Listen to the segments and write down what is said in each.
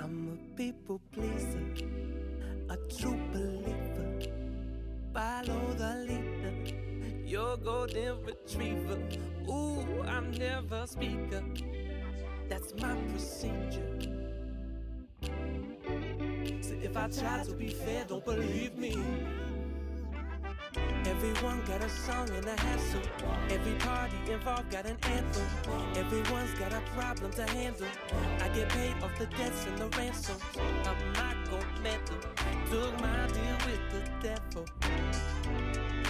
I'm a people pleaser, a true believer. Follow the leader, your golden retriever. Ooh, I'm never a speaker. That's my procedure. So if I try to be fair, don't believe me. Everyone got a song and a hassle. Every party involved got an anthem. Everyone's got a problem to handle. I get paid off the debts and the ransoms. I'm not gon' meddle. Took my deal with the devil.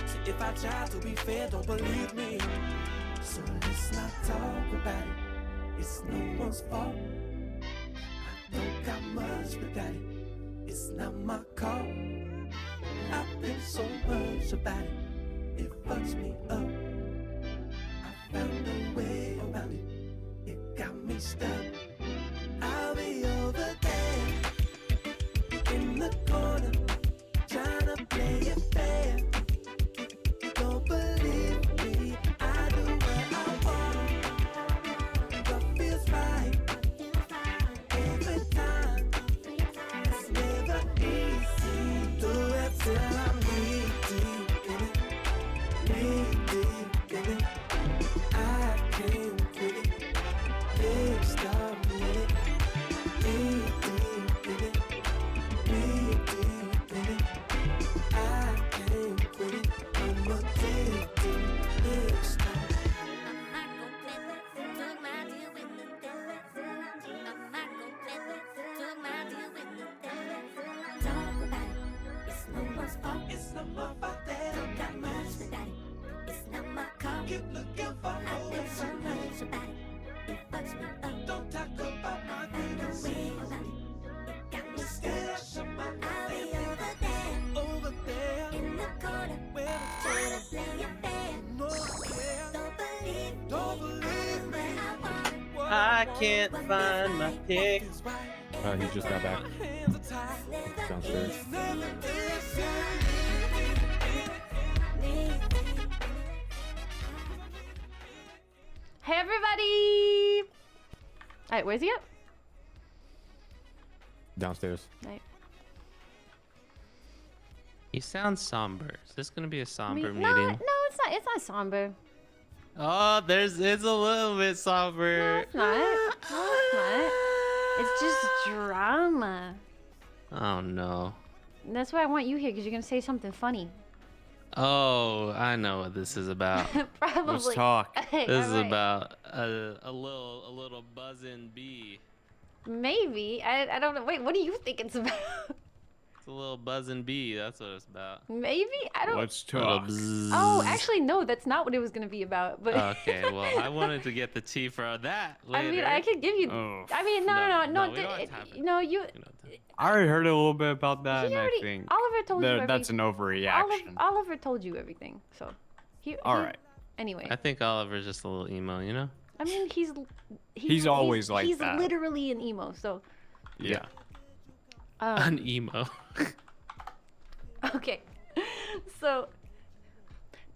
So if I try to be fair, don't believe me. So let's not talk about it. It's no one's fault. I don't got much, but got it. It's not my call. I've been so much about it. It fucks me up. I found a way around it. It got me stuck. I'll be over there in the corner, trying to play it fair. Don't believe me. I do what I want. What feels right every time. It's never easy. Do it till I'm knee deep in it. Knee deep in it. I can't quit it. Can't stop with it. Knee deep in it. Knee deep in it. I can't quit it. I'm addicted. Can't stop. It's not my fault that I got much. It's not my call. Keep looking for more. I've so much about it. It fucks me up. Don't talk about my feelings. It got me stuck. I'll be over there in the corner, trying to play it fair. Don't believe me. I can't find my pick. He just got back. Downstairs. Hey everybody! Alright, where's he at? Downstairs. Right. You sound somber. Is this gonna be a somber No, meeting? it's not. It's not somber. Oh, it's a little bit somber. No, it's not. No, it's not. It's just drama. Oh no. And that's why I want you here, because you're gonna say something funny. Oh, I know what this is about. Probably. Let's talk. Okay, This is alright. about a little buzzing bee. Maybe. I don't know. Wait, what do you think it's about? It's a little buzzing bee. That's what it's about. Maybe? I don't. Let's Little talk. bzzz. Oh, actually, no. That's not what it was gonna be about. But Okay, well, I wanted to get the tea for that I later. mean, I could give you. Oh. I mean, no. we don't have time for that. No, you. You know, I already heard a little bit about that, He and already. I think Oliver told you that's everything. an overreaction. Oliver told you everything. So. All right. Anyway. I think Oliver's just a little emo, you know? I mean, He's always like he's that. He's literally an emo. So. Yeah. An emo. Okay. So.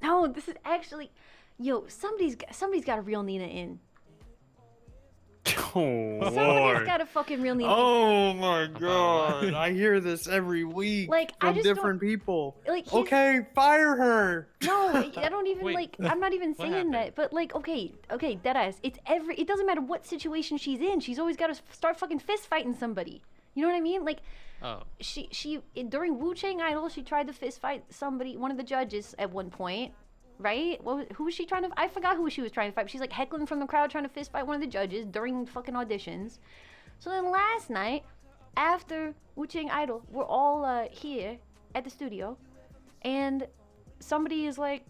No, this is actually. Yo, somebody's got a real Nina in. Oh Somebody's Lord. got a fucking real Nina. Oh my God! I hear this every week Like, I from just different people. Like, he's- Okay, fire her. No, I don't even Wait, like. I'm not even what saying happened? that. But like, okay, deadass. It doesn't matter what situation she's in. She's always got to start fucking fist fighting somebody. You know what I mean? Like, Oh. during Wu Chang Idol, she tried to fist fight somebody, one of the judges at one point, right? Who was she trying to? I forgot who she was trying to fight. But she's like heckling from the crowd, trying to fist fight one of the judges during fucking auditions. So then last night, after Wu Chang Idol, we're all here at the studio, and somebody is like,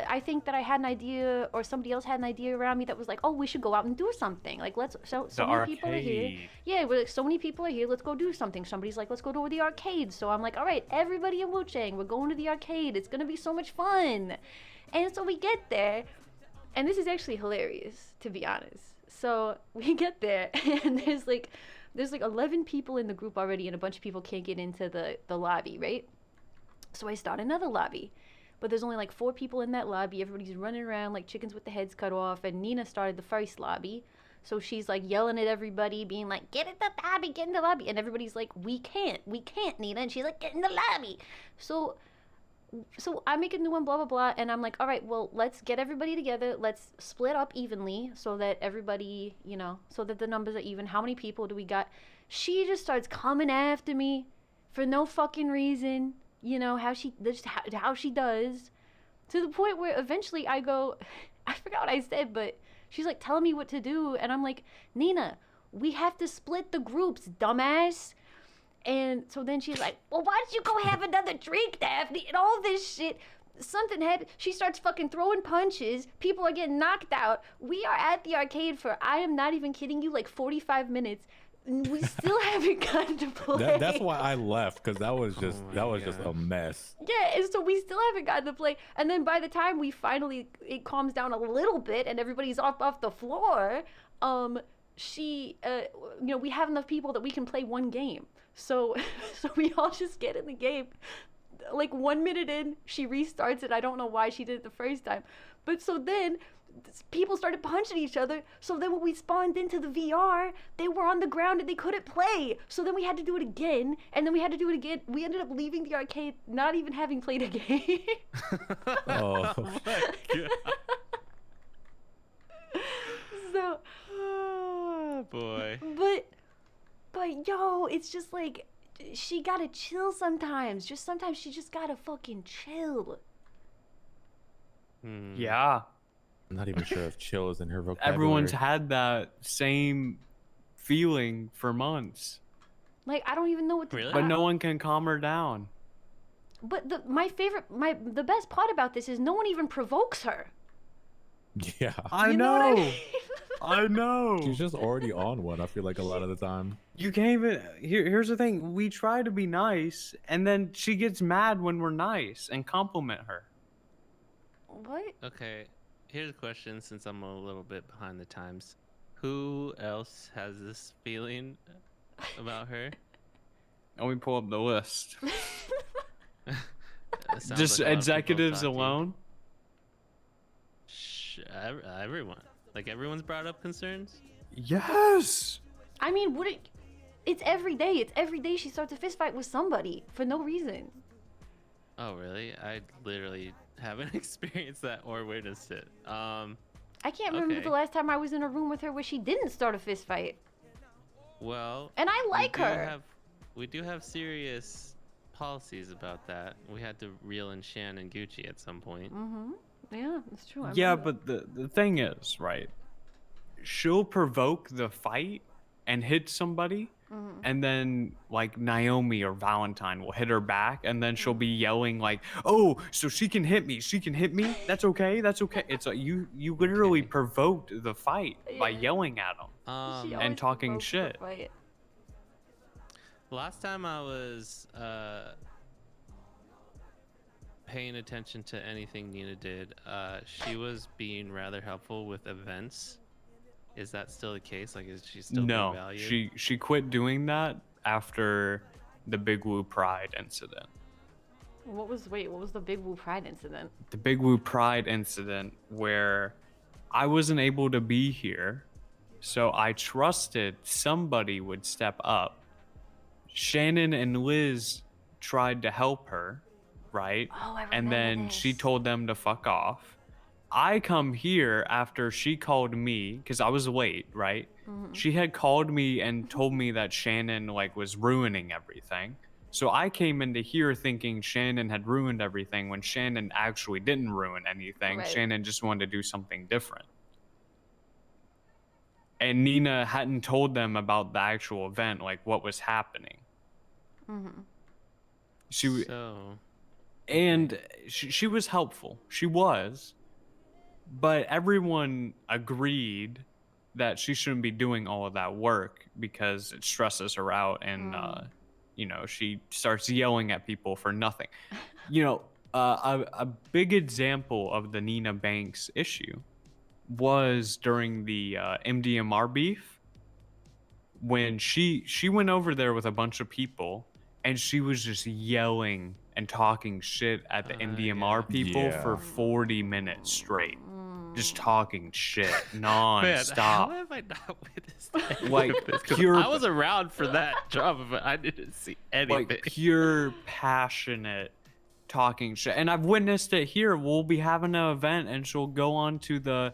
I think that I had an idea, or somebody else had an idea around me that was like, oh, we should go out and do something. Like, so many people are here. arcade. Yeah, we're like, so many people are here. Let's go do something. Somebody's like, let's go to the arcade. So I'm like, all right, everybody in Wu Chang, we're going to the arcade. It's gonna be so much fun. And so we get there, and this is actually hilarious, to be honest. So we get there, and there's like 11 people in the group already, and a bunch of people can't get into the lobby, right? So I start another lobby. But there's only like 4 people in that lobby. Everybody's running around like chickens with their heads cut off. And Nina started the first lobby. So she's like yelling at everybody, being like, get in the lobby, get in the lobby. And everybody's like, we can't, Nina. And she's like, get in the lobby. So I make a new one, blah, blah, blah. And I'm like, all right, well, let's get everybody together. Let's split up evenly so that everybody, you know, so that the numbers are even. How many people do we got? She just starts coming after me for no fucking reason. You know, how she does. To the point where eventually I go, I forgot what I said, but she's like telling me what to do. And I'm like, Nina, we have to split the groups, dumbass. And so then she's like, well, why don't you go have another drink, Daphne? And all this shit. Something happened. She starts fucking throwing punches. People are getting knocked out. We are at the arcade for, I am not even kidding you, like 45 minutes. We still haven't gotten to play. That's why I left, because that was just just a mess. Yeah, and so we still haven't gotten to play. And then by the time we finally, it calms down a little bit and everybody's off the floor, you know, we have enough people that we can play one game. So we all just get in the game. Like 1 minute in, she restarts it. I don't know why she did it the first time. But so then people started punching each other. So then when we spawned into the VR, they were on the ground and they couldn't play. So then we had to do it again. And then we had to do it again. We ended up leaving the arcade not even having played a game. Oh my God. So, Oh boy. But yo, it's just like, she gotta chill sometimes. Sometimes she just gotta fucking chill. Yeah. I'm not even sure if chill is in her vocabulary. Everyone's had that same feeling for months. Like, I don't even know what to Really? But no one can calm her down. But the best part about this is no one even provokes her. Yeah. I You know what I know. mean? I know. She's just already on one, I feel like, a lot of the time. You can't even. Here's the thing. We try to be nice, and then she gets mad when we're nice and compliment her. What? Okay, here's a question since I'm a little bit behind the times. Who else has this feeling about her? Let me pull up the list. It sounds Just like a lot of people executives talk to you. alone. Everyone. Like, everyone's brought up concerns? Yes. I mean, it's every day. It's every day she starts a fist fight with somebody for no reason. Oh, really? I literally haven't experienced that or witnessed it. I can't remember Okay. the last time I was in a room with her where she didn't start a fist fight. Well, And I like her. We do have serious policies about that. We had to reel in Shan and Gucci at some point. Mm-hmm. Yeah, that's true. I Yeah, remember. but the thing is, right? She'll provoke the fight and hit somebody, and then like Naomi or Valentine will hit her back, and then she'll be yelling like, "Oh, so she can hit me. She can hit me. That's okay. That's okay." It's like you literally provoked the fight by Yeah. yelling at them. She and always talking provokes the shit. fight. Last time I was paying attention to anything Nina did, she was being rather helpful with events. Is that still the case? Like, is she still being No, valued? she quit doing that after the Big Woo Pride incident. What was the Big Woo Pride incident? The Big Woo Pride incident where I wasn't able to be here, so I trusted somebody would step up. Shannon and Liz tried to help her, right? Oh, I And remember then she this. told them to fuck off. I come here after she called me because I was late, right? She had called me and told me that Shannon like was ruining everything. So I came into here thinking Shannon had ruined everything when Shannon actually didn't ruin anything. Right. Shannon just wanted to do something different. And Nina hadn't told them about the actual event, like what was happening. She she was helpful. She was. But everyone agreed that she shouldn't be doing all of that work because it stresses her out and you know, she starts yelling at people for nothing. You know, a big example of the Nina Banks issue was during the MDMR beef when she went over there with a bunch of people and she was just yelling and talking shit at the MDMR people Yeah. for 40 minutes straight. just talking shit Man, how non-stop. have I not witnessed any Like, of this? 'Cause pure- I was around for that drama, but I didn't see anything. Like pure passionate talking shit. And I've witnessed it here. We'll be having an event and she'll go on to the,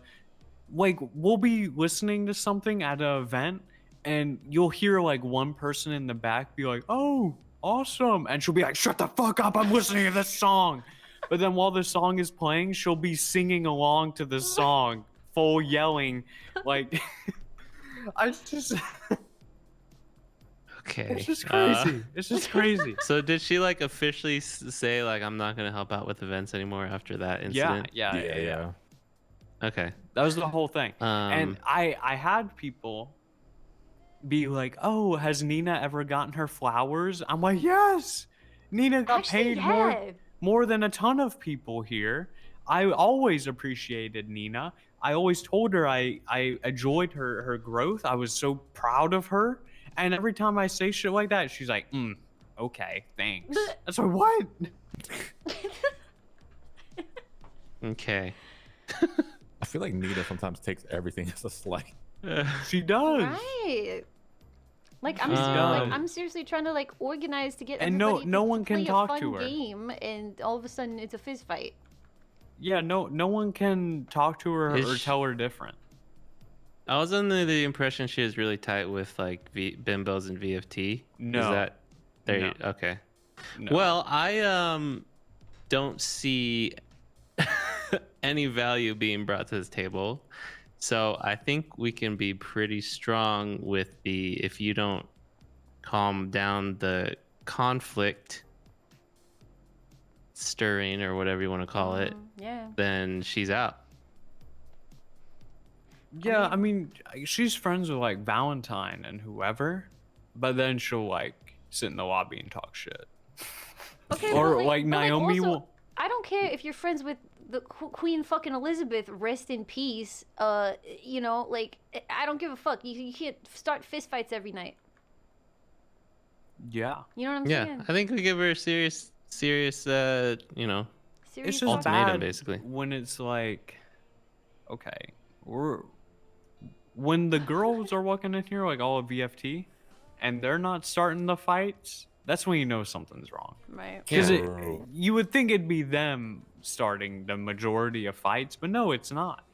like, we'll be listening to something at an event and you'll hear like one person in the back be like, oh, awesome. And she'll be like, shut the fuck up, I'm listening to this song. But then while the song is playing, she'll be singing along to the song, full yelling. Like, I just, Okay. it's just crazy. It's just crazy. So did she like officially say like I'm not gonna help out with events anymore after that incident? Yeah. Okay. That was the whole thing. And I had people be like, "Oh, has Nina ever gotten her flowers?" I'm like, "Yes, Nina got Actually, paid more than a ton of people here." I always appreciated Nina. I always told her I enjoyed her growth. I was so proud of her. And every time I say shit like that, she's like, okay, thanks. That's like, what? Okay. I feel like Nina sometimes takes everything as a slight. She does. Right. Like I'm, does. I'm seriously trying to like organize to get And everybody no to one can play talk a fun to her. game, and all of a sudden it's a fist fight. Yeah, no one can talk to her Is or she- tell her different. I was under the impression she was really tight with like bimbos and VFT. No. Is that there? No. Okay. No. Well, I don't see any value being brought to this table. So I think we can be pretty strong with the if you don't calm down the conflict stirring or whatever you want to call it, Yeah. then she's out. Yeah, I mean, she's friends with like Valentine and whoever, but then she'll like sit in the lobby and talk shit. Okay. Or but like but Naomi also, will. I don't care if you're friends with the Queen fucking Elizabeth. Rest in peace. You know, like I don't give a fuck. You can't start fist fights every night. Yeah. You know what I'm Yeah, saying? I think we give her a serious, you know, It's Serious just talk. Ultimatum, bad basically. when it's like, okay, when the girls are walking in here like all of VFT, and they're not starting the fights. That's when you know something's wrong. Right. Because Yeah. you would think it'd be them starting the majority of fights, but no, it's not.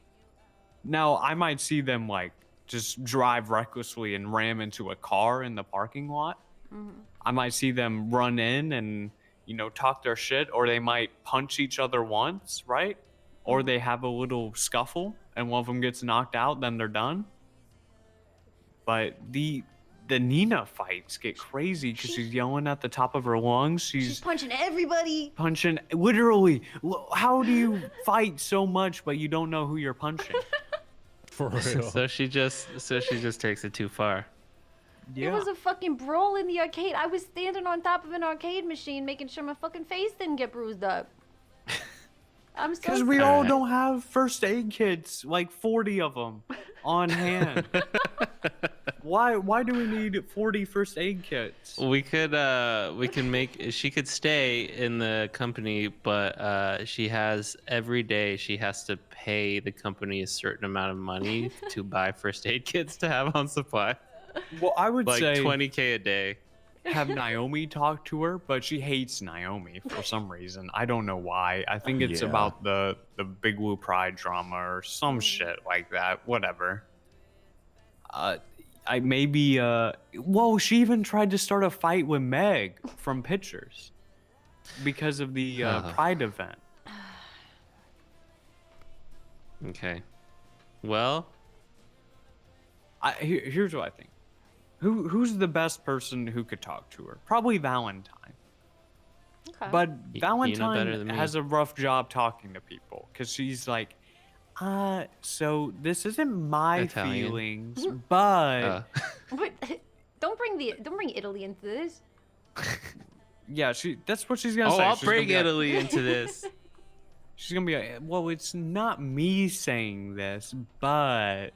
Now, I might see them like just drive recklessly and ram into a car in the parking lot. I might see them run in and, you know, talk their shit, or they might punch each other once, right? Or they have a little scuffle and one of them gets knocked out, then they're done. But the Nina fights get crazy because she's yelling at the top of her lungs. She's punching everybody. Punching literally. How do you fight so much but you don't know who you're punching? For real. So she just takes it too far. Yeah. There was a fucking brawl in the arcade. I was standing on top of an arcade machine making sure my fucking face didn't get bruised up. I'm so Because we all Alright. don't have first aid kits, like 40 of them, on hand. Why do we need 40 first aid kits? We can make she could stay in the company, but she has every day she has to pay the company a certain amount of money to buy first aid kits to have on supply. Well, I would Like say 20K a day. have Naomi talk to her, but she hates Naomi for some reason. I don't know why. I think it's Yeah. about the Big Blue Pride drama or some shit like that. Whatever. I maybe whoa, she even tried to start a fight with Meg from Pictures because of the Pride event. Okay. Well, Here's what I think. Who's the best person who could talk to her? Probably Valentine. Okay. But you know better Valentine than me. has a rough job talking to people because she's like, so this isn't my Italian. feelings, but But don't bring Italy into this. yeah, that's what she's gonna oh, say. I'll She's gonna bring be like- Italy into this. She's gonna be like, well, it's not me saying this, but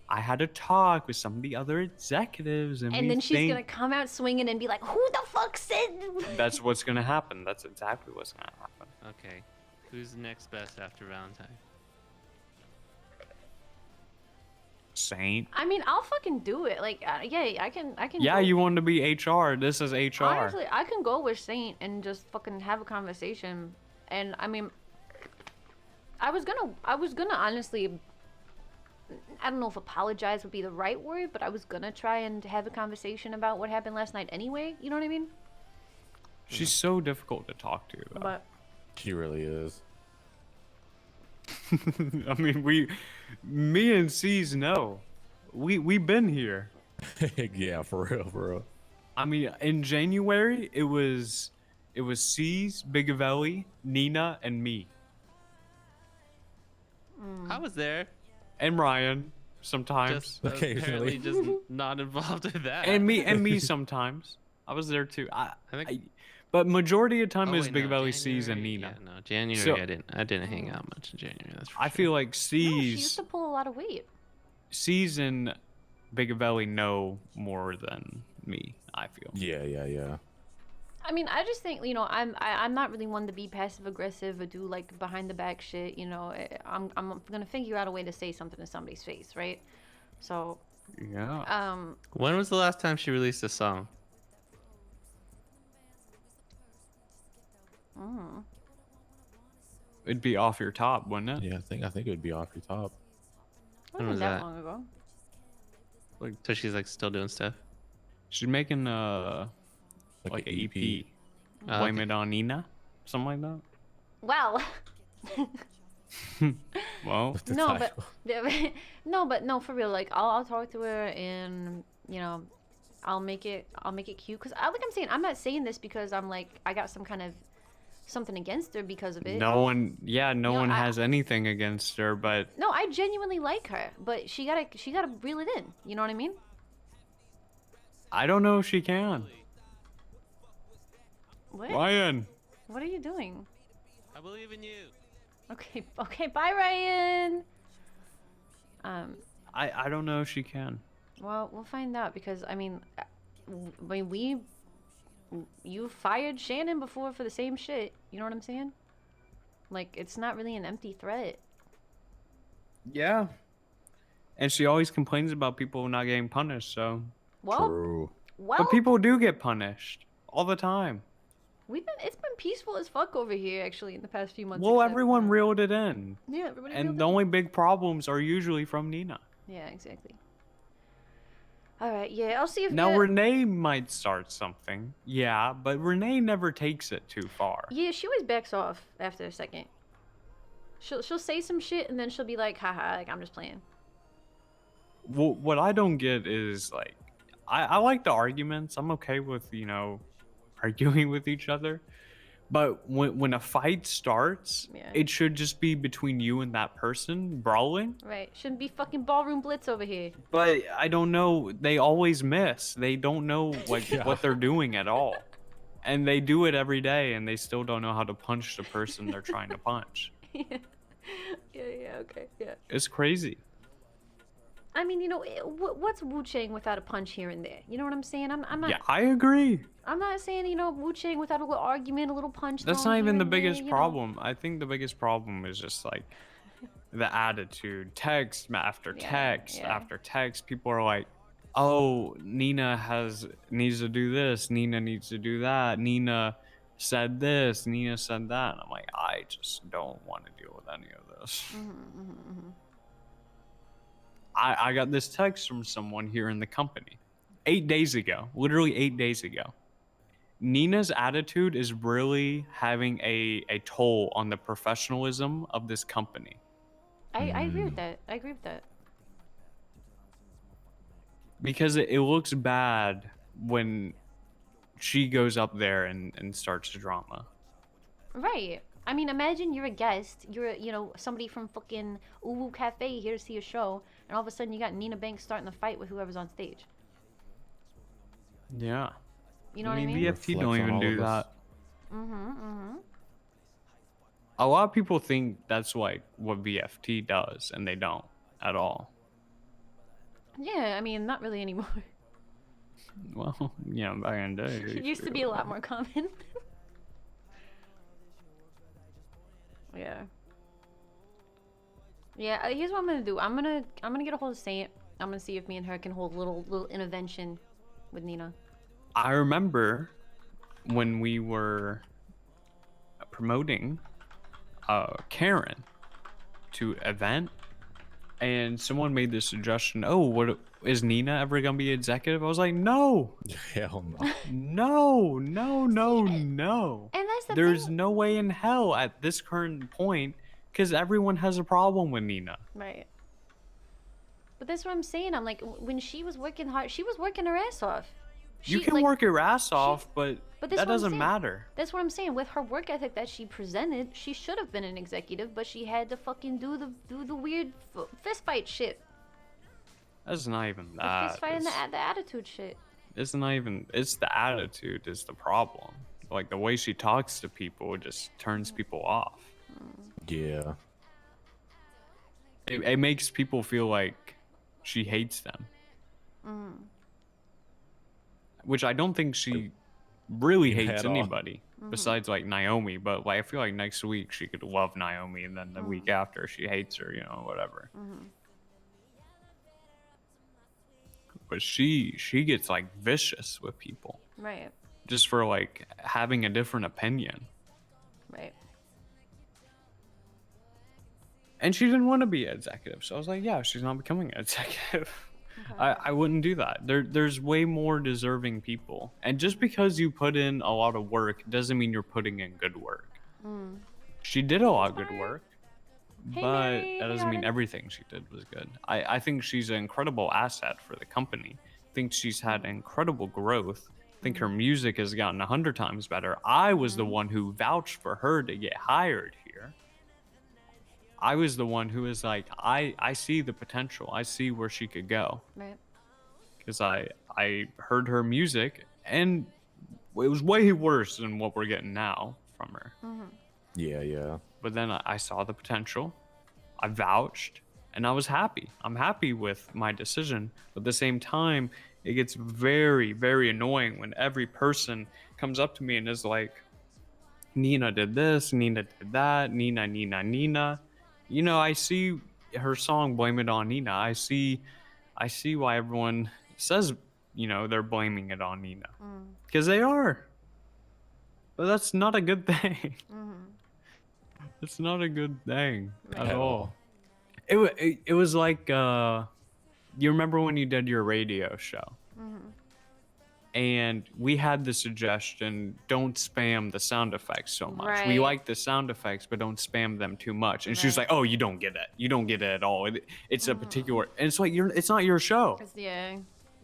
I had a talk with some of the other executives, and And we then she's think gonna come out swinging and be like, "Who the fuck said?" that's what's gonna happen. That's exactly what's gonna happen. Okay. Who's next best after Valentine? Saint. I mean, I'll fucking do it. Like, yeah, I can. Yeah, go. you want to be HR. This is HR. Honestly, I can go with Saint and just fucking have a conversation. And I mean, I was gonna honestly, I don't know if apologize would be the right word, but I was gonna try and have a conversation about what happened last night anyway. You know what I mean? She's so difficult to talk to. Though. But She really is. I mean, me and C's know. We've been here. Yeah, for real, for real. I mean, in January, it was C's, Bigavelli, Nina, and me. I was there. And Ryan sometimes. Just Occasionally. apparently just not involved in that. And me sometimes. I was there too. think- But majority of the time Oh, it was wait, no, Bigavelli, C's, and January- Nina. Yeah, no, January. So- I didn't hang out much in January. That's for I sure. feel like no, she used C's to pull a lot of weight. C's and Bigavelli know more than me, I feel. Yeah. I mean, I just think, you know, I'm not really one to be passive aggressive or do like behind the back shit. You know, I'm gonna figure out a way to say something to somebody's face, right? So, Yeah. When was the last time she released a song? It'd be off your top, wouldn't it? Yeah, I think it would be off your top. it When wasn't was that that? long ago. So she's like still doing stuff. She's making like an EP. Oh, Blame okay. it on Nina? Something like that? Well, Well, The no, title. no, for real. Like, I'll talk to her and, you know, I'll make it cute. Cause like I'm saying, I'm not saying this because I'm like I got some kind of something against her because of it. no one No, has anything against her, but No, I genuinely like her, but she gotta reel it in. You know what I mean? I don't know if she can. What? Ryan. What are you doing? I believe in you. Okay, bye, Ryan. I don't know if she can. Well, we'll find out because I mean, you fired Shannon before for the same shit. You know what I'm saying? Like, it's not really an empty threat. Yeah. And she always complains about people not getting punished, so. Well, True. But people do get punished all the time. it's been peaceful as fuck over here actually in the past few months. Well, except, everyone reeled it in. Yeah, everybody. And reeled the it in. only big problems are usually from Nina. Yeah, exactly. All right, yeah, I'll see if Now, that- Renee might start something. Yeah, but Renee never takes it too far. Yeah, she always backs off after a second. She'll say some shit and then she'll be like, haha, like I'm just playing. Well, what I don't get is, like, I like the arguments. I'm okay with, you know, arguing with each other. But when a fight starts, Yeah. it should just be between you and that person brawling. Right. Shouldn't be fucking ballroom blitz over here. But I don't know. They always miss. They don't know like what they're doing at all. And they do it every day and they still don't know how to punch the person they're trying to punch. yeah, okay, yeah. It's crazy. I mean, you know, what's Wu Chang without a punch here and there? You know what I'm saying? I'm not. Yeah, I agree. I'm not saying, you know, Wu Chang without a little argument, a little punch. That's thrown not here even the and there, biggest you know? problem. I think the biggest problem is just like the attitude. Text after text yeah. after text. People are like, "Oh, Nina needs to do this. Nina needs to do that. Nina said this. Nina said that." And I'm like, I just don't want to deal with any of this. I got this text from someone here in the company 8 days ago, literally 8 days ago. Nina's attitude is really having a toll on the professionalism of this company. I agree with that. I agree with that. Because it looks bad when she goes up there and starts drama. Right. I mean, imagine you're a guest. You're, you know, somebody from fucking Uwu Cafe here to see a show, and all of a sudden you got Nina Banks starting a fight with whoever's on stage. Yeah. You know what I mean? VFT don't Reflects on even all do of us. that. A lot of people think that's like what VFT does, and they don't at all. Yeah, I mean, not really anymore. Well, yeah, back in the day. It used to be a lot more common. Yeah. Yeah, here's what I'm gonna do. I'm gonna get a hold of Saint, I'm gonna see if me and her can hold a little intervention with Nina. I remember when we were promoting Karen to event, and someone made this suggestion, oh, what is Nina ever gonna be executive? I was like, no. Hell no. No. And that's the There's thing. no way in hell at this current point, because everyone has a problem with Nina. Right. But that's what I'm saying. I'm like, when she was working hard, she was working her ass off. You can work your ass off, but that's that what I'm doesn't saying. matter. That's what I'm saying. With her work ethic that she presented, she should have been an executive, but she had to fucking do the weird fist fight shit. That's not even The that. fist fight and the attitude shit. It's not even. It's the attitude is the problem. Like the way she talks to people just turns people off. Yeah. It makes people feel like she hates them. Which I don't think she really hates At all. anybody besides like Naomi. But like I feel like next week she could love Naomi, and then the week after she hates her. Whatever. But she gets like vicious with people Right. just for like having a different opinion. Right. And she didn't want to be an executive, so I was like, yeah, she's not becoming an executive. I wouldn't do that. There's way more deserving people, and just because you put in a lot of work doesn't mean you're putting in good work. She did a lot of good work, Hey, but Mary. that Hey, doesn't mean Arden. everything she did was good. I think she's an incredible asset for the company. I think she's had incredible growth. I think her music has gotten 100 times better. I was the one who vouched for her to get hired here. I was the one who was like, I see the potential. I see where she could go. Right. Because I heard her music, and it was way worse than what we're getting now from her. Yeah. But then I saw the potential. I vouched, and I was happy. I'm happy with my decision. But at the same time, it gets very, very annoying when every person comes up to me and is like, Nina did this, Nina did that, Nina. I see her song Blame It on Nina. I see why everyone says, they're blaming it on Nina. Because they are. But that's not a good thing. It's not a good thing at all. It was like, you remember when you did your radio show? And we had the suggestion, don't spam the sound effects so much. We Right. like the sound effects, but don't spam them too much. And she was Right. like, oh, you don't get it. You don't get it at all. It's a particular, and it's like, it's not your show. Yeah.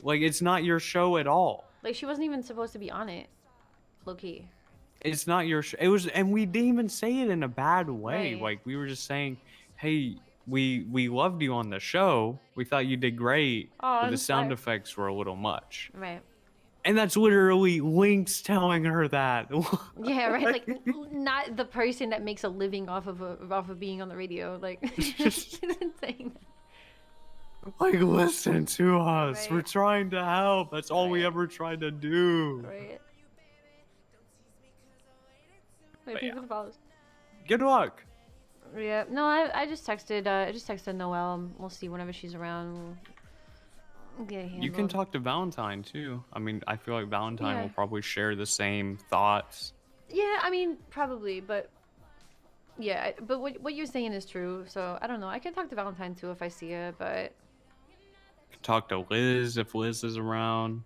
Like, it's not your show at all. Like she wasn't even supposed to be on it. Low key. It's not your show. It was, and we didn't even say it in a bad way. Right. Like, we were just saying, hey, we loved you on the show. We thought you did great, Oh, but the I'm sound sorry. effects were a little much. Right. And that's literally Link's telling her that. Yeah, right. Like not the person that makes a living off of being on the radio. Like she's saying that. Like, listen to us. Right. We're trying to help. That's all we Right. ever tried to do. Right. But Wait, yeah. people follows. Good luck. Yeah. No, I just texted Noelle. We'll see whenever she's around. We'll get it You can handled. talk to Valentine too. I mean, I feel like Valentine Yeah. will probably share the same thoughts. Yeah, I mean, probably, but yeah, but what you're saying is true. So I don't know. I can talk to Valentine too if I see her, but Talk to Liz if Liz is around.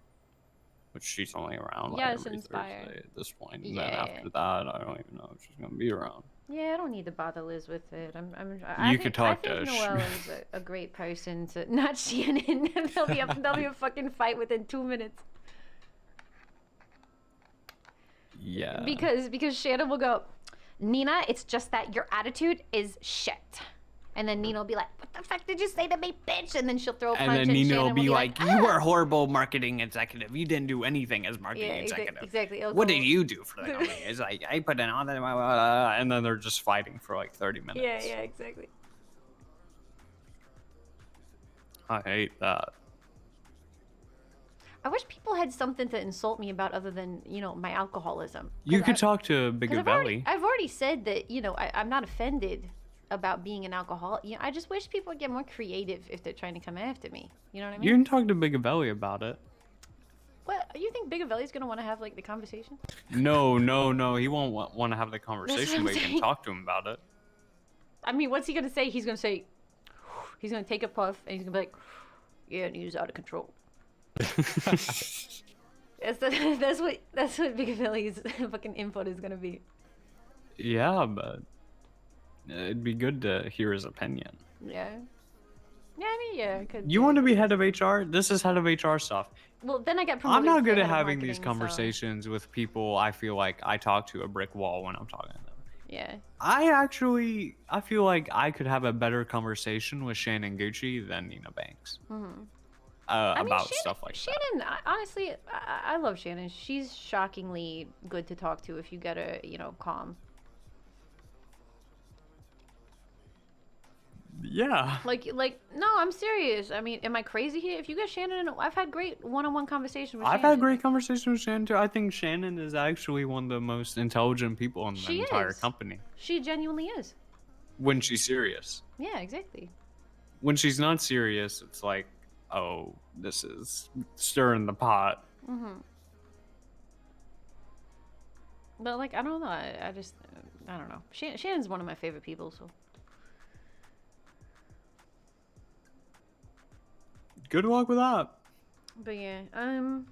But she's only around like Yes, every Inspire. Thursday at this point. And Yeah. then after that, I don't even know if she's gonna be around. yeah, I don't need to bother Liz with it. You could talk I to think Noelle is a great person to not Shannon. there'll be a fucking fight within 2 minutes Yeah. because Shannon will go, Nina, it's just that your attitude is shit. And then Nina will be like, what the fuck did you say to me, bitch? And then she'll throw a punch, And then and Nina Shannon will be like, "Ah!" you were a horrible marketing executive. You didn't do anything as marketing Yeah, executive. exactly. It'll What go- did you do for the company? It's like, I put in all that, blah, blah, blah, and then they're just fighting for like 30 minutes. Yeah, exactly. I hate that. I wish people had something to insult me about other than, my alcoholism. You 'Cause could I- talk to 'cause Bigavelli. I've already said that, I'm not offended about being an alcoholic. I just wish people would get more creative if they're trying to come after me. You know what I mean? You can talk to Big Belly about it. What, you think Big Belly's gonna want to have like the conversation? No. He won't want to have the conversation, I'm but you can saying. talk to him about it. I mean, what's he gonna say? He's gonna say, he's gonna take a puff and he's gonna be like, yeah, and he was out of control. That's what Big Belly's fucking input is gonna be. Yeah, but it'd be good to hear his opinion. Yeah. Yeah, I mean, yeah. You want to be head of HR? This is head of HR stuff. Well, then I got promoted. I'm not to good head at of having these marketing, so- conversations with people. I feel like I talk to a brick wall when I'm talking to them. Yeah. I feel like I could have a better conversation with Shannon Gucci than Nina Banks. I mean, About stuff like that. Shannon, honestly, I love Shannon. She's shockingly good to talk to if you get her, calm. Yeah. Like, no, I'm serious. I mean, am I crazy here? If you get Shannon, I've had great one-on-one conversation with I've Shannon. had great conversations with Shannon too. I think Shannon is actually one of the most intelligent people in the She entire is. company. She genuinely is. When she's serious. Yeah, exactly. When she's not serious, it's like, oh, this is stirring the pot. But like, I don't know. I just, I don't know. Shannon's one of my favorite people. So Good luck with that. but yeah, And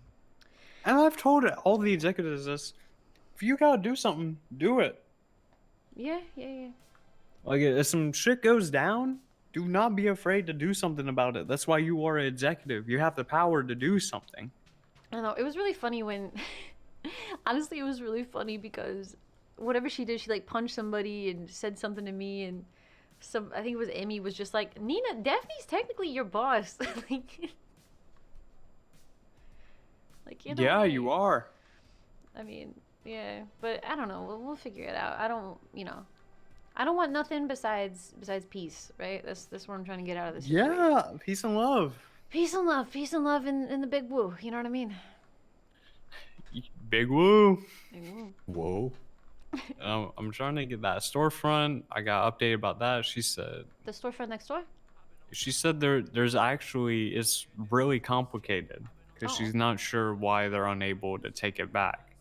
I've told all the executives this. If you gotta do something, do it. yeah. Like, if some shit goes down, do not be afraid to do something about it. That's why you are an executive. You have the power to do something. I don't know. It was really funny when, honestly, it was really funny because whatever she did, she like punched somebody and said something to me, and I think it was Emmy was just like, Nina, Daphne's technically your boss. like Yeah, you are. I mean, yeah, but I don't know. We'll figure it out. I don't want nothing besides peace, right? That's what I'm trying to get out of this. situation. Yeah, peace and love. Peace and love in the big woo. You know what I mean? Big woo. Big woo. Whoa. I'm trying to get that storefront. I got updated about that. She said The storefront next door. there's actually, it's really complicated because Oh. she's not sure why they're unable to take it back.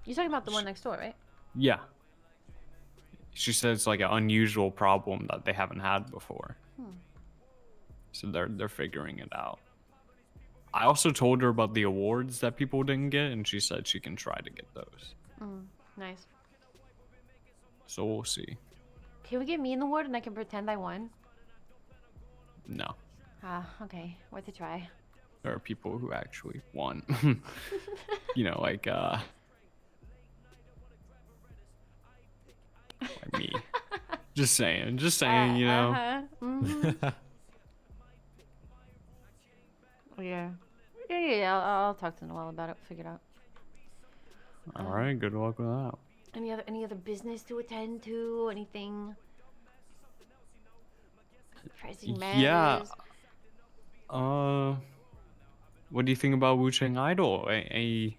You're talking about the one next door, right? Yeah. She said it's like an unusual problem that they haven't had before. So they're figuring it out. I also told her about the awards that people didn't get, and she said she can try to get those. Nice. So we'll see. Can we get me in the award and I can pretend I won? No. Okay. Worth a try. There are people who actually won. Like me. Just saying, Mhm. Yeah. Yeah. I'll talk to Noelle about it. Figure it out. All right, good luck with that. Any other business to attend to? Anything pressing matters? Yeah. What do you think about Wu Chang Idol? Any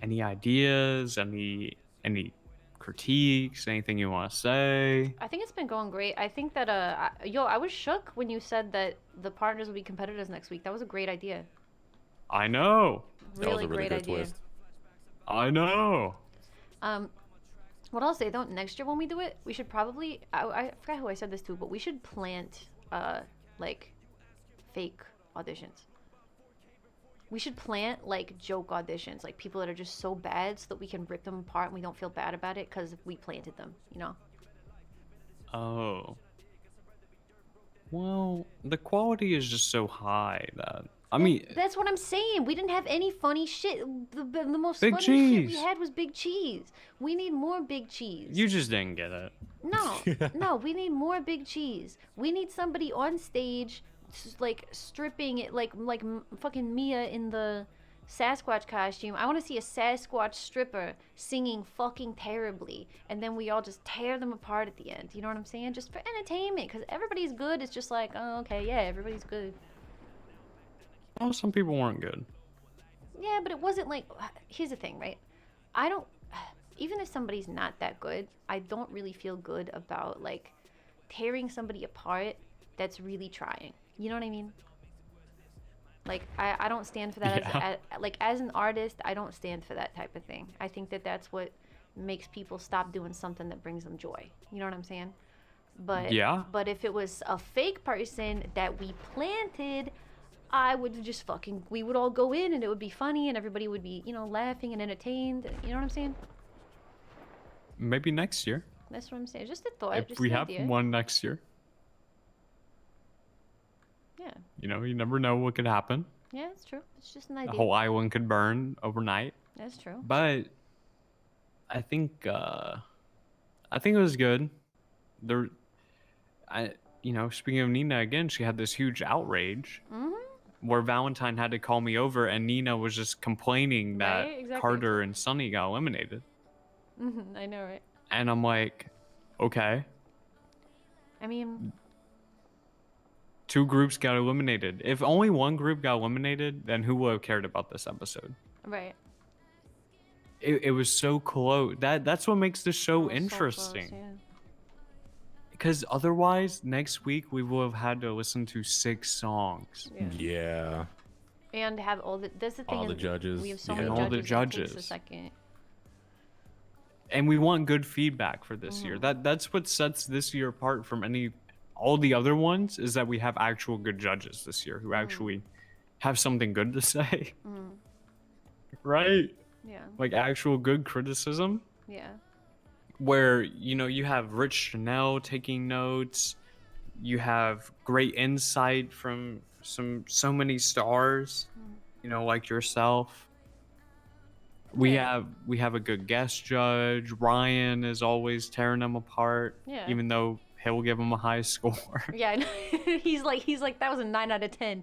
ideas? Any critiques? Anything you want to say? I think it's been going great. I think that I was shook when you said that the partners will be competitors next week. That was a great idea. I know. That was Really a really great good idea. twist. I know. What I'll say though, next year when we do it, we should probably I forgot who I said this to, but we should plant like fake auditions. We should plant like joke auditions, like people that are just so bad so that we can rip them apart and we don't feel bad about it because we planted them, Oh. Well, the quality is just so high that I mean, That's what I'm saying. We didn't have any funny shit. The most Big funny shit we cheese. had was Big Cheese. We need more Big Cheese. you just didn't get it. No, we need more Big Cheese. We need somebody on stage, like stripping it, like fucking Mia in the Sasquatch costume. I want to see a Sasquatch stripper singing fucking terribly, and then we all just tear them apart at the end. You know what I'm saying? Just for entertainment, because everybody's good. It's just like, oh, okay, yeah, everybody's good. Well, some people weren't good. Yeah, but it wasn't like. Here's the thing, right? I don't. even if somebody's not that good, I don't really feel good about like tearing somebody apart that's really trying. You know what I mean? Like I don't stand for that Yeah. as an artist. I don't stand for that type of thing. I think that that's what makes people stop doing something that brings them joy. You know what I'm saying? But Yeah. but if it was a fake person that we planted, I would just fucking we would all go in and it would be funny and everybody would be, you know, laughing and entertained. You know what I'm saying? Maybe next year. That's what I'm saying. Just a thought, If just we an have idea. one next year. Yeah. You know, you never know what could happen. Yeah, it's true. It's just an The idea. whole island could burn overnight. That's true. But I think it was good. There speaking of Nina again, she had this huge outrage where Valentine had to call me over and Nina was just complaining that Right, exactly. Carter and Sunny got eliminated. I know, right? And I'm like, okay. I mean, 2 groups got eliminated. If only one group got eliminated, then who would have cared about this episode? right. It was so close. That's what makes the show It was so close, interesting. yeah. Because otherwise, next week we will have had to listen to 6 songs. Yeah. And have all the that's the thing. All the is judges, We have so yeah. many And all the judges. It takes a judges. second. And we want good feedback for this year. That's what sets this year apart from all the other ones, is that we have actual good judges this year who actually have something good to say. Right? Yeah. Like actual good criticism. Yeah. Where you have Rich Chanel taking notes, you have great insight from so many stars, like yourself. We have a good guest judge. Ryan is always tearing them apart, Yeah. even though he'll give them a high score. Yeah. I know. he's like that was a 9 out of 10.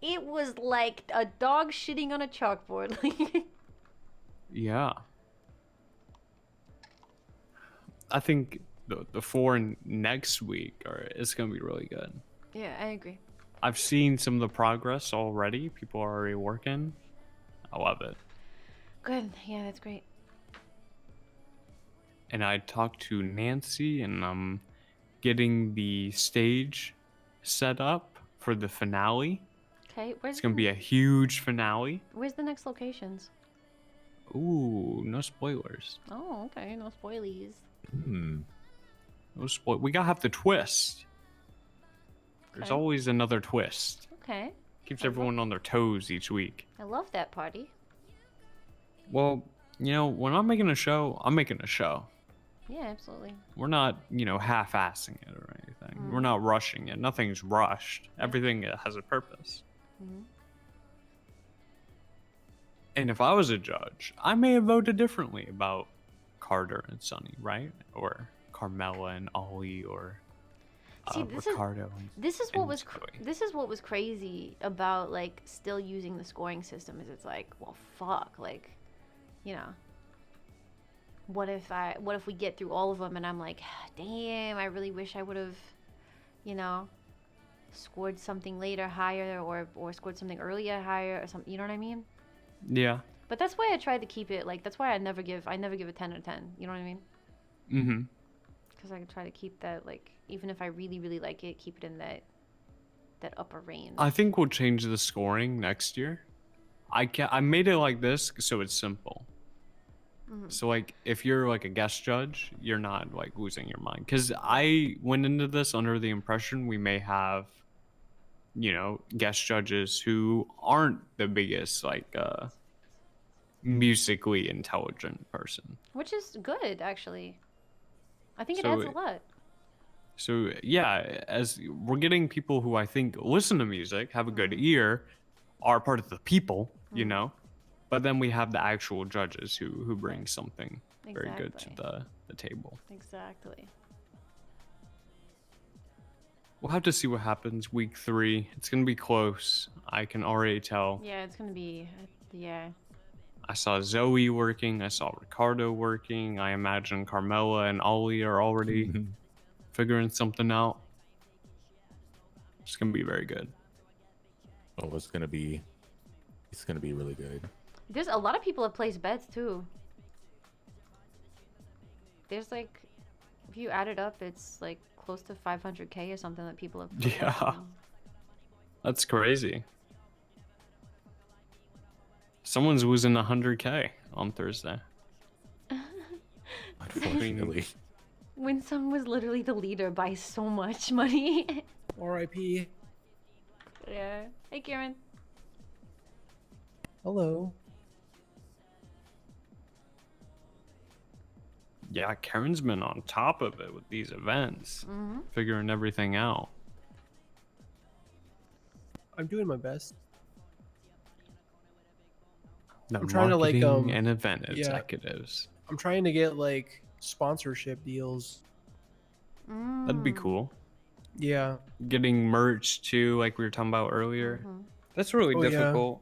It was like a dog shitting on a chalkboard. Yeah. I think the 4 next week is going to be really good. Yeah, I agree. I've seen some of the progress already. People are already working. I love it. Good. Yeah, that's great. And I talked to Nancy, and I'm getting the stage set up for the finale. Okay, It's going to be a huge finale. where's the next locations? Ooh, no spoilers. Oh, okay, no spoilies. No spoil. We gotta have the twist. There's Okay. always another twist. Okay, Keeps everyone on their toes each week. I love that party. Well, when I'm making a show, I'm making a show. Yeah, absolutely. We're not, half-assing it or anything. We're not rushing it. Nothing's rushed. Everything has a purpose. And if I was a judge, I may have voted differently about Carter and Sunny, right? Or Carmela and Ollie, or See, this Ricardo. This is and what was Zoe. this is what was crazy about like still using the scoring system. Is it's like, well, fuck, like, what if we get through all of them and I'm like, damn, I really wish I would have, scored something later higher or scored something earlier higher or something. You know what I mean? Yeah. But that's why I tried to keep it like that's why I never give a 10 out of 10. You know what I mean? Mm-hmm. Because I try to keep that like even if I really really like it, keep it in that upper range. I think we'll change the scoring next year. I made it like this so it's simple. So like if you're like a guest judge, you're not like losing your mind. Because I went into this under the impression we may have, guest judges who aren't the biggest like musically intelligent person. Which is good actually. I think it So adds a lot. So yeah, as we're getting people who I think listen to music, have a good ear, are part of the people, but then we have the actual judges who bring something very good to Exactly. the table. Exactly. We'll have to see what happens week 3. It's gonna be close. I can already tell. Yeah, it's gonna be yeah. I saw Zoe working. I saw Ricardo working. I imagine Carmela and Ollie are already figuring something out. It's gonna be very good. Oh, it's gonna be really good. There's a lot of people have placed bets too. there's like, if you add it up, it's like close to 500K or something that people have put Yeah. down. That's crazy. Someone's losing 100K on Thursday. Unfortunately. Winsome was literally the leader by so much money. R.I.P. Yeah. Hey, Kieran. Hello. Yeah, Karen's been on top of it with these events, figuring everything out. I'm doing my best. The I'm trying to, like, marketing and event yeah. executives. I'm trying to get like sponsorship deals. That'd be cool. Yeah. Getting merch too, like we were talking about earlier. That's really Oh, yeah. difficult.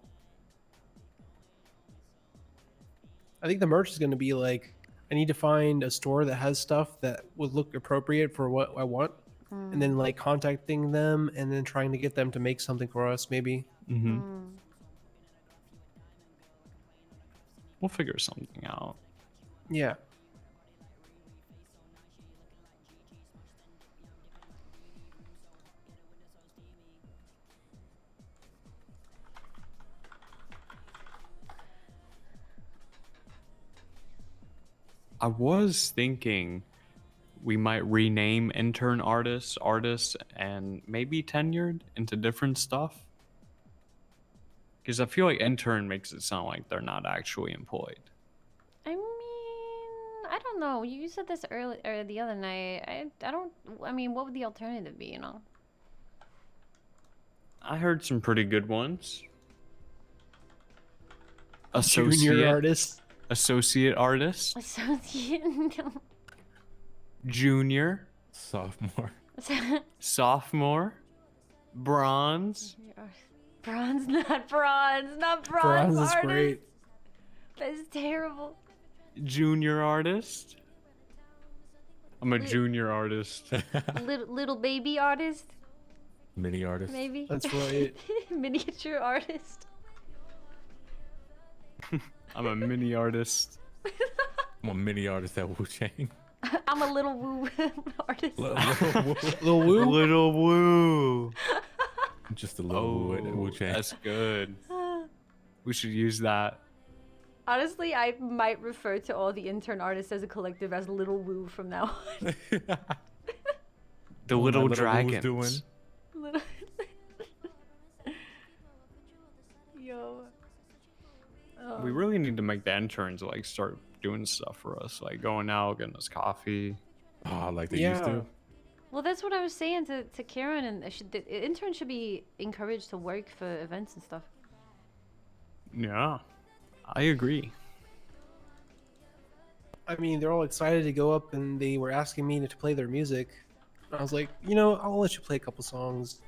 I think the merch is going to be like, I need to find a store that has stuff that would look appropriate for what I want, and then like contacting them and then trying to get them to make something for us, maybe. We'll figure something out. Yeah. I was thinking we might rename intern artists, and maybe tenured into different stuff. Because I feel like intern makes it sound like they're not actually employed. I mean, I don't know. You said this earlier or the other night. I don't. I mean, what would the alternative be? You know. I heard some pretty good ones. Junior artist. Associate artist. Associate. Junior. Sophomore. Sophomore. Bronze. Bronze, not bronze, not bronze. Bronze is artist. great. That's terrible. Junior artist. I'm a junior artist. Little baby artist, Mini artist. maybe. That's right. Miniature artist. I'm a mini artist. I'm a mini artist at Wu Chang. I'm a little woo artist. Lil Woo. Little woo. Just a little Wu at Wu Chang. That's good. We should use that. Honestly, I might refer to all the intern artists as a collective as Little Woo from now on. The What little my little Wu's dragons. doing. Little... Yo. We really need to make the interns like start doing stuff for us, like going out, getting us coffee. Oh, like they used to. Well, that's what I was saying to Karen, and the interns should be encouraged to work for events and stuff. Yeah, I agree. I mean, they're all excited to go up and they were asking me to play their music. And I was like, you know, I'll let you play a couple songs.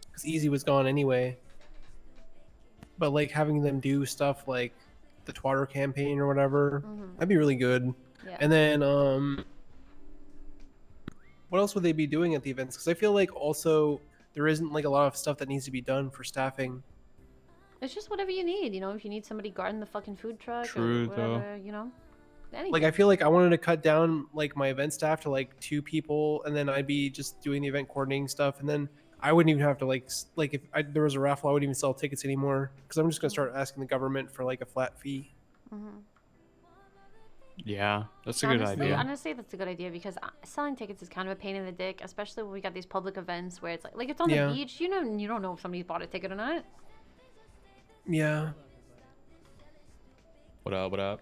Because Easy was gone anyway. But like having them do stuff like the Twatter campaign or whatever, that'd be really good. Yeah. And then, what else would they be doing at the events? Because I feel like also there isn't like a lot of stuff that needs to be done for staffing. It's just whatever you need, you know. If you need somebody guarding the fucking food truck True, or whatever, you know. Anything. Like I feel like I wanted to cut down like my event staff to like 2 people, and then I'd be just doing the event coordinating stuff, and then I wouldn't even have to like if there was a raffle, I wouldn't even sell tickets anymore because I'm just gonna start asking the government for like a flat fee. Yeah, that's a good idea. Honestly, that's a good idea because selling tickets is kind of a pain in the dick, especially when we got these public events where it's like it's on the beach. You know, you don't know if somebody bought a ticket or not. Yeah. What up? What up?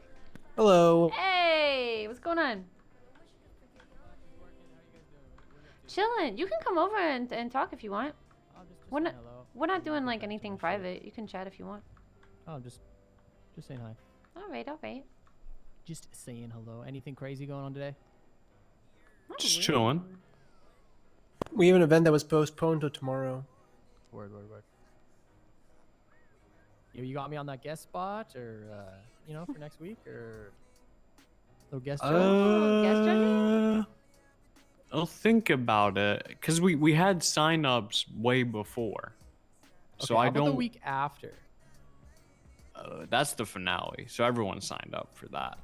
Hello. Hey, what's going on? Chilling. You can come over and talk if you want. We're not doing like anything private. You can chat if you want. Oh, just saying hi. All right. Just saying hello. Anything crazy going on today? Just chilling. We have an event that was postponed to tomorrow. Word. You got me on that guest spot, or for next week, or little guest judge? Guest judging? I'll think about it because we had sign-ups way before, so Okay, I how about don't. the week after. That's the finale, so everyone signed up for that.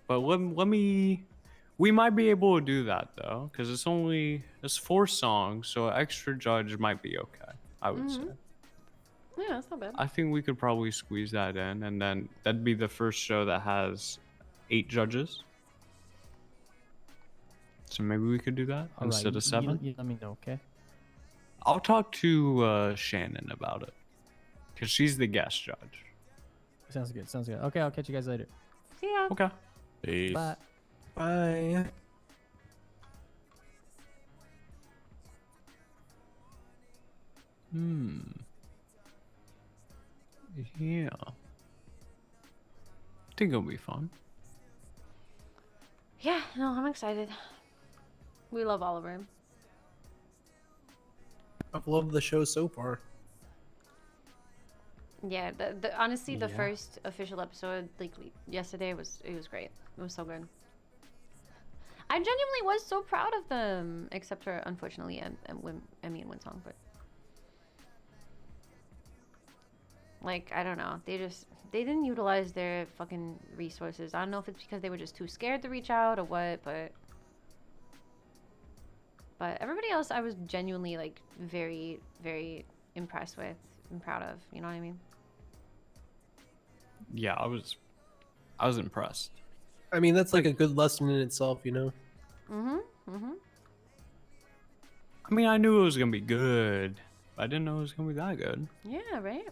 But let me. We might be able to do that though, because it's 4 songs, so an extra judge might be okay. I would say. Yeah, that's not bad. I think we could probably squeeze that in, and then that'd be the first show that has 8 judges. So maybe we could do that All instead right, of 7. you let me know, okay? I'll talk to Shannon about it, because she's the guest judge. Sounds good. Sounds good. Okay, I'll catch you guys later. See ya. Okay. Peace. Bye. Bye. Yeah. I think it'll be fun. Yeah, no, I'm excited. We love Oliver. I've loved the show so far. Yeah, the honestly the Yeah. first official episode like yesterday was great. It was so good. I genuinely was so proud of them, except for unfortunately Emmy and Winsong, but like I don't know, they didn't utilize their fucking resources. I don't know if it's because they were just too scared to reach out or what, but everybody else I was genuinely like very, very impressed with and proud of, you know what I mean? Yeah, I was impressed. I mean, that's like a good lesson in itself, you know? I mean, I knew it was gonna be good, but I didn't know it was gonna be that good. Yeah, right?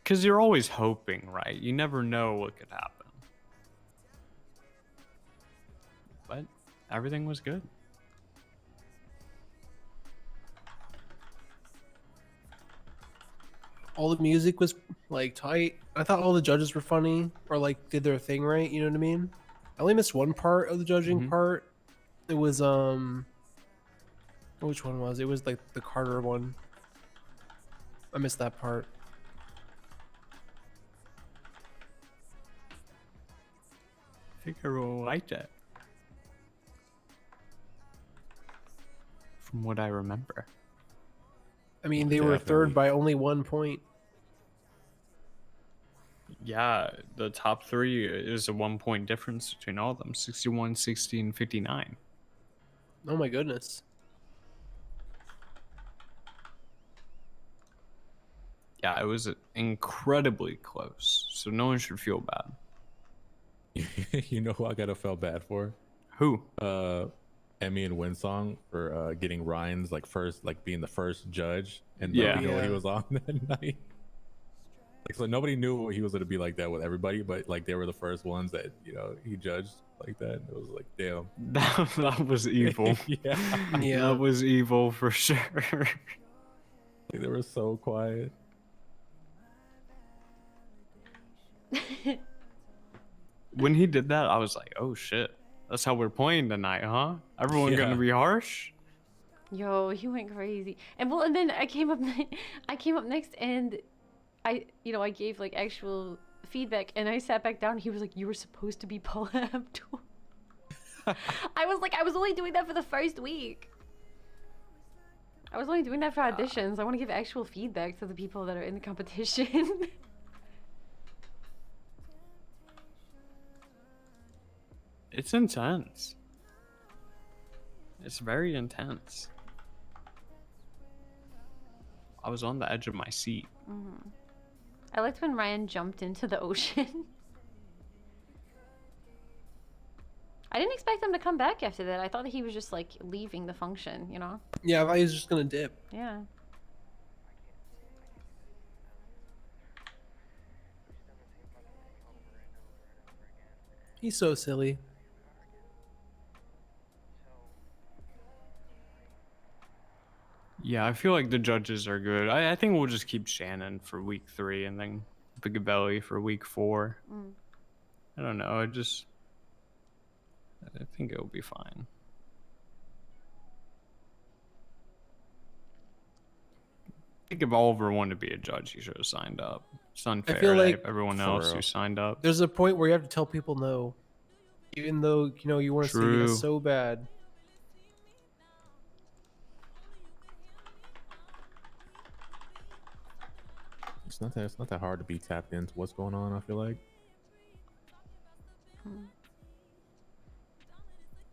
Because you're always hoping, right? You never know what could happen. But everything was good. All the music was like tight. I thought all the judges were funny or like did their thing right, you know what I mean? I only missed one part of the judging part. It was which one was it? It was like the Carter one. I missed that part. I think everyone liked it. From what I remember. I mean, they were third Definitely. by only 1 point. Yeah, the top 3 is a 1 point difference between all of them. 61, 60, and 59. Oh my goodness. Yeah, it was incredibly close. So no one should feel bad. You know who I gotta feel bad for? Who? Emmy and Winsong for getting Ryan's like first, like being the first judge, and Yeah. nobody knew what he Yeah. was on that night. Like, so nobody knew he was gonna be like that with everybody, but like they were the first ones that he judged like that. It was like, damn. That was evil. Yeah, Yeah. That was evil for sure. like, they were so quiet. When he did that, I was like, oh shit. That's how we're playing tonight, huh? Everyone Yeah. gonna be harsh? Yo, he went crazy. And well, and then I came up next and I gave like actual feedback and I sat back down. He was like, "You were supposed to be Paula Abdul." I was like, I was only doing that for the first week. I was only doing that for auditions. I want to give actual feedback to the people that are in the competition. It's intense. It's very intense. I was on the edge of my seat. I liked when Ryan jumped into the ocean. I didn't expect him to come back after that. I thought that he was just like leaving the function, you know? Yeah, I thought he was just gonna dip. Yeah. He's so silly. Yeah, I feel like the judges are good. I think we'll just keep Shannon for week 3 and then Bigabelli for week 4. I don't know. I think it'll be fine. I think if Oliver wanted to be a judge, he should have signed up. It's unfair feel to like- everyone For else real. who signed up. There's a point where you have to tell people no. Even though, you want to say True. yes so bad. it's not that hard to be tapped into what's going on. I feel like.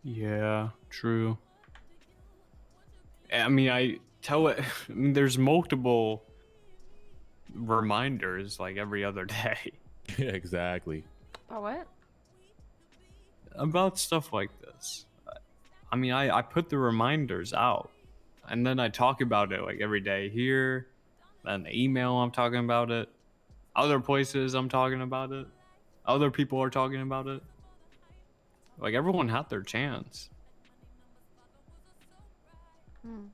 Yeah, true. I mean, I tell it. I mean, there's multiple reminders like every other day Yeah, exactly. Oh, what? about stuff like this. I mean, I put the reminders out, and then I talk about it like every day here. Then the email I'm talking about it. Other places I'm talking about it. Other people are talking about it. Like everyone had their chance. Hmm.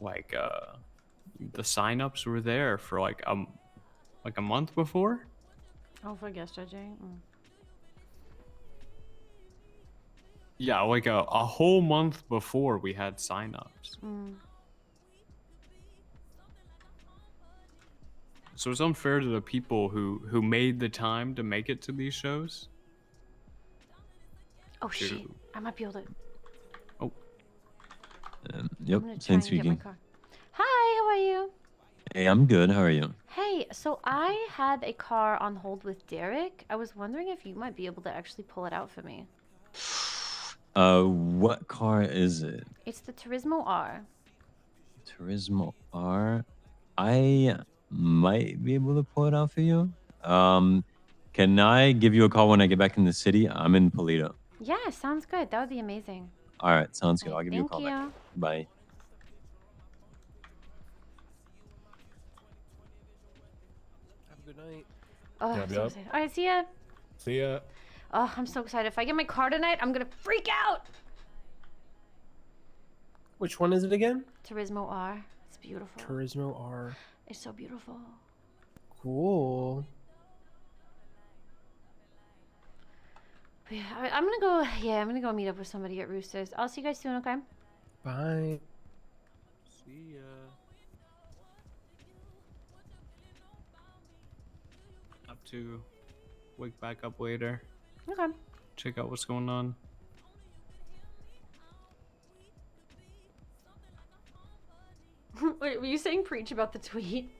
Like the signups were there for like a month before. Oh, for guest judging. Yeah, like a whole month before we had signups. So it's unfair to the people who made the time to make it to these shows. Oh shit! I might be able to. Oh, Yep, I'm gonna try same and get my speaking. car. Hi, how are you? Hey, I'm good. How are you? Hey, so I had a car on hold with Derek. I was wondering if you might be able to actually pull it out for me. What car is it? It's the Turismo R. Turismo R. I might be able to pull it out for you. Can I give you a call when I get back in the city? I'm in Polito. Yeah, sounds good. That would be amazing. All right, sounds good. All I'll right, give you a thank call back. you. Bye. Have a good night. Oh, Yep, I'm so yep. excited. All right, see ya. See ya. Oh, I'm so excited. If I get my car tonight, I'm gonna freak out. Which one is it again? Turismo R. It's beautiful. Turismo R. It's so beautiful. Cool. But yeah, I'm gonna go. Yeah, I'm gonna go meet up with somebody at Roosters. I'll see you guys soon. Okay. Bye. see ya. Have to wake back up later. Okay. Check out what's going on. Wait, were you saying preach about the tweet?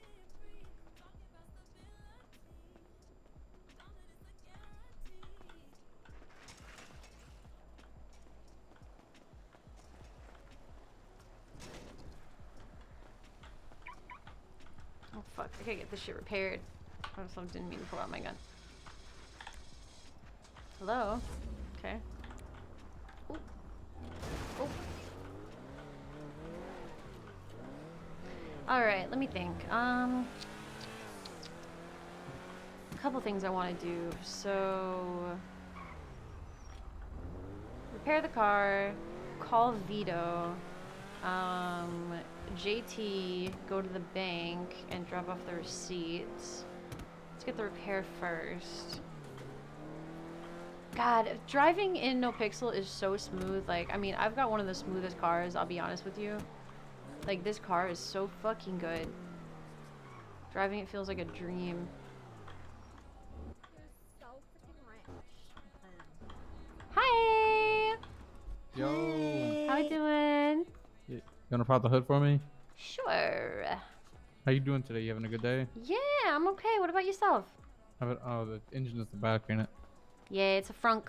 Oh fuck, I gotta get this shit repaired. I also didn't mean to pull out my gun. Hello? Okay. Ooh. Oh. Alright, let me think. A couple things I want to do. So, repair the car, call Vito, JT, go to the bank and drop off the receipts. Let's get the repair first. God, driving in NoPixel is so smooth. Like, I mean, I've got one of the smoothest cars, I'll be honest with you. Like, this car is so fucking good. Driving it feels like a dream. Hi! Yo. How you doing? You wanna pop the hood for me? Sure. How you doing today? You having a good day? Yeah, I'm okay. What about yourself? Oh, the engine at the back, ain't it? Yeah, it's a frunk.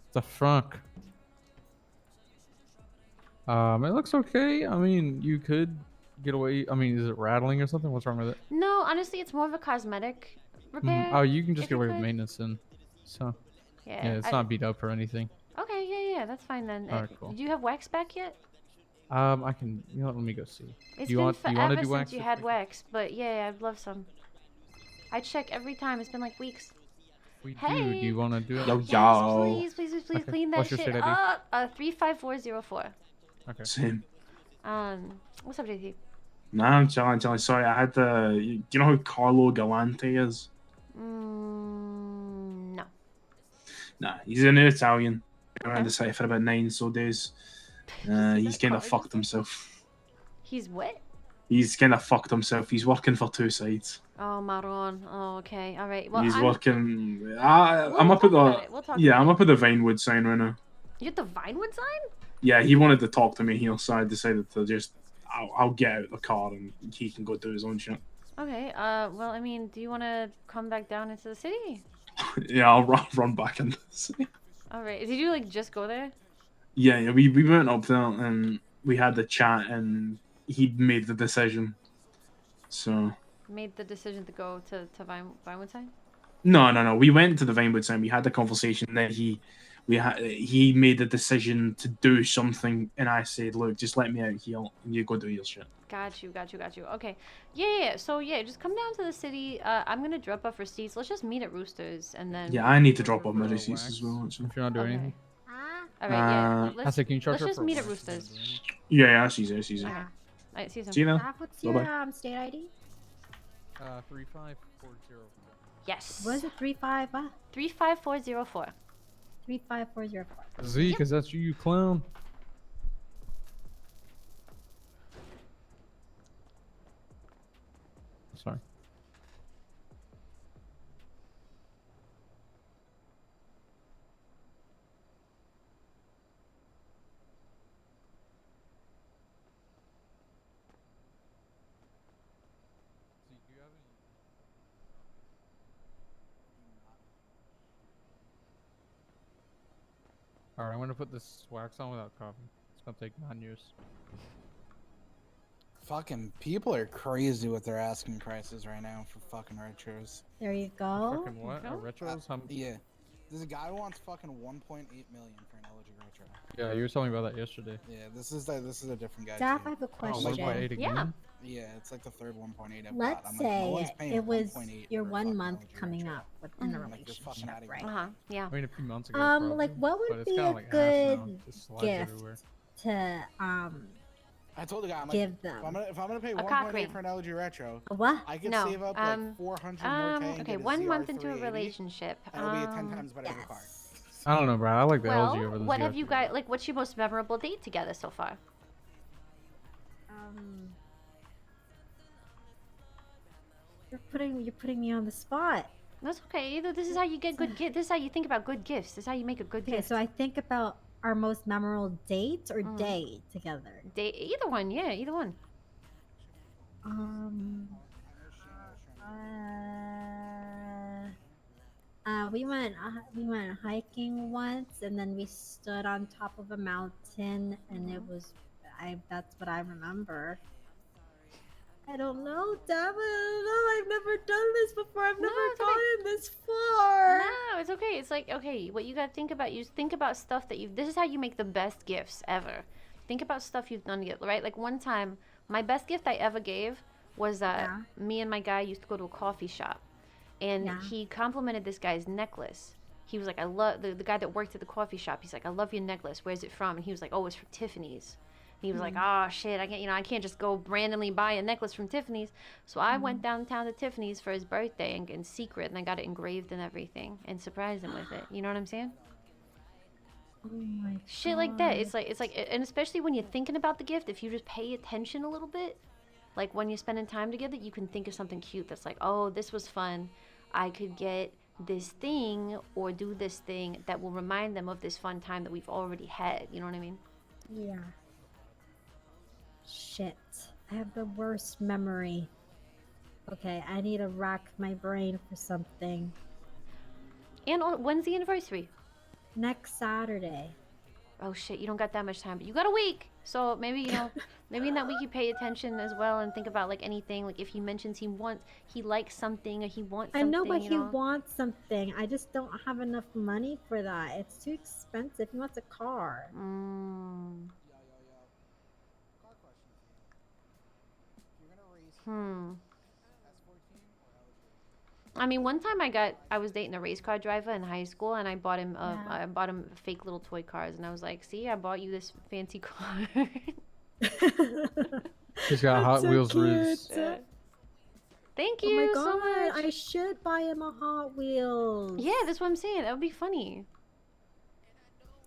It's a frunk. It looks okay. I mean, you could get away. I mean, is it rattling or something? What's wrong with it? No, honestly, it's more of a cosmetic repair. Oh, you can just if get you away with could. maintenance then. So, Yeah, yeah, it's not beat up or anything. Okay, yeah, that's fine then. Alright, cool. Do you have wax back yet? I can. You know what? Let me go see. It's do you been want? Do you forever want to do since wax? you had wax, but yeah, I'd love some. I check every time. It's been like weeks. We do. Hey. Do you want to do it? Yo, Yes, yo. please, Okay. clean that What's your shit state ID? up. 35404. Okay. Same. What's up, JT? Nah, I'm chilling. Sorry, I had to. Do you know who Carlo Galante is? No. Nah, he's an Italian. Been around the city for about 9 so days. He's kind of fucked himself. He's what? He's kind of fucked himself. He's working for two sides. Oh, Maron. Oh, okay. All right. Well, He's I'm working. We'll I'm up talk at about the. it. We'll talk Yeah, about I'm it. up at the Vinewood sign right now. You at the Vinewood sign? Yeah, he wanted to talk to me here, so I decided to just I'll get out the car and he can go do his own shit. Okay. Well, I mean, do you want to come back down into the city? Yeah, I'll run back in. All right. Did you like just go there? Yeah, we went up there and we had the chat and he made the decision. So Made the decision to go to Vinewood side? no. We went to the Vinewood Sign. We had the conversation. Then he made the decision to do something, and I said, "Look, just let me out here, and you go do your shit." Got you. Okay. Yeah. So yeah, just come down to the city. I'm gonna drop off receipts. Let's just meet at Roosters and then. Yeah, I need to drop off my receipts as well. If you're not doing Okay. anything. All right. Yeah. I said, can you charge let's her just for meet at wax? Roosters. Yeah, she's there. Okay. All right. See you soon. See you now. Steph, what's Bye-bye. your state ID? 35404. Yes. What is it? 35404. 35404. Z, because that's you clown. Sorry. Alright, I'm gonna put this wax on without coffee. It's gonna take 9 years. Fucking people are crazy with their asking prices right now for fucking retros. There you go. Fucking what? Retros? Yeah. There's a guy who wants fucking 1.8 million for an LG retro. Yeah, you were telling me about that yesterday. Yeah, this is a different guy. Steph, too. I have a question. 1.8 again? Yeah, it's like the third 1.8 I've Let's got. I'm like, no one's say paying it was 1.8 your for a 1 fucking month LG coming retro. up within the I'm like, you're fucking relationship, outta here. right? Yeah. I mean, a few months ago. Like, what but would it's be kinda a like half good now. It just slides gift everywhere. to I told the guy, I'm like, give them? if I'm gonna pay A cock 1.8 ring. for an LG retro, A what? I could No, save up like 400 more K and okay, get a 1 month into a ZR380, relationship. and it'll be a 10 times better car. I don't know, bro. I like the Well, LG over the what ZR3. have you guys like? What's your most memorable date together so far? You're putting me on the spot. That's okay. Either this is how you get good gifts. This is how you think about good gifts. This is how you make a good Okay, gift. so I think about our most memorable date or day together. Date, either one. Yeah, either one. We went hiking once, and then we stood on top of a mountain, and it was, that's what I remember. I don't know, Deb. I don't know. I've never done this before. I've never it's okay. gotten this far. No, it's okay. It's like, okay, what you gotta think about, you think about stuff that this is how you make the best gifts ever. Think about stuff you've done, right? Like one time, my best gift I ever gave was me and my guy used to go to a coffee shop, and he complimented this guy's necklace. He was like, I love, the guy that worked at the coffee shop, he's like, I love your necklace. Where's it from? And he was like, oh, it's from Tiffany's. And he was like, oh shit, I can't just go randomly buy a necklace from Tiffany's. So I went downtown to Tiffany's for his birthday and in secret, and I got it engraved and everything, and surprised him with it. You know what I'm saying? Oh my Shit like that. It's like, and especially when you're thinking about the gift, if you just pay attention a little bit, like when you're spending time together, you can think of something cute that's like, oh, this was fun. I could get this thing or do this thing that will remind them of this fun time that we've already had. You know what I mean? Yeah. Shit. I have the worst memory. Okay, I need to rack my brain for something. And when's the anniversary? Next Saturday. Oh shit, you don't got that much time, but you got a week. So maybe, maybe in that week you pay attention as well and think about like anything, like if he mentions he likes something or he wants something. I know, but he wants something. I just don't have enough money for that. It's too expensive. He wants a car. I mean, one time I was dating a race car driver in high school, and I bought him fake little toy cars, and I was like, "See, I bought you this fancy car." She's got Hot Wheels roots. Thank Oh you my so god, much. I should buy him a Hot Wheels. Yeah, that's what I'm saying. That would be funny.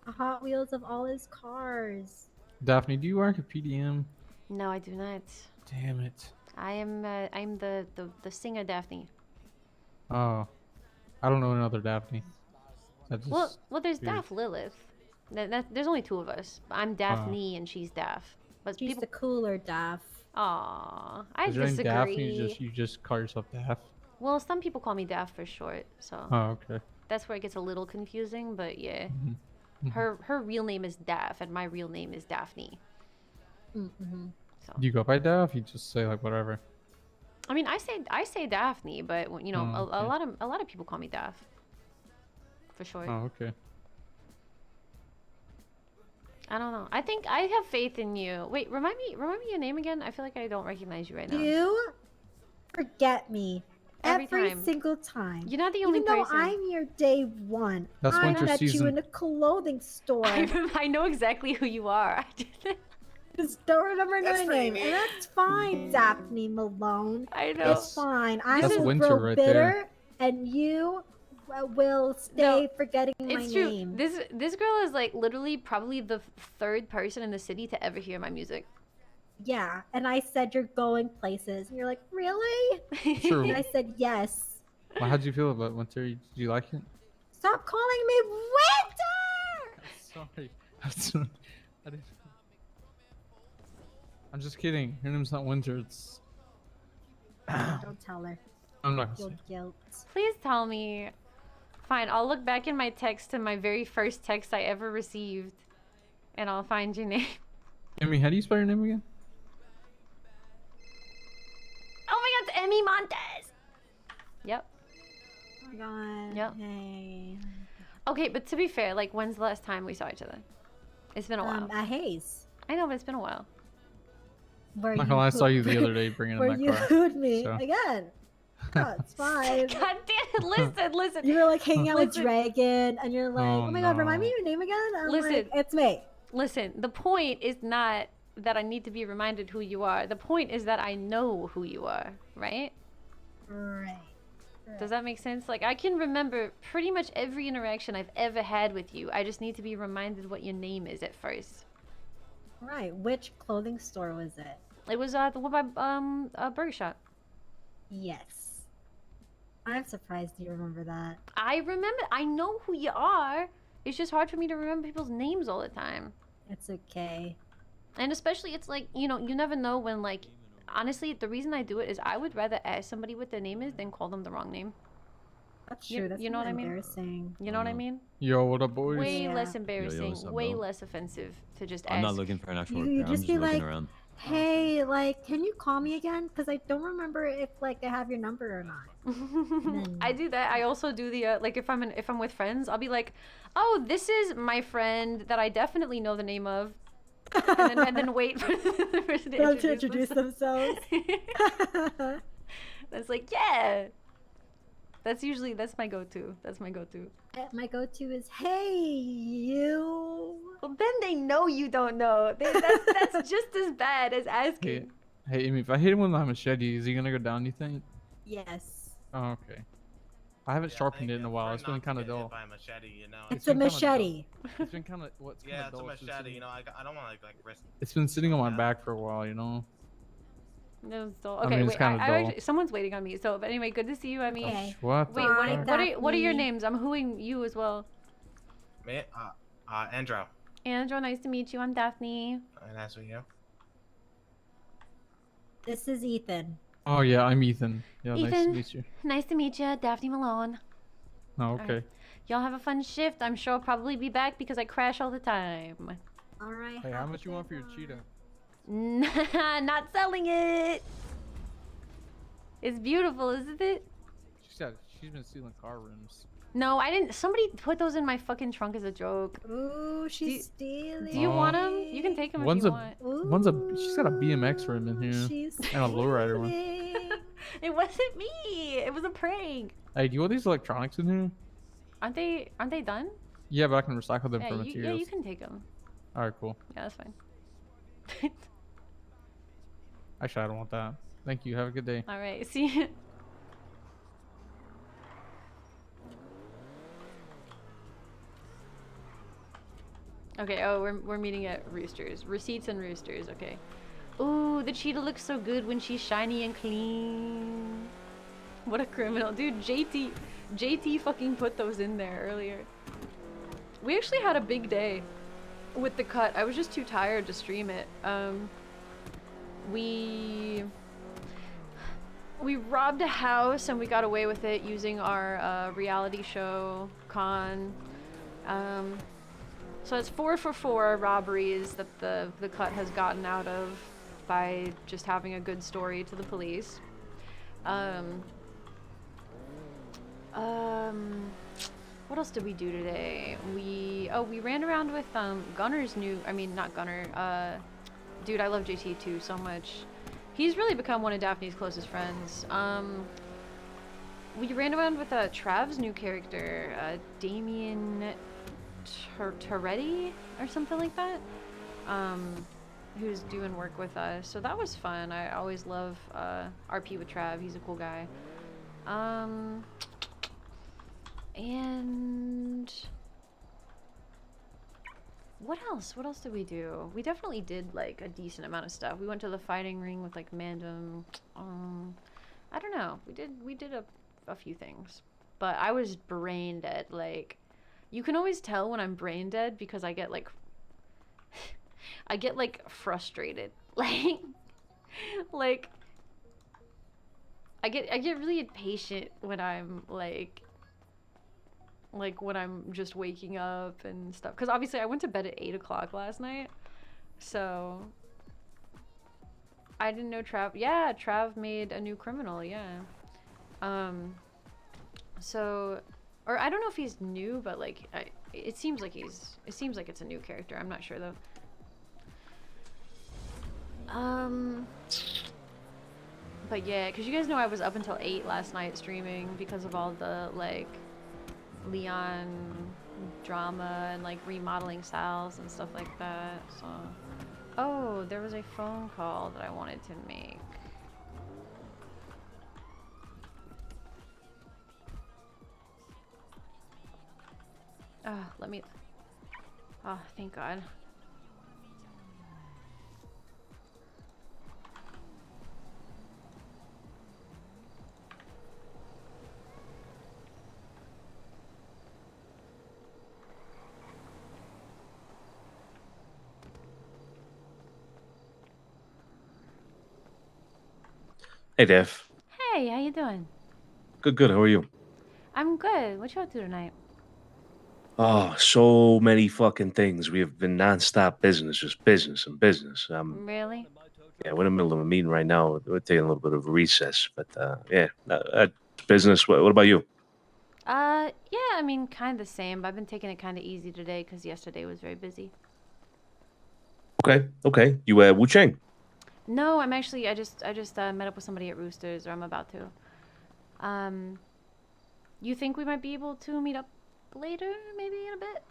A Hot Wheels of all his cars. Daphne, do you work at PDM? No, I do not. Damn it. I'm the singer Daphne. Oh. I don't know another Daphne. Well, there's Daph Lilith. There's only two of us. I'm Daphne and she's Daph. But She's people. the cooler Daph. Aw, I Is your name disagree. Daphne? You just call yourself Daph? Well, some people call me Daph for short, so Oh, okay. that's where it gets a little confusing. But yeah, Mhm. her real name is Daph, and my real name is Daphne. Mm-hmm. So Do you go by Daph? You just say like whatever. I mean, I say Daphne, but you know, Oh, a okay. lot of people call me Daph for short. Oh, okay. I don't know. I think I have faith in you. Wait, remind me your name again. I feel like I don't recognize you right now. You forget me Every every time. single time. You're not the only Even though person. I'm your day one. That's I winter met you season. in a clothing store. I know exactly who you are. Just don't remember That's my pretty name. neat. And that's fine, Daphne Malone. I know. It's fine. I That's will winter grow right bitter, there. and you will stay forgetting my It's true. name. This girl is like literally probably the third person in the city to ever hear my music. Yeah, and I said you're going places. And you're like, really? Sure. And I said yes. Well, how'd you feel about winter? Did you like it? Stop calling me winter! Sorry. I'm sorry. I didn't... I'm just kidding. Her name's not Winter. It's. Don't tell her. I'm not You'll gonna say. guilt. Please tell me. Fine, I'll look back in my text to my very first text I ever received, and I'll find your name. Emmy, how do you spell your name again? Oh my God, it's Emmy Montes. Yep. Oh my god. Yep. Hey. Okay, but to be fair, like, when's the last time we saw each other? It's been a while. At Hayes. I know, but it's been a while. Where I'm not gonna lie, I saw you the other day bringing in where that you car. hooed me so. again. Oh, it's fine. God damn it! Listen. You were like hanging out with Listen. Dragon, and you're like, Oh, oh my god, remind me no. your name again? I'm Listen. like, it's me. Listen, the point is not that I need to be reminded who you are. The point is that I know who you are, right? Right. Does that make sense? Like, I can remember pretty much every interaction I've ever had with you. I just need to be reminded what your name is at first. Right. Which clothing store was it? It was the one by Burger Shop. Yes. I'm surprised you remember that. I remember. I know who you are. It's just hard for me to remember people's names all the time. It's okay. And especially, it's like, you know, you never know when, like, honestly, the reason I do it is I would rather ask somebody what their name is than call them the wrong name. That's You- true. That's you know what I mean? embarrassing. You know what I mean? Yo, what up, boys? Way Yeah. less embarrassing, what's up, way bro? less offensive to just I'm ask. not looking for an actual You repair. I'm just just be looking like, around. hey, like, can you call me again? Because I don't remember if like I have your number or not. then- I do that. I also do the like if I'm with friends, I'll be like, "Oh, this is my friend that I definitely know the name of," and then wait for the person to Them introduce themselves. That's like, yeah. That's my go-to. That's my go-to. My go-to is, hey, you. Well, then they know you don't know. That's just as bad as asking. Hey, Amy, if I hit him with my machete, is he gonna go down, you think? Yes. Oh, okay. I haven't sharpened it in a while. It's been kind of dull. By a machete, you know. It's a been kinda dull. machete. It's been kind of what's kind Yeah, of it's a dull. It's been machete. sitting- You know, I don't want to like risk. It's been sitting on my back for a while, you know. No, it's dull. I Okay, mean, it's wait. kinda dull. actually, someone's waiting on me. So, but anyway, good to see you. I mean, Okay. What? wait, the Bye, fuck? what are your Daphne. names? I'm hooing you as well. Me, Andrew. Andrew, nice to meet you. I'm Daphne. Nice to meet you. This is Ethan. Oh yeah, I'm Ethan. Yeah, nice to Ethan. meet you. Nice to meet you, Daphne Malone. Oh, okay. Alright. Y'all have a fun shift. I'm sure I'll probably be back because I crash all the time. All right. Hey, how have a much you want for good your one. cheetah? Not selling it. It's beautiful, isn't it? She's been stealing car rims. No, I didn't. Somebody put those in my fucking trunk as a joke. Ooh, she's stealing. Do you Oh. want them? You can take them if One's you a want. she's got a BMX rim in here She's and a lowrider one. stealing. It wasn't me. It was a prank. Hey, do you want these electronics in here? Aren't they done? Yeah, but I can recycle them Yeah, for yeah, materials. you can take them. All right, cool. Yeah, that's fine. Actually, I don't want that. Thank you. Have a good day. All right. See you. Okay, oh, we're meeting at Roosters. Receipts and Roosters, okay. Ooh, the cheetah looks so good when she's shiny and clean. What a criminal. Dude, JT fucking put those in there earlier. We actually had a big day with the cut. I was just too tired to stream it. We robbed a house and we got away with it using our reality show con. So it's 4 for 4 robberies that the cut has gotten out of by just having a good story to the police. What else did we do today? We ran around with Gunner's new, I mean not Gunner, dude, I love JT too so much. He's really become one of Daphne's closest friends. We ran around with Trav's new character, Damien Toretti or something like that, who's doing work with us. So that was fun. I always love RP with Trav. He's a cool guy. And what else? What else did we do? We definitely did like a decent amount of stuff. We went to the fighting ring with like Mandem. I don't know. We did a few things, but I was brain dead. Like, you can always tell when I'm brain dead because I get like frustrated. Like I get really impatient when I'm like when I'm just waking up and stuff. Because obviously I went to bed at 8 o'clock last night. So I didn't know Trav. Yeah, Trav made a new criminal, yeah. So, or I don't know if he's new, but like, it seems like it's a new character. I'm not sure though. But yeah, because you guys know I was up until 8 last night streaming because of all the like Leon drama and like remodeling Sal's and stuff like that. So, oh, there was a phone call that I wanted to make. Let me. Oh, thank God. Hey, Daph. Hey, how you doing? Good, good. How are you? I'm good. What you up to tonight? Oh, so many fucking things. We have been nonstop business, just business and business. Really? Yeah, we're in the middle of a meeting right now. We're taking a little bit of a recess, but yeah, business. What about you? Yeah, I mean, kind of the same. But I've been taking it kind of easy today because yesterday was very busy. Okay, okay. You Wu Chang? No, I'm actually. I just met up with somebody at Roosters, or I'm about to. You think we might be able to meet up later, maybe in a bit?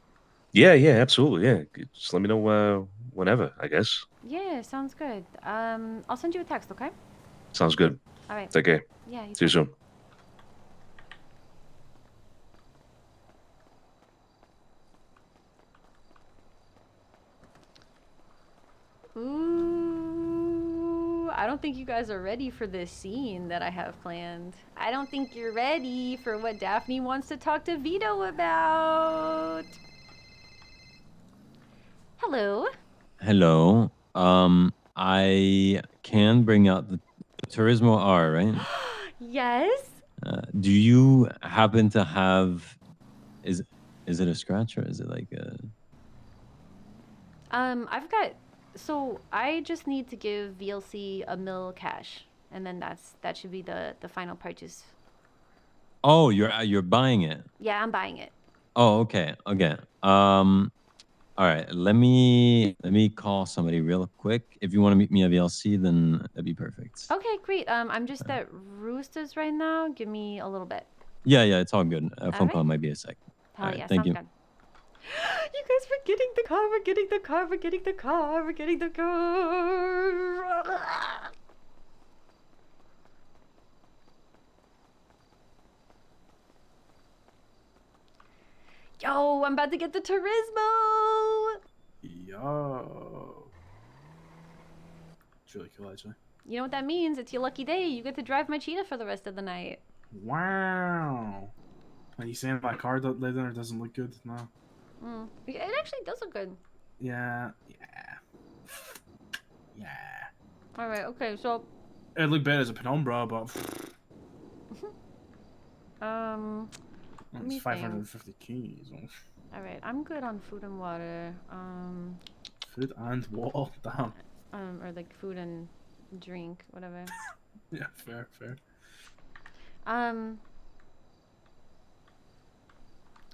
Yeah, yeah, absolutely. Yeah, just let me know whenever. I guess Yeah, sounds good. I'll send you a text, okay? sounds good. All right. Take care. Yeah. You See you soon. Ooh, I don't think you guys are ready for this scene that I have planned. I don't think you're ready for what Daphne wants to talk to Vito about. Hello. Hello. I can bring out the Turismo R, right? Yes. Do you happen to have? Is it a scratch or is it like a? I've got. So I just need to give VLC $1 mil cash, and then that should be the final purchase. Oh, you're buying it. Yeah, I'm buying it. Oh, okay. Okay. All right. Let me call somebody real quick. If you want to meet me at VLC, then that'd be perfect. Okay, great. I'm just at Roosters right now. Give me a little bit. Yeah, it's all good. A phone call might be a sec. Hell All right, yeah, thank sounds you. good. You guys, we're getting the car. We're getting the car. We're getting the car. We're getting the car. Yo, I'm about to get the Turismo. Yo. It's really cool, actually. You know what that means? It's your lucky day. You get to drive my cheetah for the rest of the night. Wow. Are you saying my car leather doesn't look good? No. Yeah, it actually does look good. Yeah. All right. Okay. So. It looked better as a penumbra, but Let it's me think. 550 keys. All right. I'm good on food and water. Food and water. Damn. Or like food and drink, whatever. Yeah, fair.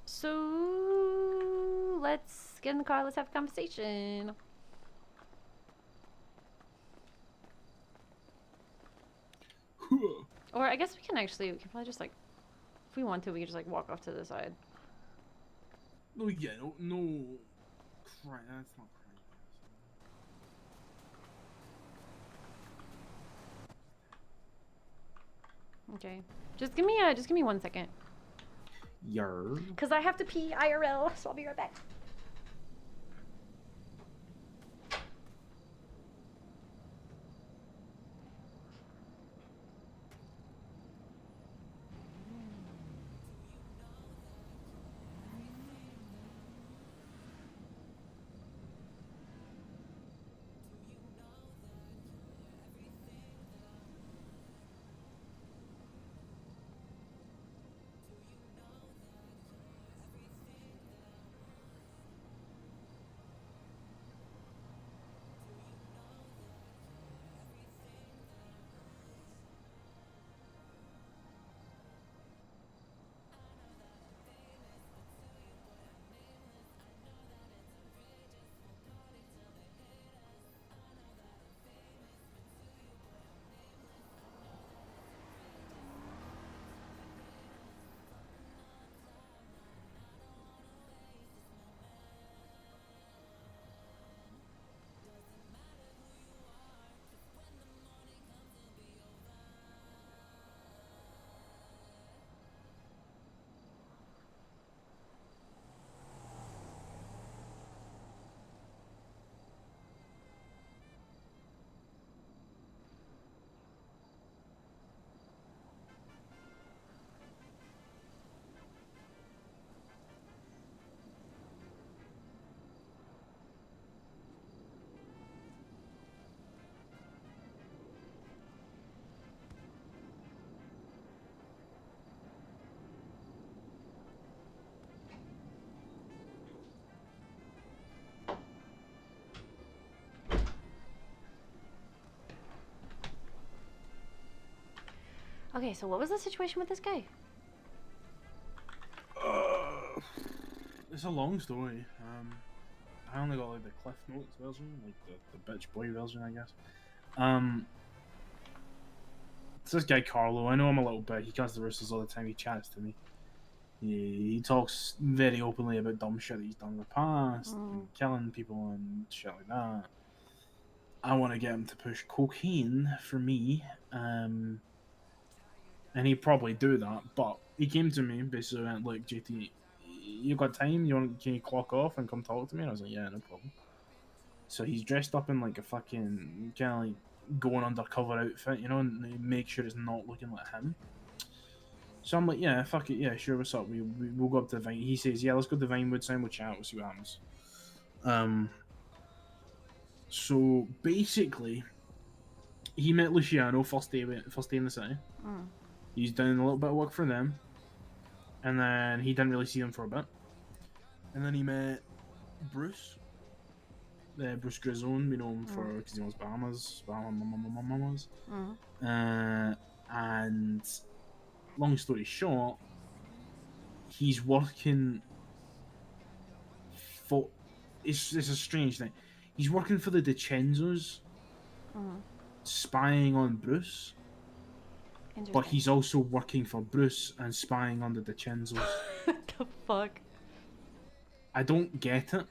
So let's get in the car. Let's have a conversation. Or I guess we can probably just like, if we want to, we can just like walk off to the side. No, yeah, no. Right, that's not Okay. Just give me 1 second. Yer. Cause I have to pee IRL, so I'll be right back. Okay, so what was the situation with this guy? It's a long story. I only got like the Cliff Notes version, like the bitch boy version, I guess. It's this guy Carlo. I know him a little bit. He comes to Roosters all the time. He chats to me. He talks very openly about dumb shit that he's done in the past, and killing people and shit like that. I want to get him to push cocaine for me, and he'd probably do that. But he came to me and basically went, "Look, JT, you got time? Can you clock off and come talk to me?" And I was like, "Yeah, no problem." So he's dressed up in like a fucking kind of like going undercover outfit, you know, and they make sure it's not looking like him. So I'm like, yeah, fuck it, yeah, sure, what's up? We'll go up to Vine. He says, yeah, let's go to Vinewood, Sound, we'll chat, we'll see what happens. So basically, he met Luciano first day in the city. He's done a little bit of work for them, and then he didn't really see them for a bit. And then he met Bruce. Bruce Grizzone, we know him for because he owns Bahamas. And long story short, he's working for. It's a strange thing. He's working for the DiCenzos, spying on Bruce. But he's also working for Bruce and spying on the DiCenzos. What the fuck? I don't get it.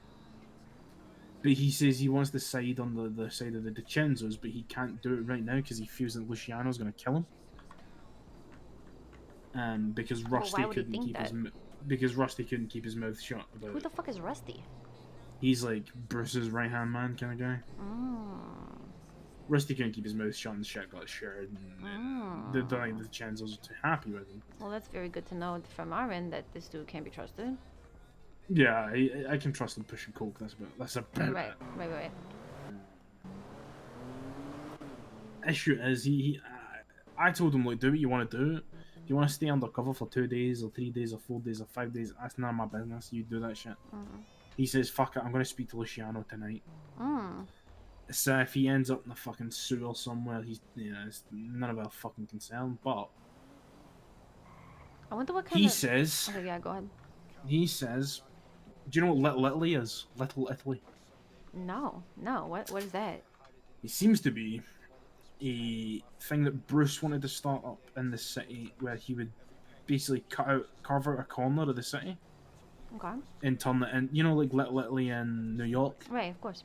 But he says he wants to side on the side of the DiCenzos, but he can't do it right now because he feels that Luciano's going to kill him. Because Rusty couldn't keep his mouth shut about Who the fuck is Rusty? He's like Bruce's right hand man kind of guy. Rusty couldn't keep his mouth shut and shit got shared. And the DiCenzos are too happy with him. Well, that's very good to know from our end that this dude can't be trusted. Yeah, I can trust him pushing coke. That's about Right, it. right. Issue is I told him, like, do what you want to do. If you want to stay undercover for 2 days or 3 days or 4 days or 5 days, that's none of my business. You do that shit. He says, fuck it, I'm going to speak to Luciano tonight. So if he ends up in the fucking sewer somewhere, it's none of our fucking concern. But I wonder what kind he of. says, Okay, yeah, go ahead. he says, do you know what Little Italy is? Little Italy. No. What is that? It seems to be a thing that Bruce wanted to start up in the city, where he would basically carve out a corner of the city Okay. and turn it in, like Little Italy in New York. Right, of course.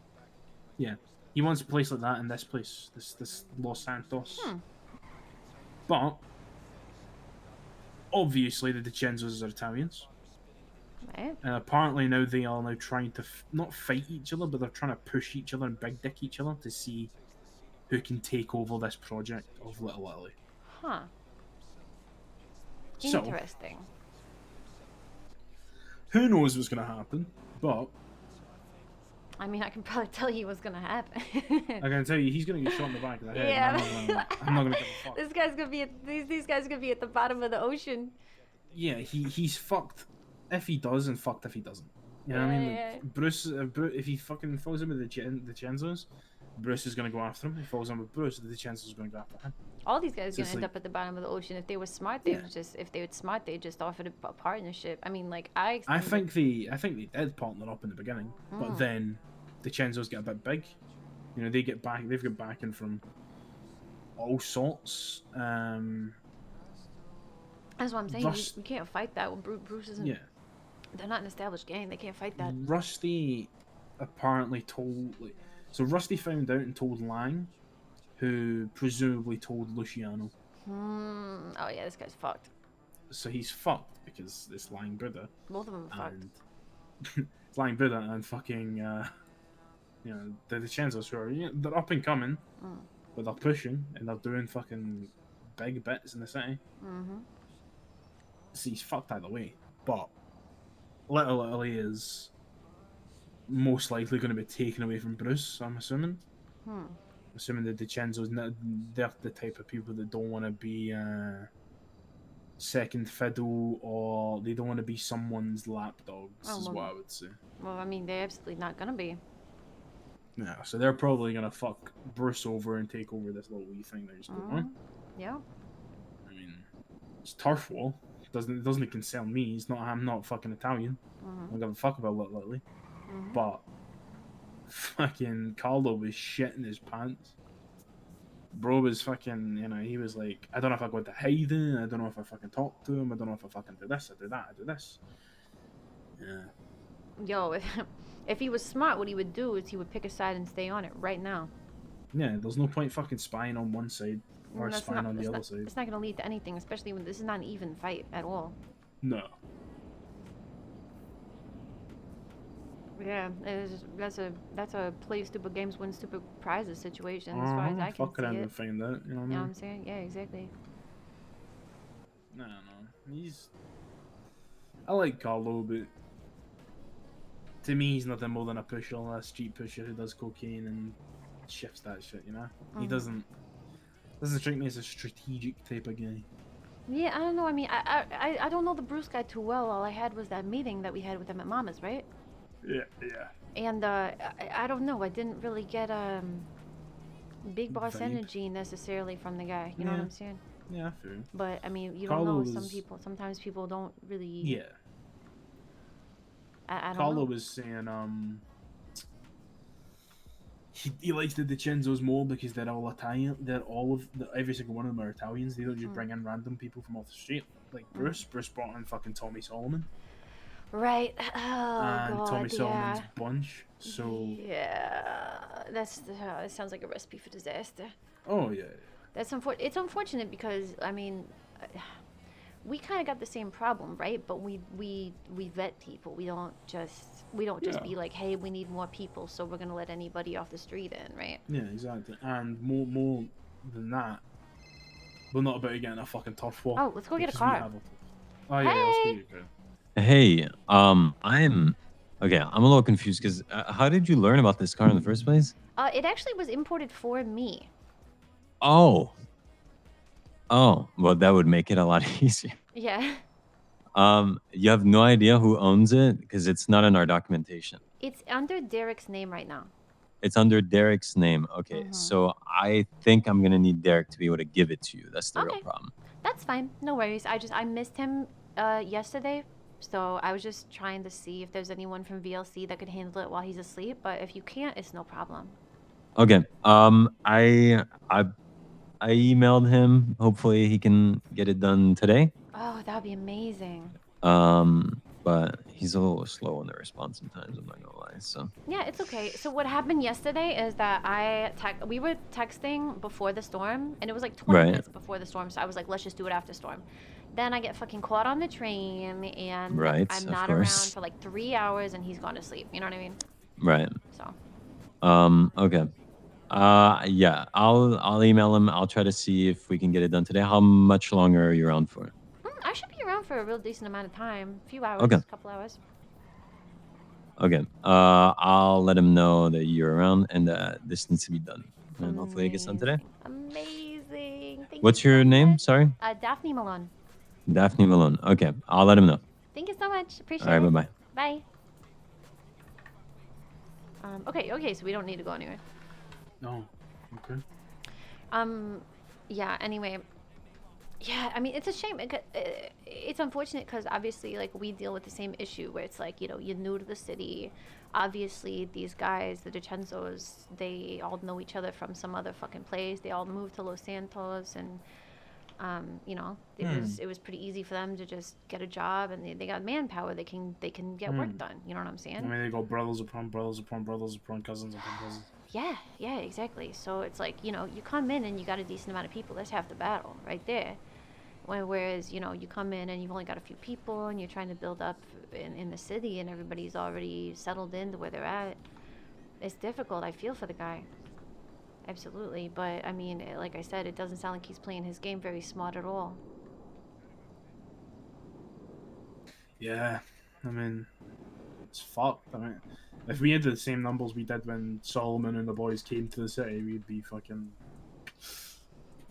Yeah, he wants a place like that in this place, this Los Santos. But obviously the DiCenzos are Italians. Right. And apparently now they are trying to not fight each other, but they're trying to push each other and big dick each other to see who can take over this project of Little Italy. Huh. So, Interesting. who knows what's going to happen, but I mean, I can probably tell you what's gonna happen. I can tell you, he's going to get shot in the back of the head. Yeah. I'm not going to give a fuck. This guy's gonna be these guys are gonna be at the bottom of the ocean. Yeah, he's fucked if he does and fucked if he doesn't. You know what I mean? Yeah. Bruce, if he fucking falls in with the DiCenzos, Bruce is going to go after him. If he falls in with Bruce, the DiCenzos are going to go after him. All these guys are So gonna it's end like- up at the bottom of the ocean. If they were smart, they would just offered a partnership. I mean, like I think they did partner up in the beginning, but then the DiCenzos get a bit big. They've got backing from all sorts. That's what I'm saying. Rust- You can't fight that when Bruce isn't. Yeah. They're not an established gang. They can't fight that. Rusty apparently told, so Rusty found out and told Lang, who presumably told Luciano. Oh yeah, this guy's fucked. So he's fucked because it's Lang Buddha. Both of them are fucked. It's Lang Buddha and fucking, the DiCenzos who are, they're up and coming, but they're pushing and they're doing fucking big bits in the city. So he's fucked either way. But Little Italy is most likely going to be taken away from Bruce, I'm assuming. Assuming the DiCenzos, they're the type of people that don't want to be second fiddle, or they don't want to be someone's lapdogs, is what I would say. Well, I mean, they're absolutely not gonna be. Yeah, so they're probably going to fuck Bruce over and take over this little wee thing they're just going on. Yeah. I mean, it's turf war. It doesn't concern me. I'm not fucking Italian. I don't give a fuck about Little Italy. But fucking Carlo was shitting his pants. Bro was fucking, he was like, I don't know if I go to hiding, I don't know if I fucking talk to him, I don't know if I fucking do this, I do that, I do this. Yeah. Yo, if he was smart, what he would do is he would pick a side and stay on it right now. Yeah, there's no point fucking spying on one side or That's spying on the it's other not- side. It's not gonna lead to anything, especially when this is not an even fight at all. No. Yeah, that's a play stupid games, win stupid prizes situation as far as I can Fuck see around it. and find out, you know what I You know mean? what I'm saying? Yeah, exactly. No. I like Carlo, but to me, he's nothing more than a pusher, a street pusher who does cocaine and shifts that shit, He doesn't strike me as a strategic type of guy. Yeah, I don't know. I mean, I don't know the Bruce guy too well. All I had was that meeting that we had with him at Mama's, right? Yeah. And I don't know. I didn't really get big boss Vibe. energy necessarily from the guy. You know what Yeah. I'm saying? Yeah, fair. But I mean, you Carlo don't know. was- Sometimes people don't really. Yeah. I don't Carlo know. was saying, he likes the DiCenzos more because they're all Italian. Every single one of them are Italians. They don't just bring in random people from off the street like Bruce. Bruce brought in fucking Tommy Solomon. Right. Oh And God. Tommy Solomon's Yeah. bunch. So Yeah. That sounds like a recipe for disaster. oh yeah. That's It's unfortunate because I mean, we kind of got the same problem, right? But we vet people. We don't just Yeah. be like, hey, we need more people, so we're gonna let anybody off the street in, right? Yeah, exactly. And more than that, we're not about to get in a fucking turf war. Oh, let's go get a because we car. have Oh yeah, let's go Hey! get a car. Hey, I'm okay. I'm a little confused because how did you learn about this car in the first place? It actually was imported for me. Oh, well, that would make it a lot easier. Yeah. You have no idea who owns it because it's not in our documentation. It's under Derek's name right now. It's under Derek's name. Okay, so I think I'm gonna need Derek to be able to give it to you. That's the real Okay. problem. That's fine. No worries. I missed him yesterday, so I was just trying to see if there's anyone from VLC that could handle it while he's asleep. But if you can't, it's no problem. Okay. I emailed him. Hopefully he can get it done today. Oh, that would be amazing. But he's a little slow on the response sometimes. I'm not gonna lie. So. Yeah, it's okay. So what happened yesterday is that we were texting before the storm, and it was like 20 Right. minutes before the storm. So I was like, let's just do it after storm. Then I get fucking caught on the train, and Right, I'm of not course. around for like 3 hours, and he's gone to sleep. You know what I mean? Right. So. Okay. Yeah. I'll email him. I'll try to see if we can get it done today. How much longer are you around for? I should be around for a real decent amount of time. A few hours. Okay. A couple hours. Okay. I'll let him know that you're around and this needs to be done. And hopefully it gets done today. Amazing. Thank What's you your so name? much. Sorry. Daphne Malone. Daphne Malone. Okay. I'll let him know. Thank you so much. Appreciate All right. it. Bye-bye. Bye. Okay, so we don't need to go anywhere. No. Okay. Yeah, anyway. Yeah, I mean, it's a shame. It's unfortunate because obviously, like, we deal with the same issue where it's like, you're new to the city. Obviously, these guys, the DiCenzos, they all know each other from some other fucking place. They all moved to Los Santos, and it was pretty easy for them to just get a job, and they got manpower. They can get work done. You know what I'm saying? I mean, they got brothers upon brothers upon brothers upon cousins upon cousins. Yeah, exactly. So it's like, you come in and you got a decent amount of people. That's half the battle right there. Whereas, you come in and you've only got a few people and you're trying to build up in the city and everybody's already settled into where they're at. It's difficult. I feel for the guy. Absolutely. But, I mean, like I said, it doesn't sound like he's playing his game very smart at all. Yeah, I mean, it's fucked. I mean, if we had the same numbers we did when Solomon and the boys came to the city, we'd be fucking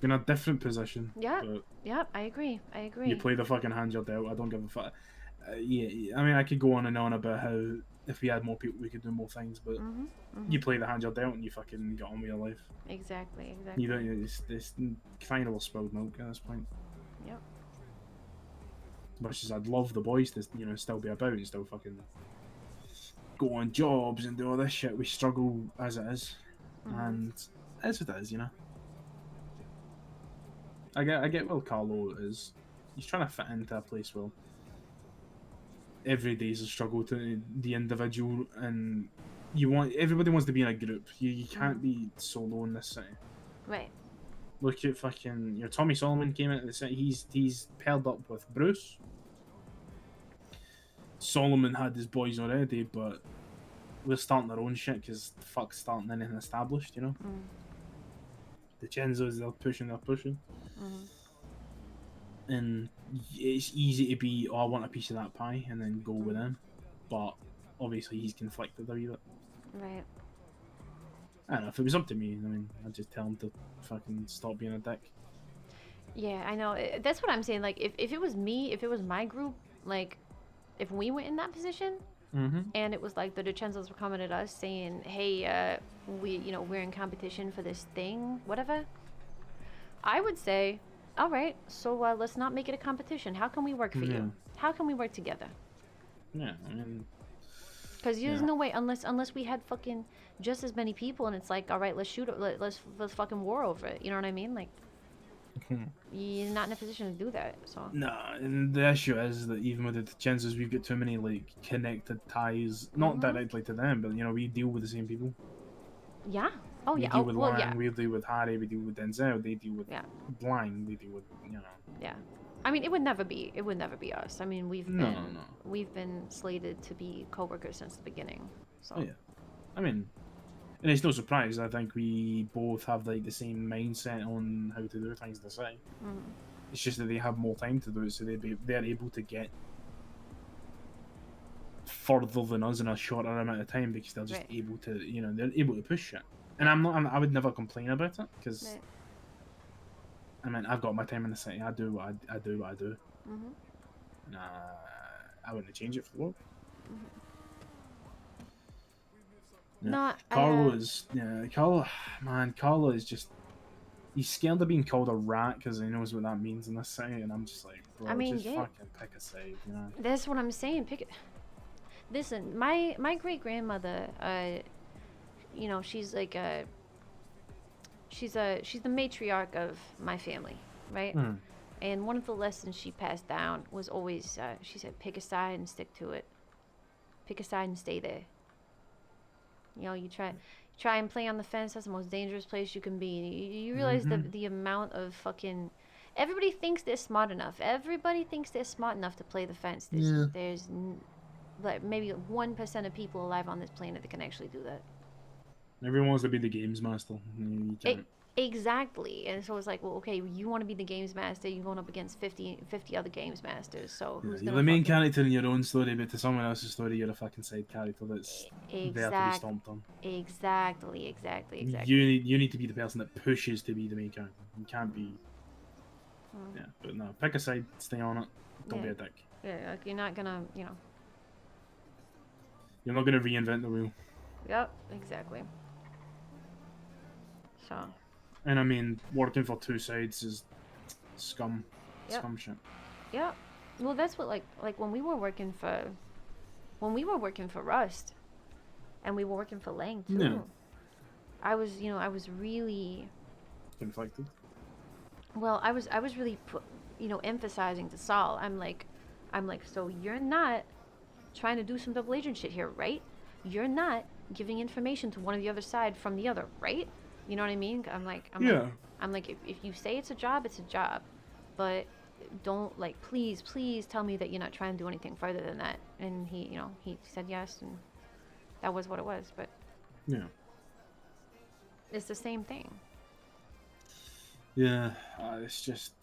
in a different position. Yep, I agree. You play the fucking hand you're dealt. I don't give a fuck. Yeah, I mean, I could go on and on about how if we had more people, we could do more things, but you play the hand you're dealt and you fucking get on with your life. Exactly. You don't. It's kind of a spilled milk at this point. Yep. Much as I'd love the boys to, still be about and still fucking go on jobs and do all this shit, we struggle as it is, and it's what it is, I get where Carlo is. He's trying to fit into a place where every day is a struggle to the individual, and everybody wants to be in a group. You can't be solo in this city. Right. Look at fucking Tommy Solomon came into the city. He's paired up with Bruce. Solomon had his boys already, but we're starting our own shit because fuck's starting anything established, The Chenzos, they're pushing. And it's easy to be, I want a piece of that pie, and then go with them. But obviously he's conflicted a wee bit. Right. I don't know, if it was up to me, I mean, I'd just tell him to fucking stop being a dick. Yeah, I know. That's what I'm saying. Like, if it was me, if it was my group, like, if we were in that position, and it was like the DiCenzos were coming at us saying, hey, we're in competition for this thing, whatever, I would say, all right, so let's not make it a competition. How can we work for you? How can we work together? Yeah, I mean, because there's no way unless we had fucking just as many people, and it's like, all right, let's shoot it, let's fucking war over it. You know what I mean? Like, you're not in a position to do that. So nah, and the issue is that even with the chances, we've got too many like connected ties, not directly to them, but we deal with the same people. Yeah. Oh, yeah. We deal with Lang, yeah. we deal with Harry, we deal with Denzel, they deal with Blank, they deal with Yeah. I mean, it would never be us. I mean, we've been slated to be co-workers since the beginning. So. Oh, yeah. I mean, and it's no surprise. I think we both have like the same mindset on how to do things the same. It's just that they have more time to do it, so they're able to get further than us in a shorter amount of time because they're just Right. able to, you know, they're able to push it. And I would never complain about it because, Right. I mean, I've got my time in the city. I do what I do. What I do. Mhm. I wouldn't change it for the world. Yeah. No, Carlo is, yeah, Carlo is just, he's scared of being called a rat because he knows what that means in this city, and I'm just like, bro, I mean, just yeah. fucking pick a side, you know? That's what I'm saying. Pick it. Listen, my great grandmother, you know, she's like she's the matriarch of my family, right? Hmm. And one of the lessons she passed down was always, she said, pick a side and stick to it. Pick a side and stay there. You know, you try and play on the fence. That's the most dangerous place you can be. You realize the amount of fucking. Everybody thinks they're smart enough. Everybody thinks they're smart enough to play the fence. There's like maybe 1% of people alive on this planet that can actually do that. Everyone wants to be the games master. You can't. Exactly. And so it's like, well, okay, you want to be the games master, you're going up against 50 other games masters. So Yeah, who's you're gonna the main fucking... character in your own story, but to someone else's story, you're a fucking side character that's there to be stomped on. Exactly. You need to be the person that pushes to be the main character. You can't be. Yeah, but no, pick a side, stay on it. Don't be a dick. Yeah, like you're not gonna, you know. You're not gonna reinvent the wheel. Yep, exactly. So. And I mean, working for two sides is scum. Yep. Scum shit. Yeah. Well, that's what like when we were working for Rust, and we were working for Lang too. Yeah. I was really Conflicted. well. I was really emphasizing to Saul. I'm like, so you're not trying to do some double agent shit here, right? You're not giving information to one of the other side from the other, right? You know what I mean? I'm like, if you say it's a job, it's a job, but don't, like, please tell me that you're not trying to do anything further than that. And he said yes, and that was what it was. But yeah, it's the same thing. Yeah, it's just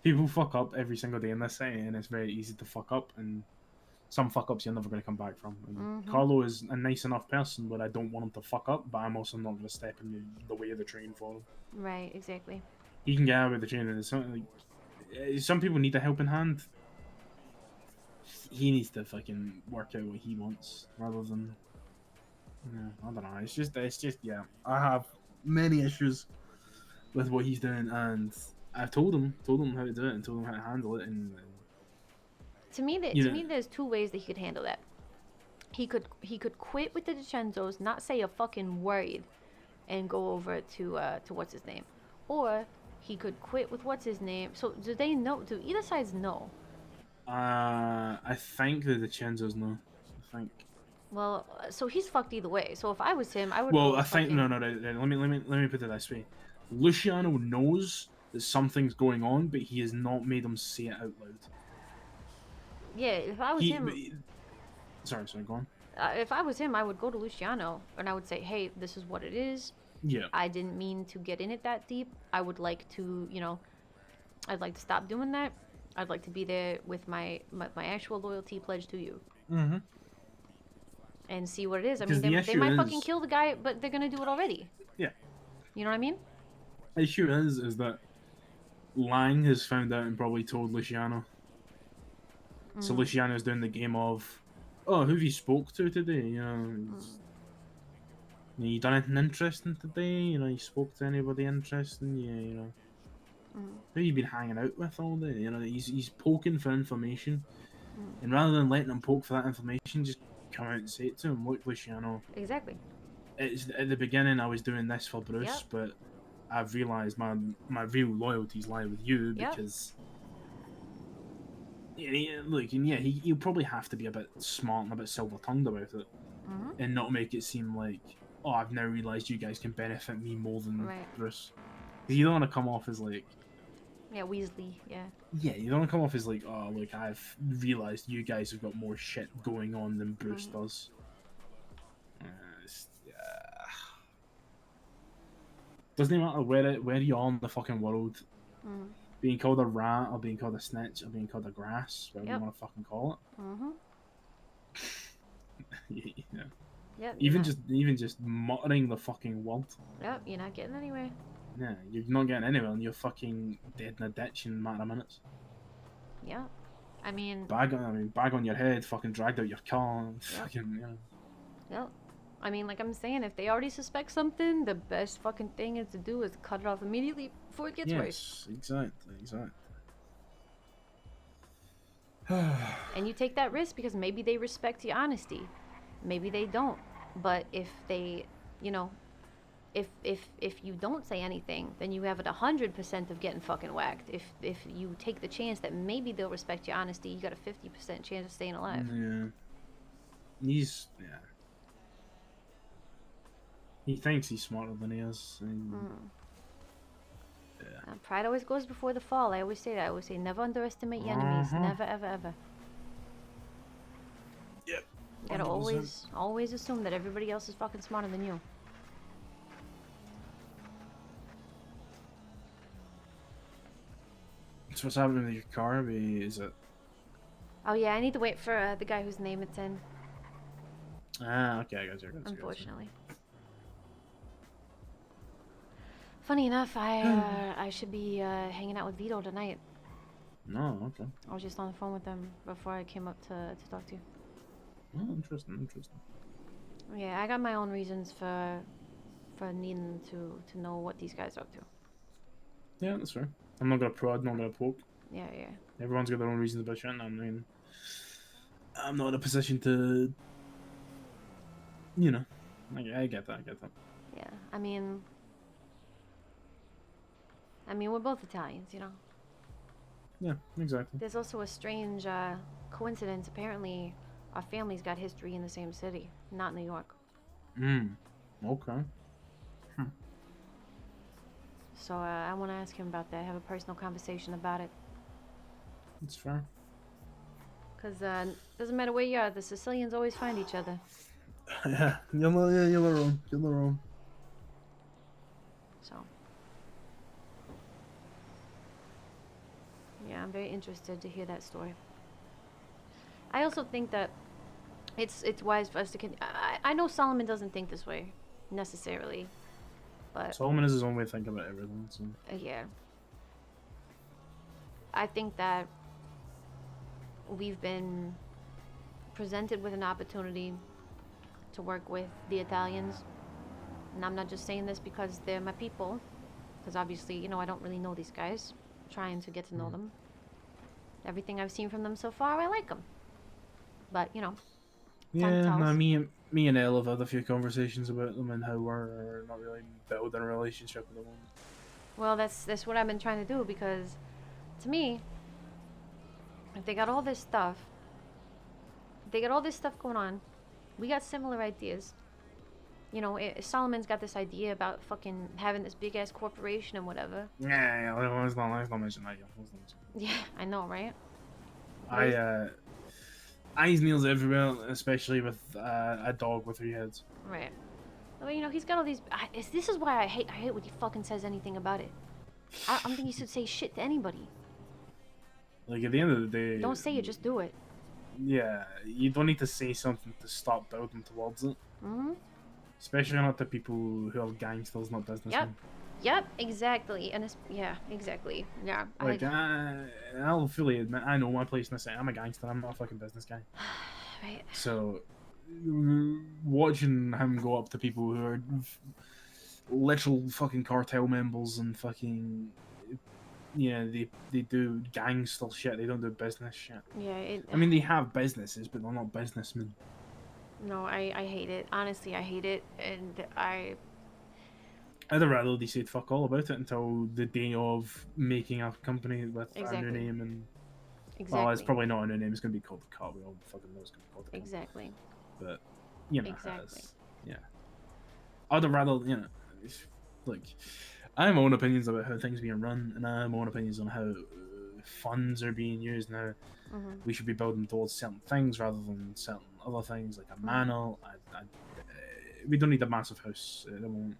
people fuck up every single day in this city, and it's very easy to fuck up, and some fuck ups you're never going to come back from. And Carlo is a nice enough person, but I don't want him to fuck up, but I'm also not going to step in the way of the train for him. Right, exactly. He can get out of the train, and some people need a helping hand. He needs to fucking work out what he wants rather than. Yeah, I don't know. It's just yeah. I have many issues with what he's doing, and I've told him how to do it and told him how to handle it, and To me, there's two ways that he could handle that. He could quit with the DiCenzos, not say a fucking word, and go over to what's his name, or he could quit with what's his name. So do they know? Do either sides know? I think the DiCenzos know. I think. Well, so he's fucked either way. So if I was him, I would. Well, I think no. Right, let me put it this way. Luciano knows that something's going on, but he has not made him say it out loud. Yeah, if I was him. Sorry, go on. If I was him, I would go to Luciano and I would say, hey, this is what it is. Yeah. I didn't mean to get in it that deep. I would like to, I'd like to stop doing that. I'd like to be there with my actual loyalty pledge to you. Mm-hmm. And see what it is. I mean, they might fucking kill the guy, but they're gonna do it already. Yeah. You know what I mean? The issue is that Lang has found out and probably told Luciano. So Luciano's doing the game of, oh, who have you spoke to today? You done anything interesting today? You spoke to anybody interesting? Who have you been hanging out with all day? He's poking for information, and rather than letting him poke for that information, just come out and say it to him. Look, Luciano. Exactly. It's at the beginning I was doing this for Bruce, but I've realised my real loyalties lie with you because. He'll probably have to be a bit smart and a bit silver-tongued about it, and not make it seem like, oh, I've now realised you guys can benefit me more than Bruce. Because you don't want to come off as like... Yeah, Weasley, yeah. Yeah, you don't want to come off as like, oh, look, I've realised you guys have got more shit going on than Bruce does. Doesn't matter where you are in the fucking world. being called a rat or being called a snitch or being called a grass, whatever Yep. you want to fucking call Mm-hmm. it. Yeah. Yep. Even just muttering the fucking word. Yep. You're not getting anywhere. Yeah, you're not getting anywhere, and you're fucking dead in a ditch in a matter of minutes. Yep. I mean. Bag on your head, fucking dragged out your car, Yep. fucking Yep. I mean, like I'm saying, if they already suspect something, the best fucking thing is to do is cut it off immediately before it gets worse. Yes, exactly. And you take that risk because maybe they respect your honesty, maybe they don't. But if they, you know, if you don't say anything, then you have it 100% of getting fucking whacked. If you take the chance that maybe they'll respect your honesty, you got a 50% chance of staying alive. Yeah. He thinks he's smarter than he is. Yeah. Pride always goes before the fall. I always say that. I always say never underestimate your enemies. Never, ever, ever. Yep. You gotta 100%. always assume that everybody else is fucking smarter than you. So what's happening with your car? Is it? Oh yeah, I need to wait for the guy whose name it's in. Ah, okay, I got you. Unfortunately. Funny enough, I should be hanging out with Vito tonight. No, okay. I was just on the phone with him before I came up to talk to you. Oh, interesting. Yeah, I got my own reasons for needing to know what these guys are up to. Yeah, that's fair. I'm not gonna prod, not gonna poke. Yeah. Everyone's got their own reasons about shit. I mean, I'm not in a position to, I get that. Yeah, I mean, we're both Italians, you know. Yeah, exactly. There's also a strange coincidence. Apparently, our families got history in the same city, not New York. Okay. So I want to ask him about that. Have a personal conversation about it. That's fair. Cause doesn't matter where you are, the Sicilians always find each other. Yeah, you're not wrong. So. Yeah, I'm very interested to hear that story. I also think that it's wise for us to. I know Solomon doesn't think this way, necessarily, but Solomon is his own way of thinking about everything. So. Yeah. I think that we've been presented with an opportunity to work with the Italians, and I'm not just saying this because they're my people, because obviously, you know, I don't really know these guys. I'm trying to get to know them. Everything I've seen from them so far, I like them. But, you know, time Yeah, tells. me and Elle have had a few conversations about them and how we're not really building a relationship with them. Well, that's what I've been trying to do, because to me, if they got all this stuff, going on, we got similar ideas. You know, Solomon's got this idea about fucking having this big ass corporation and whatever. Yeah, let's not mention that. Yeah, I know, right? Eyes nails everywhere, especially with a dog with 3 heads. Right. Well, you know, he's got all these. This is why I hate when he fucking says anything about it. I don't think he should say shit to anybody. Like, at the end of the day... Don't say it, just do it. Yeah, you don't need to say something to start building towards it. Mm-hmm. Especially not the people who are gangsters, not businessmen. Yep, exactly. And it's... Yeah, exactly. Yeah. Like, I'll fully admit, I know my place in the city. I'm a gangster, I'm not a fucking business guy. Right. So, watching him go up to people who are literal fucking cartel members and fucking... Yeah, they do gangster shit. They don't do business shit. Yeah, I mean, they have businesses, but they're not businessmen. No, I hate it. Honestly, I hate it, and I'd rather they said fuck all about it until the day of making a company with a new name and... Well, it's probably not a new name. It's going to be called the Car. We all fucking know it's going to be called the Car. Exactly. But, you know, exactly. Yeah. I'd rather, you know, like... I have my own opinions about how things are being run, and I have my own opinions on how funds are being used now. We should be building towards certain things rather than certain other things, like a manor. We don't need a massive house at the moment.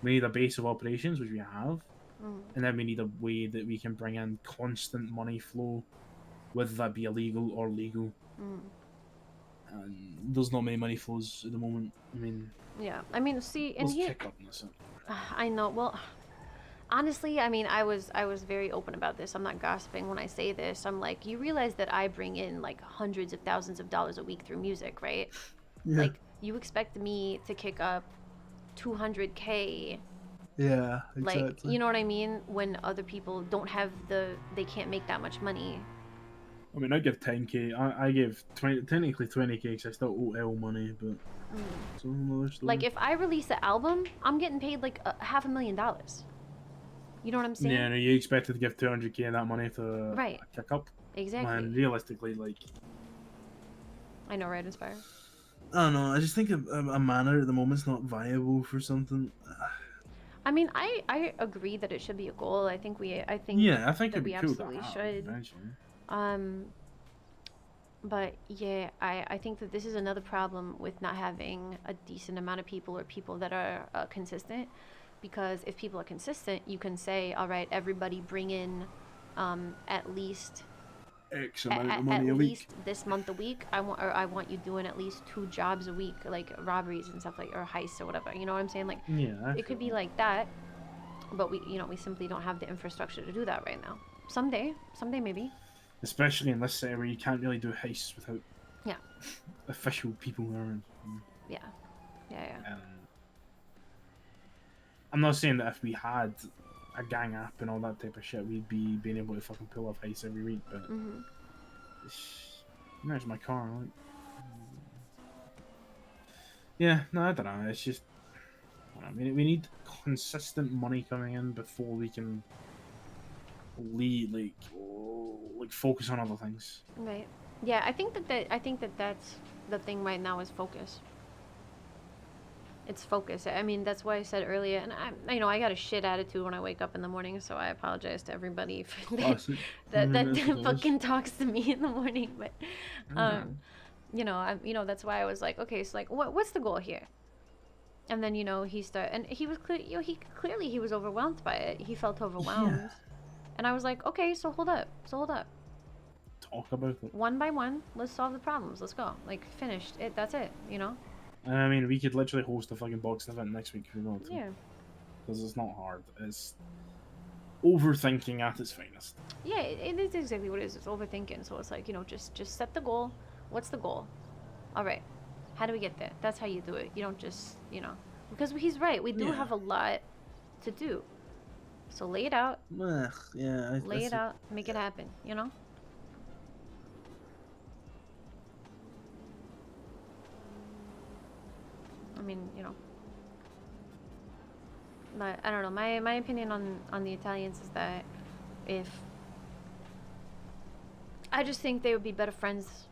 We need a base of operations, which we have, and then we need a way that we can bring in constant money flow, whether that be illegal or legal. And there's not many money flows at the moment. I mean, Yeah, I mean, see, and let's here, check up on this. I know. Well, honestly, I mean, I was very open about this. I'm not gossiping when I say this. I'm like, you realize that I bring in like hundreds of thousands of dollars a week through music, right? Yeah. Like, you expect me to kick up 200K? Yeah, Like, you know what I mean? When other people don't have they can't make that much money. I mean, I give 10k. I give 20, technically 20k because I still owe L money, but it's another story. Like, if I release an album, I'm getting paid like $500,000. You know what I'm saying? Yeah, and you expected to give 200k of that money to Right. kick up. Exactly. And realistically, like, I know, right, Inspire? I don't know. I just think a manor at the moment's not viable for something. I mean, I agree that it should be a goal. I think Yeah, I think that it'd be we cool to absolutely have should. eventually. But yeah, I think that this is another problem with not having a decent amount of people or people that are consistent. Because if people are consistent, you can say, all right, everybody bring in at least X amount of money a at week. least this month a week. I want you doing at least 2 jobs a week, like robberies and stuff, like, or heists or whatever. You know what I'm saying? Like, Yeah, it could be like that, but we simply don't have the infrastructure to do that right now. Someday maybe. Especially in this city where you can't really do heists without Yeah. official people around. Yeah. I'm not saying that if we had a gang app and all that type of shit, we'd be being able to fucking pull off heists every week, but there's my car. Like, yeah, no, I don't know. It's just, I mean, we need consistent money coming in before we can focus on other things. Right. Yeah, I think that that's the thing right now is focus. It's focus. I mean, that's why I said earlier, and I got a shit attitude when I wake up in the morning, so I apologize to everybody for that fucking talks to me in the morning. But, that's why I was like, okay, so like, what's the goal here? And then he was clear. He was overwhelmed by it. He felt overwhelmed, and I was like, okay, so hold up. Talk about it. One by one, let's solve the problems. Let's go. Like, finished. That's it. And I mean, we could literally host a fucking boxing event next week if we wanted to. Yeah. Because it's not hard. It's overthinking at its finest. Yeah, it is exactly what it is. It's overthinking. So it's like, just set the goal. What's the goal? All right. How do we get there? That's how you do it. You don't just, because he's right. We do have a lot to do. So lay it out. Yeah. Lay it out. Make it happen, I mean, I don't know. My opinion on the Italians is that I just think they would be better friends.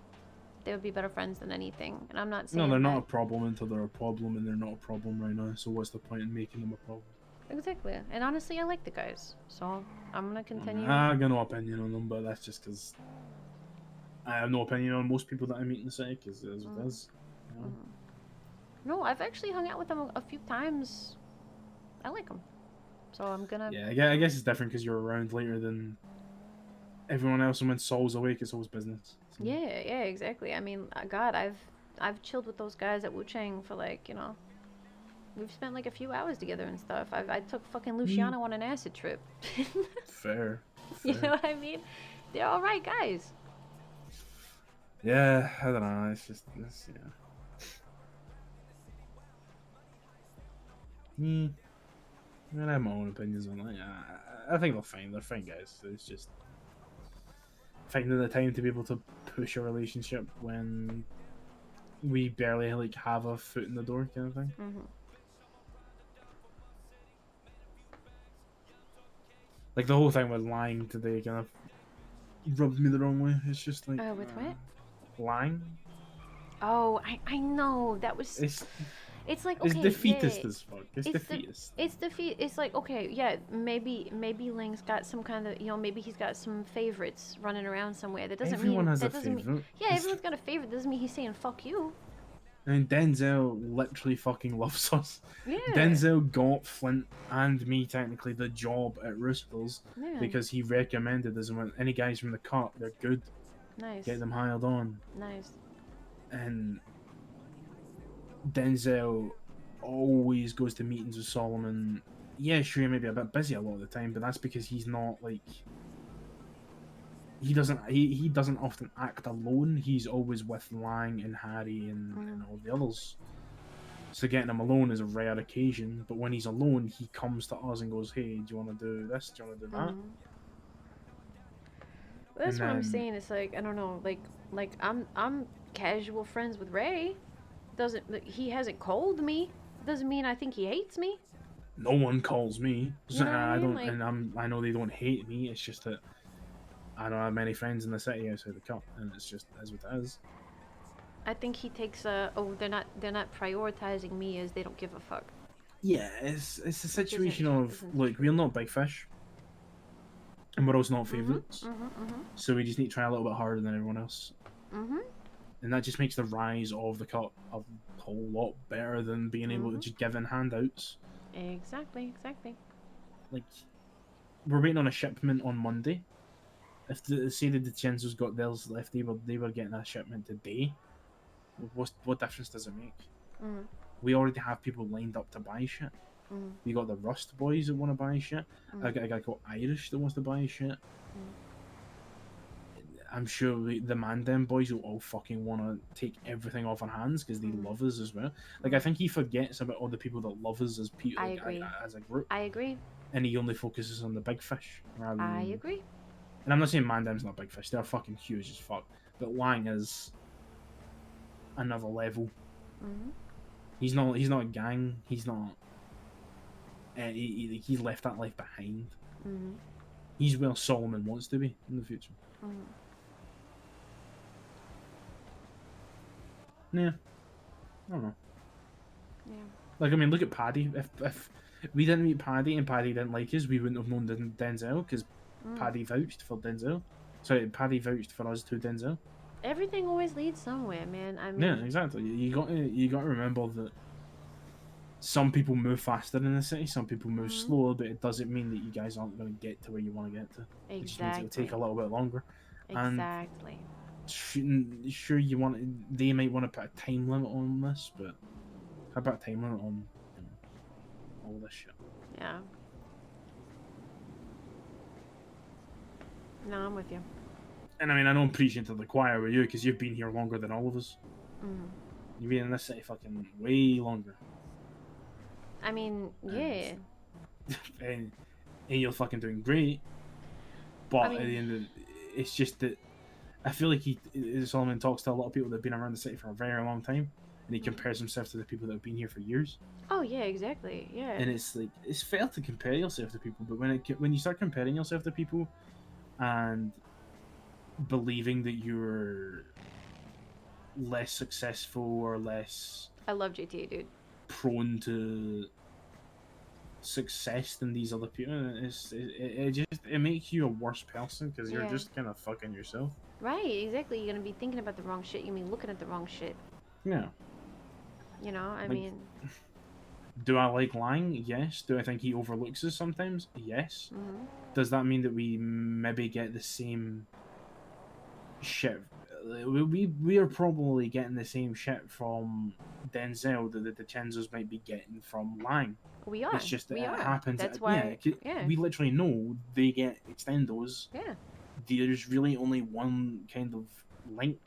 They would be better friends than anything. And I'm not saying No, they're not a problem until they're a problem, and they're not a problem right now. So what's the point in making them a problem? Exactly. And honestly, I like the guys, so I'm gonna continue. I got no opinion on them, but that's just because I have no opinion on most people that I meet in the city, because it is what it is. No, I've actually hung out with them a few times. I like them, so I'm gonna. Yeah, I guess it's different because you're around later than everyone else, and when Saul's awake, it's always business. So. Yeah, exactly. I mean, God, I've chilled with those guys at Wu Chang for like, we've spent like a few hours together and stuff. I took fucking Luciano on an acid trip. Fair. You know what I mean? They're all right guys. Yeah, I don't know. It's just this, I have my own opinions on that. I think they're fine. They're fine guys. It's just finding the time to be able to push a relationship when we barely like have a foot in the door, kind of thing. Like the whole thing with lying today kind of rubbed me the wrong way. It's just like with what? Lying. Oh, I know that was. It's like, okay, it's defeatist as fuck. It's defeatist. It's defeat. It's like, okay, yeah, maybe Ling's got some kind of, maybe he's got some favorites running around somewhere. That doesn't Everyone mean has that a doesn't favorite. mean, yeah, everyone's got a favorite. Doesn't mean he's saying fuck you. And Denzel literally fucking loves us. Yeah. Denzel got Flint and me technically the job at Roosters Yeah. because he recommended us and went, any guys from the cut, they're good. Nice. Get them hired on. Nice. And Denzel always goes to meetings with Solomon. Yeah, sure, he may be a bit busy a lot of the time, but that's because he's not like he doesn't often act alone. He's always with Lang and Harry and all the others. So getting him alone is a rare occasion, but when he's alone, he comes to us and goes, "Hey, do you want to do this? Do you want to do that?" That's And what I'm then- saying. It's like I don't know, like I'm casual friends with Ray. Doesn't like, he hasn't called me? Doesn't mean I think he hates me. No one calls me. You know what I I mean? don't, Like- and I know they don't hate me. It's just that I don't have many friends in the city outside the cup, and it's just as what it is. I think he takes they're not prioritizing me as they don't give a fuck. Yeah, it's a situation isn't- of isn't look, we're not big fish, and we're also not favorites. Mm-hmm. So we just need to try a little bit harder than everyone else, Mm-hmm. and that just makes the rise of the cup a whole lot better than being able to just give in handouts. Exactly. Like we're waiting on a shipment on Monday. If say the DiCenzo's got theirs left, they were getting a shipment today. What difference does it make? Mm. We already have people lined up to buy shit. Mm. We got the Rust boys that want to buy shit. I got a guy called Irish that wants to buy shit. I'm sure the Mandem boys will all fucking want to take everything off our hands because they love us as well. Like I think he forgets about all the people that love us as people, I agree. as a group. I agree. And he only focuses on the big fish. Rather I than... agree. And I'm not saying Mandem's not big fish; they're fucking huge as fuck. But Lang is another level. Mm-hmm. He's not a gang. He's not. He's left that life behind. Mm-hmm. He's where Solomon wants to be in the future. Mm-hmm. Yeah, I don't know. Yeah. Like I mean, look at Paddy. If we didn't meet Paddy and Paddy didn't like us, we wouldn't have known Denzel because Paddy vouched for Denzel. Sorry, Paddy vouched for us to Denzel. Everything always leads somewhere, man. I mean, Yeah, exactly. You got to remember that some people move faster in the city, some people move slower, but it doesn't mean that you guys aren't going to get to where you want to get to. It just means it'll take a little bit longer. Exactly. And sure, they might want to put a time limit on this, but how about a time limit on all this shit? Yeah. No, I'm with you. And I mean, I know I'm preaching to the choir with you because you've been here longer than all of us. Mm. You've been in this city fucking way longer. I mean, yeah. and you're fucking doing great. But I mean- at the end it's just that I feel like Solomon talks to a lot of people that have been around the city for a very long time, and he compares himself to the people that have been here for years. Oh yeah, exactly. Yeah. And it's like it's fair to compare yourself to people, but when you start comparing yourself to people and believing that you're less successful or less I love GTA, dude. prone to success than these other people, it makes you a worse person because you're Yeah. just kind of fucking yourself. Right, exactly. You're gonna be thinking about the wrong shit. You mean looking at the wrong shit. Yeah. You know, I Like- mean, Do I like Lang? Yes. Do I think he overlooks us sometimes? Yes. Mhm. Does that mean that we maybe get the same shit? We are probably getting the same shit from Denzel that the DiCenzos might be getting from Lang. we are. It's just that we it are. happens. That's why. Yeah. We literally know they get extendos. Yeah. There's really only one kind of link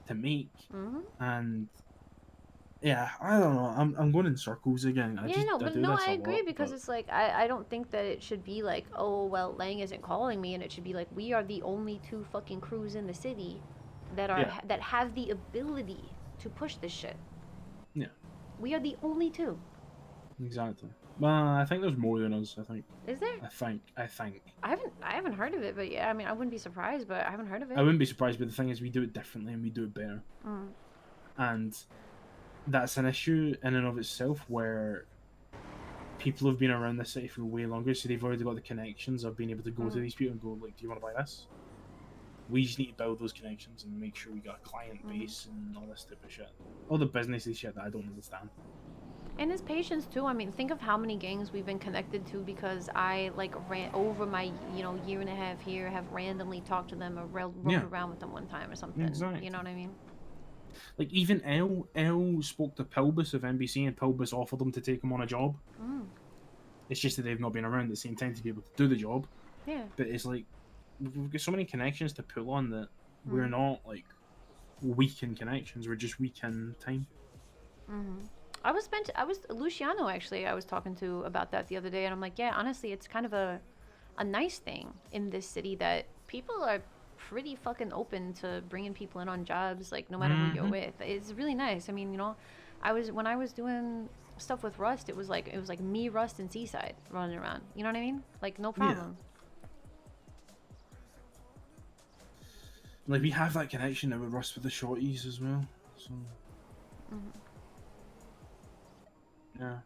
to make, Mhm. and yeah, I don't know. I'm going in circles again. I Yeah, just, no, I but do no, this a I agree lot, because but- it's like I don't think that it should be like, oh well, Lang isn't calling me, and it should be like we are the only two fucking crews in the city that are Yeah. that have the ability to push this shit. Yeah. We are the only two. Exactly. Well, I think there's more than us. I think. Is there? I think. I haven't heard of it, but yeah, I mean, I wouldn't be surprised, but I haven't heard of it. I wouldn't be surprised, but the thing is, we do it differently and we do it better, Mm. and that's an issue in and of itself where people have been around the city for way longer, so they've already got the connections of being able to go to Mm. these people and go like, "Do you want to buy this?" We just need to build those connections and make sure we got a client base and all this stupid shit. All the businessy shit that I don't understand. And his patience too. I mean, think of how many gangs we've been connected to because I like ran over my year and a half here, have randomly talked to them or rolled around with them one time or something. Exactly. You know what I mean? Like even L spoke to Pilbus of NBC and Pilbus offered them to take him on a job. It's just that they've not been around at the same time to be able to do the job. Yeah. But it's like we've got so many connections to pull on that we're not like weak in connections. We're just weak in time. I was Luciano actually. I was talking to about that the other day, and I'm like, yeah, honestly, it's kind of a nice thing in this city that people are pretty fucking open to bringing people in on jobs, like no matter who you're with. It's really nice. I mean, when I was doing stuff with Rust, it was like me, Rust, and Seaside running around. You know what I mean? Like no problem. Like we have that connection now with Rust with the shorties as well. So yeah,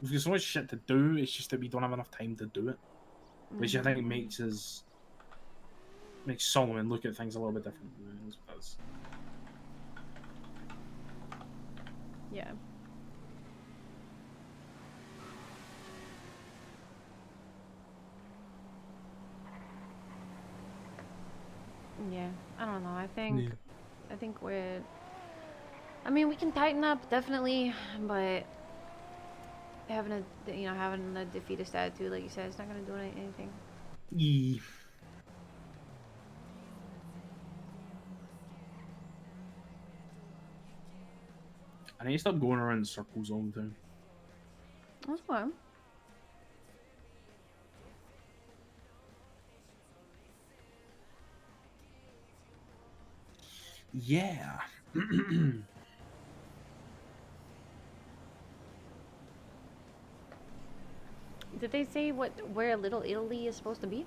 we've got so much shit to do. It's just that we don't have enough time to do it, which I think makes Solomon look at things a little bit different than it does. Yeah. Yeah, I don't know. I think I mean, we can tighten up definitely, but having a defeatist attitude, like you said, it's not gonna do anything. Yeah. I need to stop going around in circles all the time. That's fine. Yeah. Did they say where Little Italy is supposed to be?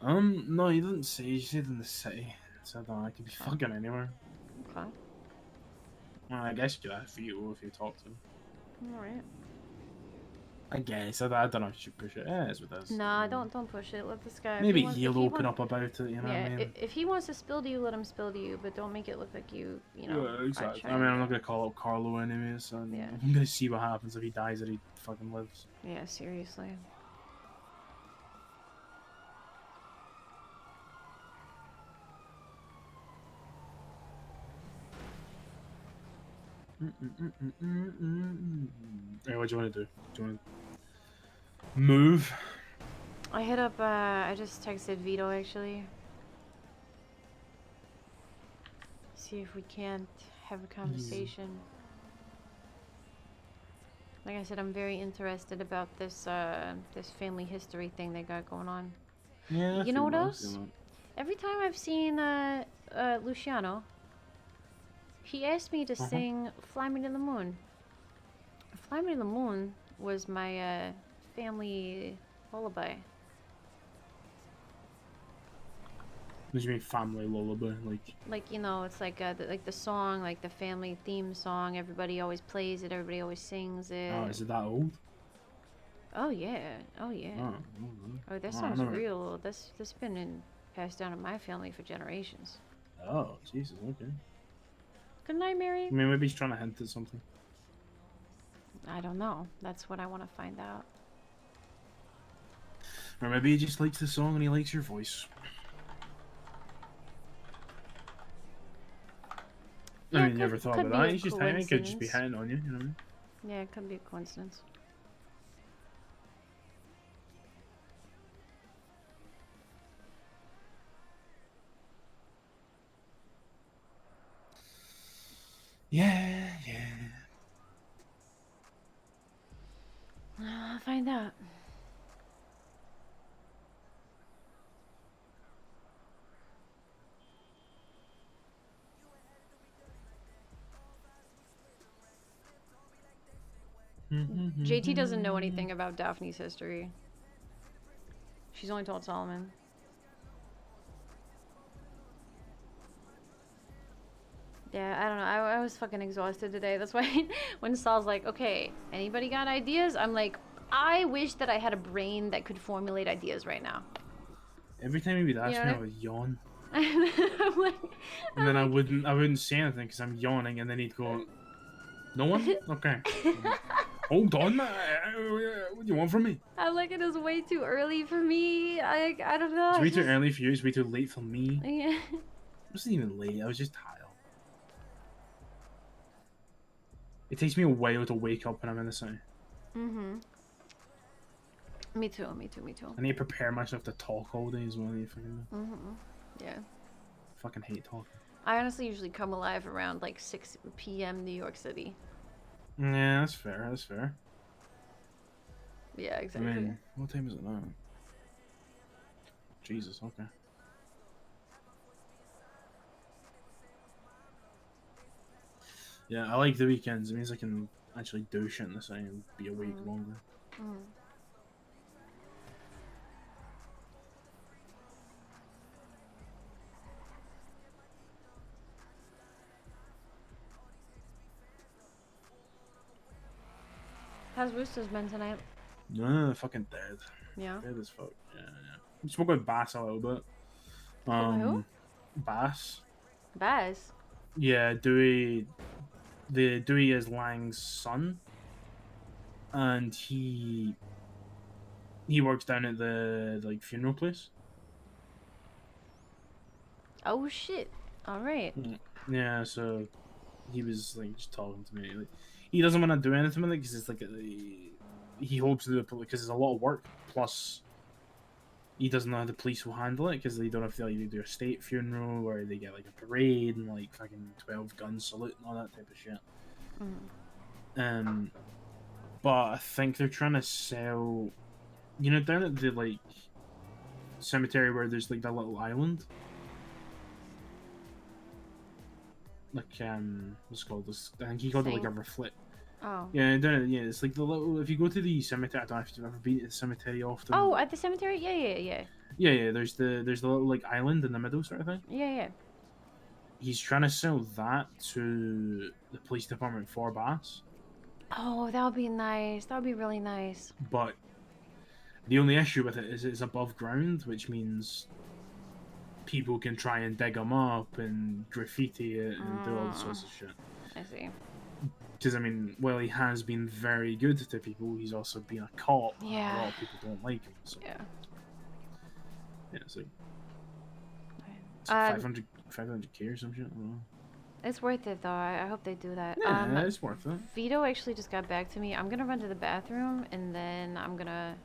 No, he didn't say. He said in the city. So I could be fucking anywhere. Okay. Well, I guess you could ask Vito if you talk to him. All right. I guess. I don't know if you should push it. Yeah, it's with us. Nah, don't push it. Let this guy. Maybe he'll open up about it, you know what Yeah, I mean? if he wants to spill to you, let him spill to you, but don't make it look like you know. Yeah, exactly. I mean, I'm not gonna call out Carlo anyways, so I'm gonna see what happens if he dies or he fucking lives. Yeah, seriously. Hey, what do you want to do? Do you want to move? I hit up. I just texted Vito actually. See if we can't have a conversation. Like I said, I'm very interested about this this family history thing they got going on. Yeah. You know what else? Every time I've seen Luciano, he asked me to sing "Fly Me to the Moon." "Fly Me to the Moon" was my family lullaby. What do you mean family lullaby? Like it's like the song, like the family theme song. Everybody always plays it. Everybody always sings it. Oh, is it that old? Oh yeah. Oh yeah. Oh, that song's real old. That's been passed down in my family for generations. Oh, Jesus. Okay. Good night, Mary. I mean, maybe he's trying to hint at something. I don't know. That's what I want to find out. Or maybe he just likes the song and he likes your voice. Yeah, I mean, you ever thought about that? He's just hanging. He could just be coincidence. hitting on you, you know what I mean? Yeah, it could be a coincidence. Yeah. I'll find out. JT doesn't know anything about Daphne's history. She's only told Solomon. Yeah, I don't know. I was fucking exhausted today. That's why when Sol's like, okay, anybody got ideas? I'm like, I wish that I had a brain that could formulate ideas right now. Every time he would ask You me, know I would yawn, I'm like, and then I wouldn't say anything because I'm yawning, and then he'd go, "No one, okay." Hold on, man. What do you want from me? I'm like, it is way too early for me. I don't know. It's I way too just- early for you. It's way too late for me. Yeah. It wasn't even late. I was just tired. It takes me a while to wake up when I'm in the city. Mhm. Me too. Me too. Me too. I need to prepare myself to talk all day as well. Mhm. Yeah. Fucking hate talking. I honestly usually come alive around like 6 p.m. New York City. Yeah, that's fair. That's fair. Yeah, I exactly. mean, what time is it now? Jesus, okay. Yeah, I like the weekends. It means I can actually do shit in the city and be awake longer. Mm. How's Roosters been tonight? No, fucking dead. Yeah. Dead as fuck. Yeah, yeah. We spoke with Bass a little bit. Who? Bass. Baz. Yeah, Dewey. Dewey is Lang's son, and he works down at the like funeral place. Oh shit. All right. Yeah, so he was like just talking to me. Like, he doesn't want to do anything with it because it's like he hopes to do it because it's a lot of work. Plus, he doesn't know how the police will handle it because they don't have to like do a state funeral where they get like a parade and like fucking 12 gun salute and all that type of shit. Mm. But I think they're trying to sell, you know, down at the like cemetery where there's like that little island. Like what's it called? This, I think he called it like a Thing? reflect. Oh. Yeah, yeah, it's like the little. If you go to the cemetery, I don't know if you've ever been to the cemetery often. Oh, at the cemetery? Yeah, yeah, yeah. Yeah. There's the little like island in the middle sort of thing. Yeah, yeah. He's trying to sell that to the police department for Bass, Oh, that would be nice. That would be really nice. but the only issue with it is it's above ground, which means people can try and dig him up and graffiti it and do all this sorts of shit. I see. Because I mean, while he has been very good to people, he's also been a cop. Yeah. A lot of people don't like him. So. Yeah. Yeah, so. It's Um, 500K or some shit. I don't know. It's worth it though. I hope they do that. Yeah, it's worth it. Vito actually just got back to me. I'm gonna run to the bathroom and then I'm gonna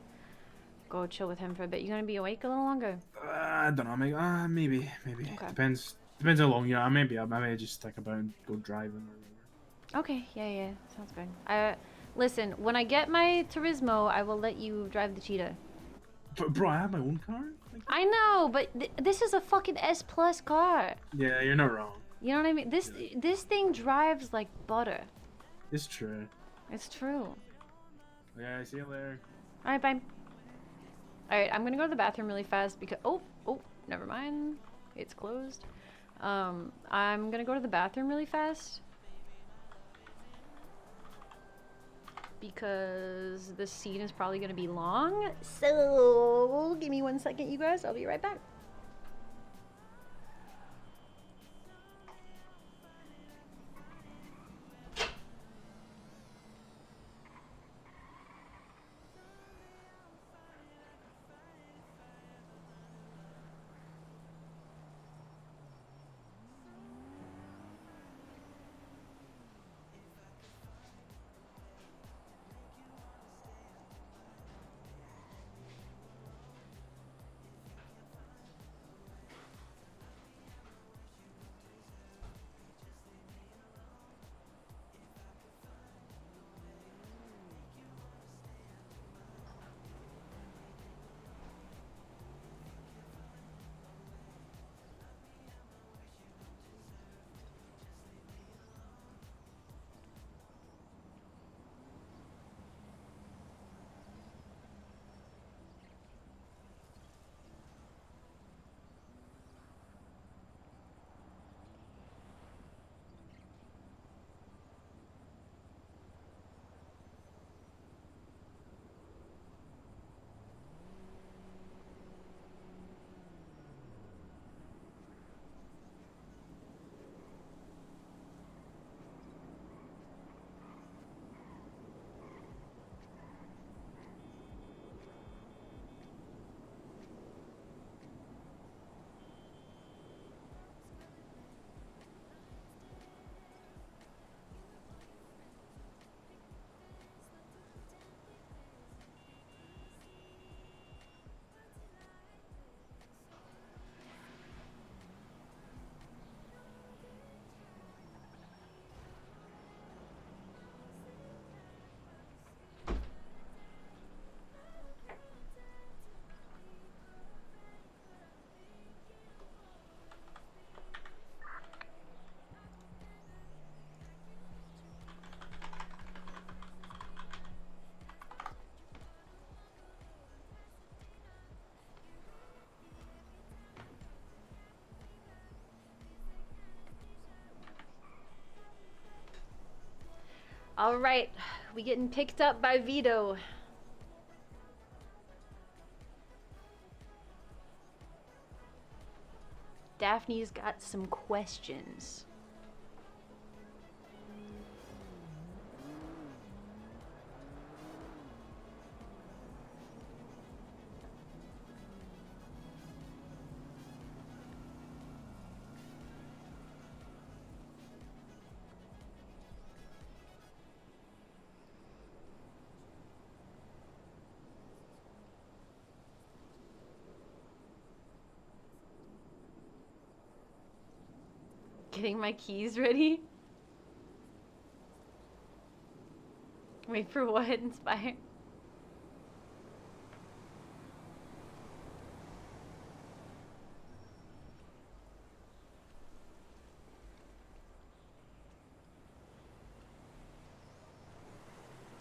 go chill with him for a bit. You gonna be awake a little longer? I don't know, maybe. Okay. Depends how long you are. Maybe I may just think about and go driving or whatever. Okay. Yeah. Sounds good. Listen. When I get my Turismo, I will let you drive the Cheetah. But bro, I have my own car. I know, but this is a fucking S Plus car. Yeah, you're not wrong. You know what I mean? This thing drives like butter. It's true. It's true. Yeah, see you later. All right, bye. All right, I'm gonna go to the bathroom really fast because oh, never mind, it's closed. I'm gonna go to the bathroom really fast because this scene is probably gonna be long. So give me 1 second, you guys. I'll be right back. All right, we getting picked up by Vito. Daphne's got some questions. Getting my keys ready. Wait for what? Inspire.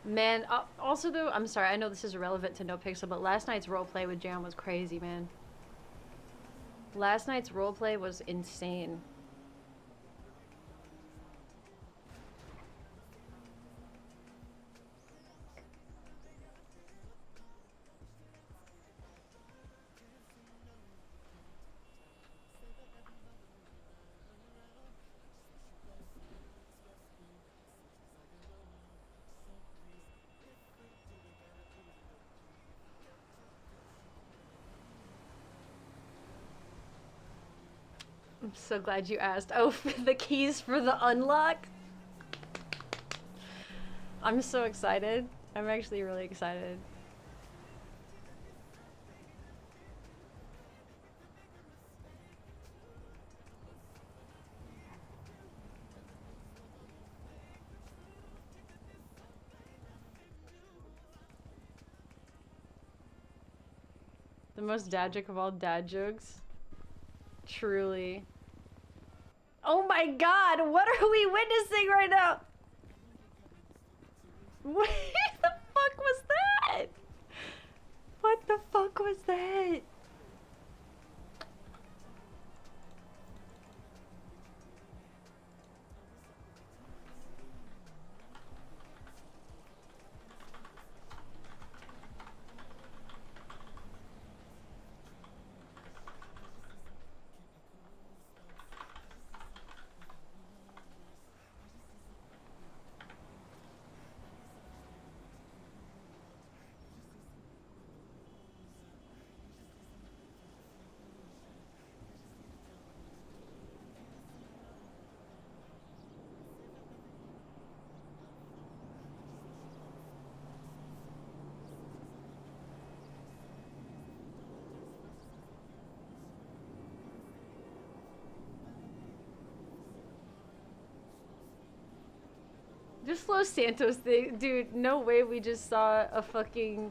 Man, also though, I'm sorry, I know this is irrelevant to NoPixel, but last night's roleplay with Jam was crazy, man. Last night's roleplay was insane. I'm so glad you asked. Oh, the keys for the unlock? I'm so excited. I'm actually really excited. The most dad joke of all dad jokes. Truly. Oh my god, what are we witnessing right now? What the fuck was that? What the fuck was that? This Los Santos thing, dude, no way we just saw a fucking...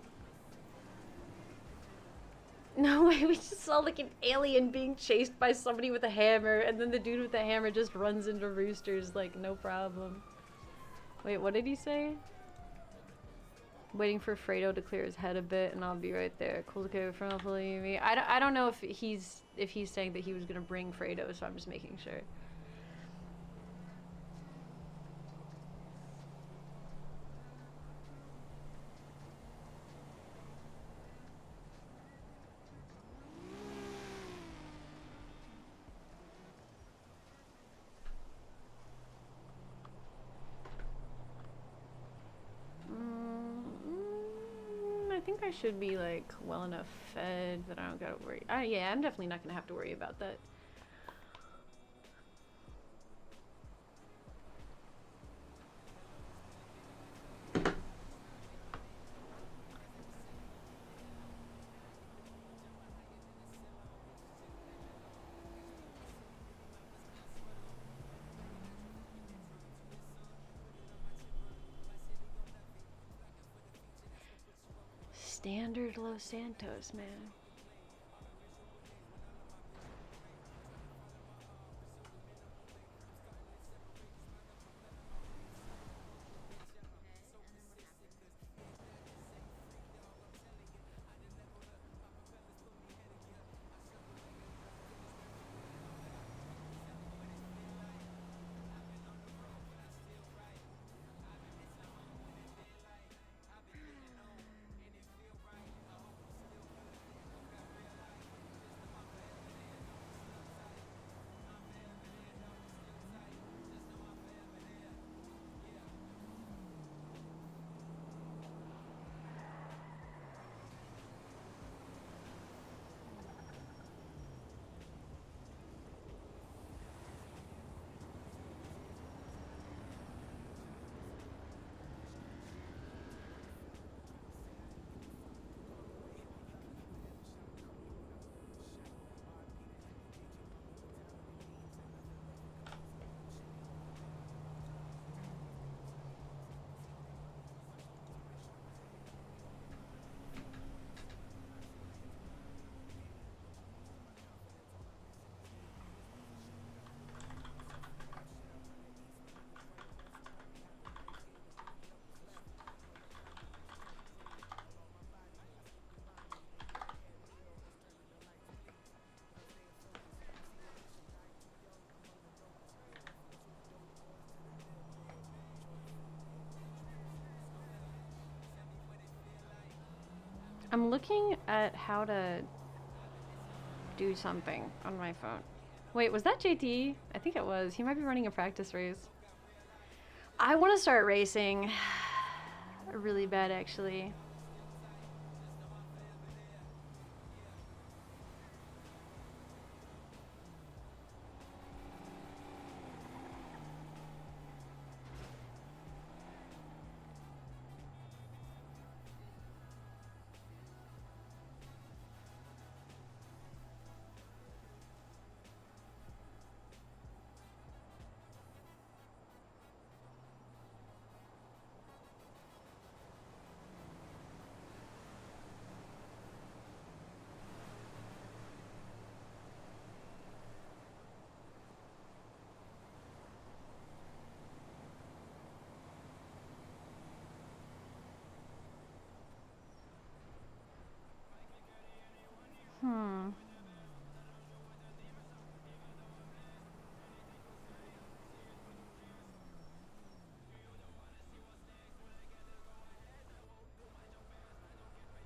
No way we just saw like an alien being chased by somebody with a hammer, and then the dude with the hammer just runs into roosters like no problem. Wait, what did he say? Waiting for Fredo to clear his head a bit and I'll be right there. Cool to go from me. I don't know if he's saying that he was gonna bring Fredo, so I'm just making sure. I think I should be like well enough fed that I don't gotta worry. Yeah, I'm definitely not gonna have to worry about that. Standard Los Santos, man. I'm looking at how to do something on my phone. Wait, was that JT? I think it was. He might be running a practice race. I want to start racing really bad, actually.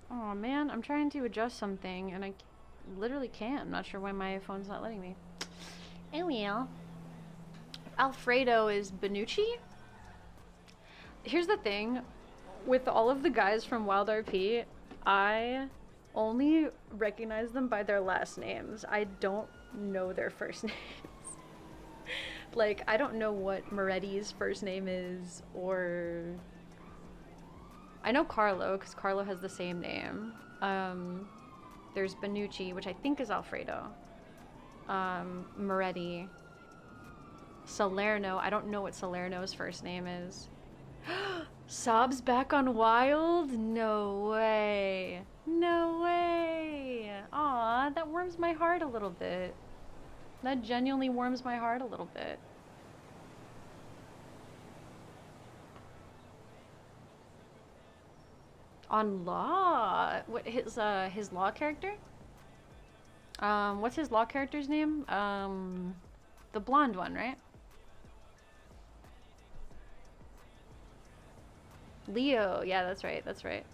Oh man, I'm trying to adjust something and I literally can't. I'm not sure why my phone's not letting me. Oh well. Alfredo is Benucci? Here's the thing. With all of the guys from Wild RP, I only recognize them by their last names. I don't know their first names. Like, I don't know what Moretti's first name is, or... I know Carlo, because Carlo has the same name. There's Benucci, which I think is Alfredo. Moretti. Salerno. I don't know what Salerno's first name is. Sob's back on Wild? No way. No way. Aw, that warms my heart a little bit. That genuinely warms my heart a little bit. On Law? What, his Law character? What's his Law character's name? The blonde one, right? Leo, yeah, that's right, that's right.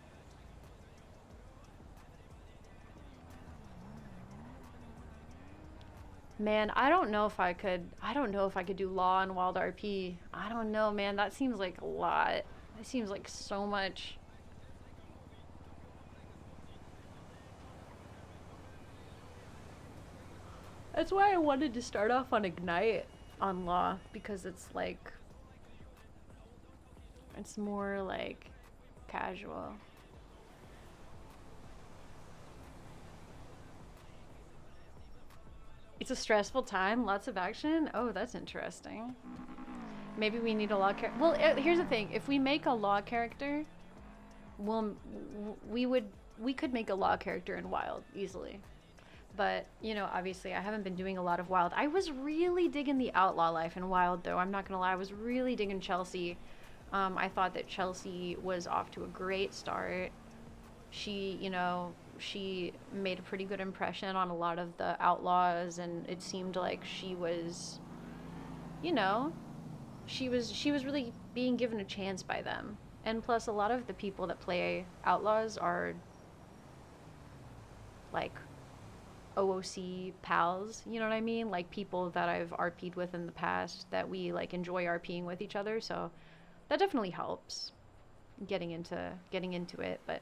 Man, I don't know if I could do Law on Wild RP. I don't know, man, that seems like a lot. That seems like so much. That's why I wanted to start off on Ignite on Law, because it's like, it's more like casual. It's a stressful time, lots of action. Oh, that's interesting. Maybe we need a Law character. Well, here's the thing. If we make a Law character, we could make a Law character in Wild easily. But, you know, obviously I haven't been doing a lot of Wild. I was really digging the outlaw life in Wild, though. I'm not gonna lie. I was really digging Chelsea. I thought that Chelsea was off to a great start. She, you know, she made a pretty good impression on a lot of the outlaws, and it seemed like she was, you know, she was really being given a chance by them. And plus, a lot of the people that play outlaws are like OOC pals, you know what I mean? Like people that I've RP'd with in the past that we like enjoy RPing with each other, so that definitely helps getting into it. But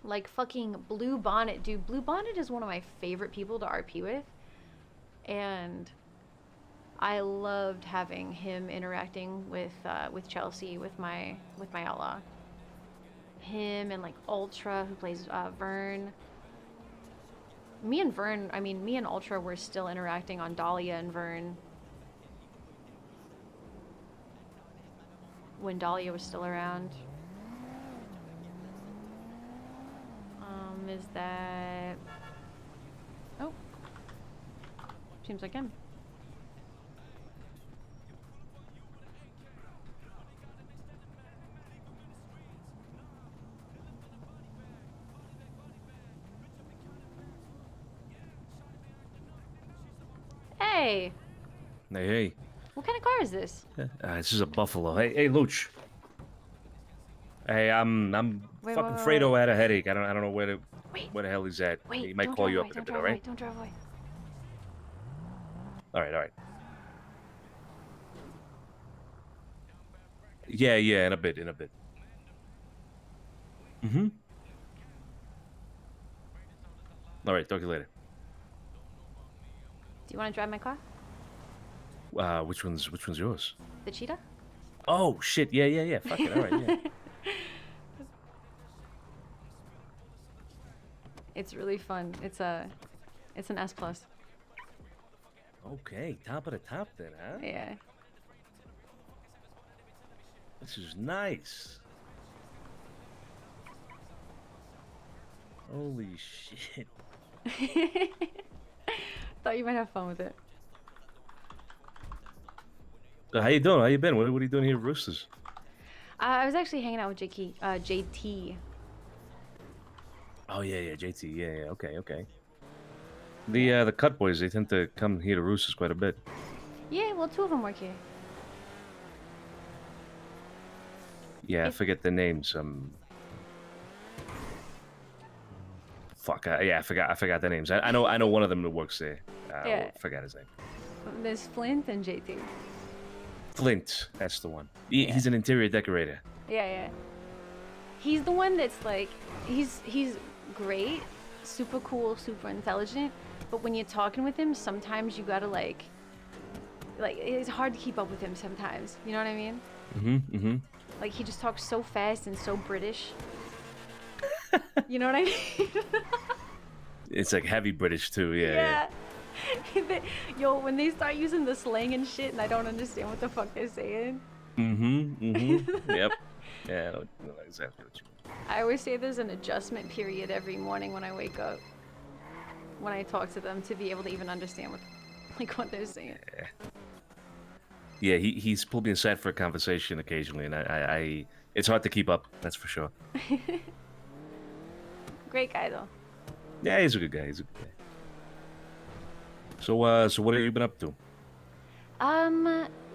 like fucking Blue Bonnet, dude, Blue Bonnet is one of my favorite people to RP with, and I loved having him interacting with Chelsea, with my outlaw. Him and like Ultra, who plays Vern. Me and Ultra were still interacting on Dahlia and Vern when Dahlia was still around. Is that... Oh. Seems like him. Hey! Hey, hey. What kind of car is this? This is a Buffalo. Hey, Luch. Hey, I'm Wait, Fucking wait, Fredo wait. had a headache. I don't know where the hell he's at. Wait, He might don't call drive you away, up in a don't bit, drive all away, right? don't drive away. All right, all right. Yeah, yeah, in a bit, in a bit. Mm-hmm. All right, talk to you later. Do you want to drive my car? Which one's yours? The cheetah? Oh shit! Yeah, yeah, yeah. Fuck it. All right, yeah. It's really fun. It's an S plus. Okay, top of the top then, huh? Yeah. This is nice. Holy shit. Thought you might have fun with it. How you doing? How you been? What are you doing here at Roosters? I was actually hanging out with JT. Oh yeah, yeah, JT. Yeah, yeah. Okay, okay. The cut boys, they tend to come here to Roosters quite a bit. Yeah, well, two of them work here. Yeah, I forget the names. Fuck. Yeah, I forgot the names. I know one of them that works there. Yeah. Forgot his name. There's Flint and JT. Flint. That's the one. He's an interior decorator. Yeah, yeah. He's the one that's like, he's great, super cool, super intelligent. But when you're talking with him, sometimes you gotta like it's hard to keep up with him sometimes. You know what I mean? Mm-hmm. Mm-hmm. Like he just talks so fast and so British. You know what I mean? It's like heavy British too. Yeah. Yeah. Yo, when they start using the slang and shit, and I don't understand what the fuck they're saying. Mm-hmm. Mm-hmm. Yep. Yeah, I know exactly what you mean. I always say there's an adjustment period every morning when I wake up, when I talk to them, to be able to even understand what they're saying. Yeah. Yeah, he's pulled me aside for a conversation occasionally, and I it's hard to keep up. That's for sure. Great guy though. Yeah, he's a good guy. He's a good guy. So what have you been up to?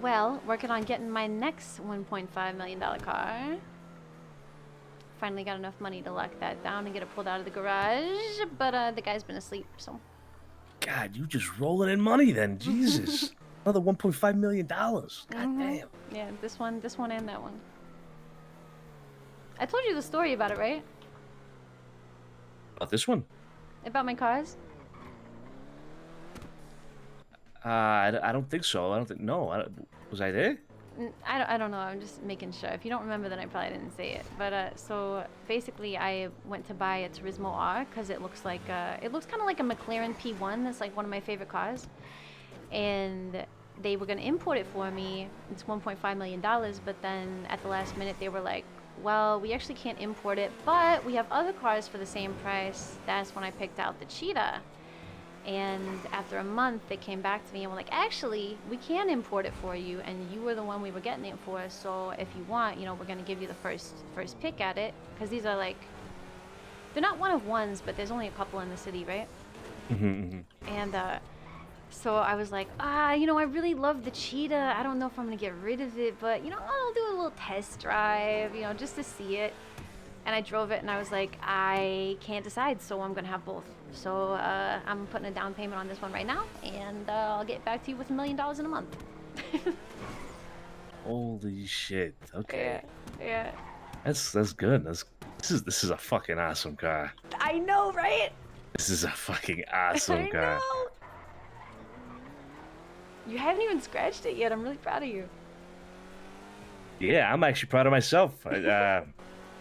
Well, working on getting my next $1.5 million car. Finally got enough money to lock that down and get it pulled out of the garage, but the guy's been asleep, so. God, you just rolling in money then, Jesus. Another $1.5 million. God damn. Yeah, this one and that one. I told you the story about it, right? About this one? About my cars? I don't think so. I don't think. No, was I there? I don't know. I'm just making sure. If you don't remember, then I probably didn't say it. But so basically, I went to buy a Turismo R because it looks kind of like a McLaren P1. That's like one of my favorite cars. And they were gonna import it for me. It's $1.5 million. But then at the last minute, they were like, "Well, we actually can't import it, but we have other cars for the same price." That's when I picked out the Cheetah. And after a month, they came back to me and were like, "Actually, we can import it for you, and you were the one we were getting it for. So if you want, we're gonna give you the first pick at it, because these are like, they're not one of ones, but there's only a couple in the city, right?" Mm-hmm. And so I was like, I really love the Cheetah. I don't know if I'm gonna get rid of it, but I'll do a little test drive, just to see it. And I drove it, and I was like, I can't decide, so I'm gonna have both. So I'm putting a down payment on this one right now, and I'll get back to you with $1 million in a month. Holy shit! Okay. Yeah. That's good. This is a fucking awesome car. I know, right? This is a fucking awesome car. I know. You haven't even scratched it yet. I'm really proud of you. Yeah, I'm actually proud of myself.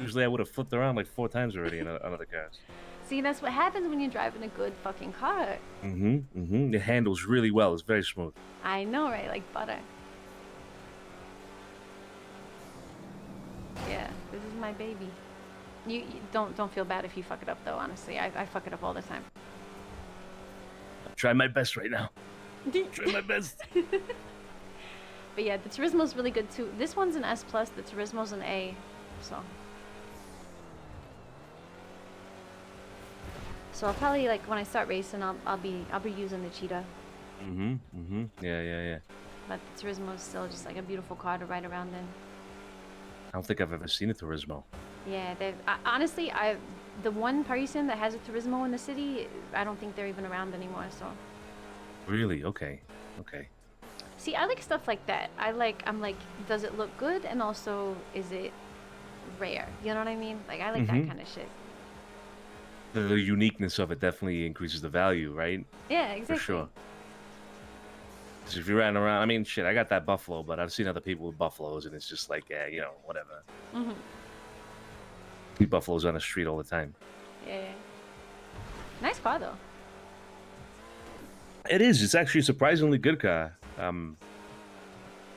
Usually I would have flipped around like 4 times already in other cars. See, that's what happens when you're driving a good fucking car. It handles really well. It's very smooth. I know, right? Like butter. Yeah, this is my baby. You don't feel bad if you fuck it up, though. Honestly, I fuck it up all the time. I'm trying my best right now. Trying my best. But yeah, the Turismo's really good too. This one's an S+, the Turismo's an A, so. So I'll probably, like, when I start racing, I'll be using the Cheetah. Yeah. But the Turismo's still just like a beautiful car to ride around in. I don't think I've ever seen a Turismo. Yeah, honestly, the one person that has a Turismo in the city, I don't think they're even around anymore. So. Really? Okay. Okay. See, I like stuff like that. I'm like, does it look good, and also, is it rare? You know what I mean? Like, I like that kind of shit. The uniqueness of it definitely increases the value, right? Yeah, exactly. For sure. So if you're riding around, I mean, shit, I got that Buffalo, but I've seen other people with Buffaloes, and it's just like, yeah, you know, whatever. See Buffaloes on the street all the time. Yeah. Nice car though. It is. It's actually a surprisingly good car.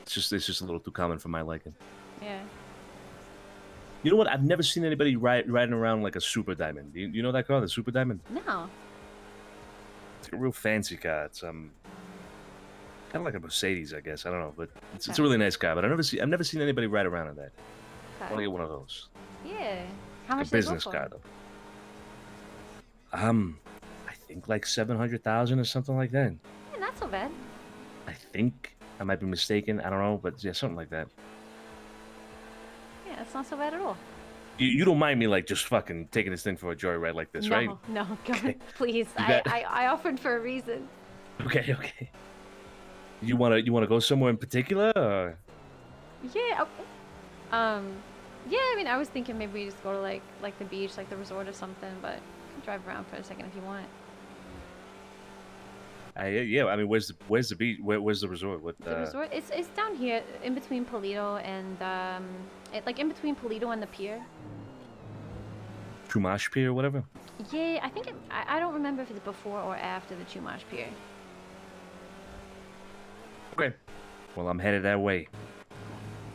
It's just a little too common for my liking. Yeah. You know what? I've never seen anybody riding around like a Super Diamond. You know that car, the Super Diamond? No. It's a real fancy car. It's kind of like a Mercedes, I guess. I don't know, but it's a really nice car. But I've never seen anybody ride around in that. I want to get one of those. Yeah. How much A business car though. I think like 700,000 or something like that. Yeah, not so bad. I think I might be mistaken. I don't know, but yeah, something like that. Yeah, it's not so bad at all. You don't mind me like just fucking taking this thing for a joyride like this, right? No, God, please. got- I offered for a reason. Okay. You wanna go somewhere in particular? Or? Yeah. Yeah. I mean, I was thinking maybe we just go to like the beach, like the resort or something. But you can drive around for a second if you want. Yeah. I mean, where's the beach? Where's the resort? The resort? It's down here, in between Polito and like in between Polito and the pier. Chumash Pier or whatever. Yeah, I think I don't remember if it's before or after the Chumash pier. Okay. Well, I'm headed that way.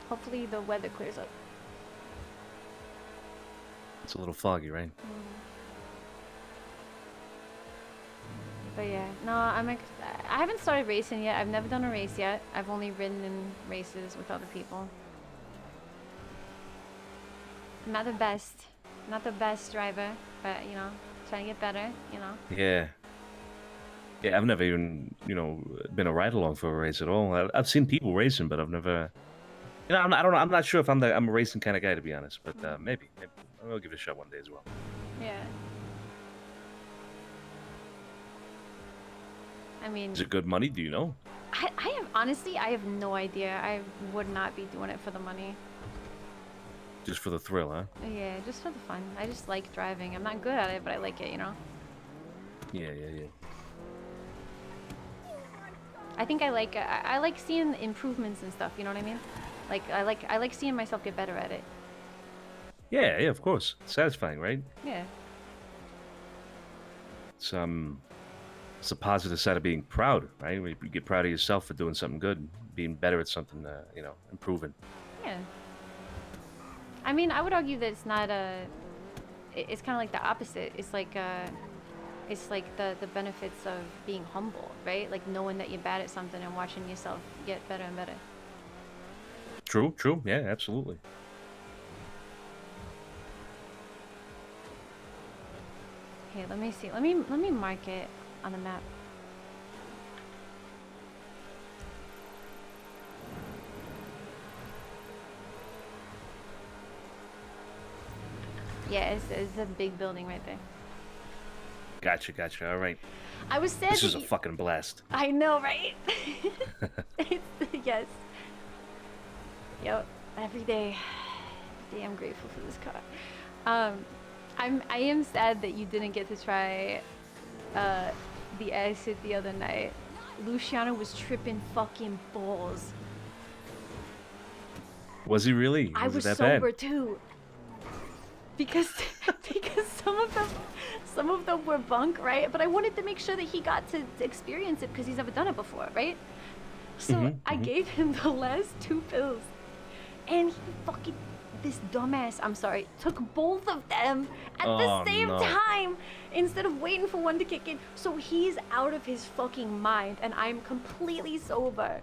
Hopefully the weather clears up. It's a little foggy, right? But yeah, no, I haven't started racing yet. I've never done a race yet. I've only ridden in races with other people. I'm not the best driver, but you know, trying to get better, you know. Yeah. Yeah, I've never even, been a ride along for a race at all. I've seen people racing, but I've never. I don't know. I'm not sure if I'm a racing kind of guy, to be honest. But maybe I'll give it a shot one day as well. Yeah. I mean. Is it good money? Do you know? Honestly, I have no idea. I would not be doing it for the money. Just for the thrill, huh? Yeah, just for the fun. I just like driving. I'm not good at it, but I like it, you know? Yeah. I think I like seeing improvements and stuff, you know what I mean? Like I like seeing myself get better at it. Yeah, of course. It's satisfying, right? Yeah. It's a positive side of being proud, right? You get proud of yourself for doing something good, being better at something, improving. Yeah. I mean, I would argue that it's not it's kind of like the opposite. It's like the benefits of being humble, right? Like knowing that you're bad at something and watching yourself get better and better. True. Yeah, absolutely. Okay, let me see. Let me mark it on the map. Yeah, it's a big building right there. Gotcha. All right. I was sad. This is a fucking blast. I know, right? Yes. Yep. Every day I'm grateful for this car. I am sad that you didn't get to try the acid the other night. Luciano was tripping fucking balls. Was he really? I was it that sober bad? too. Because some of them were bunk, right? But I wanted to make sure that he got to experience it because he's never done it before, right? So I gave him the last 2 pills, and he fucking, this dumbass, I'm sorry, took both of them at the same time instead of waiting for one to kick in. So he's out of his fucking mind, and I'm completely sober.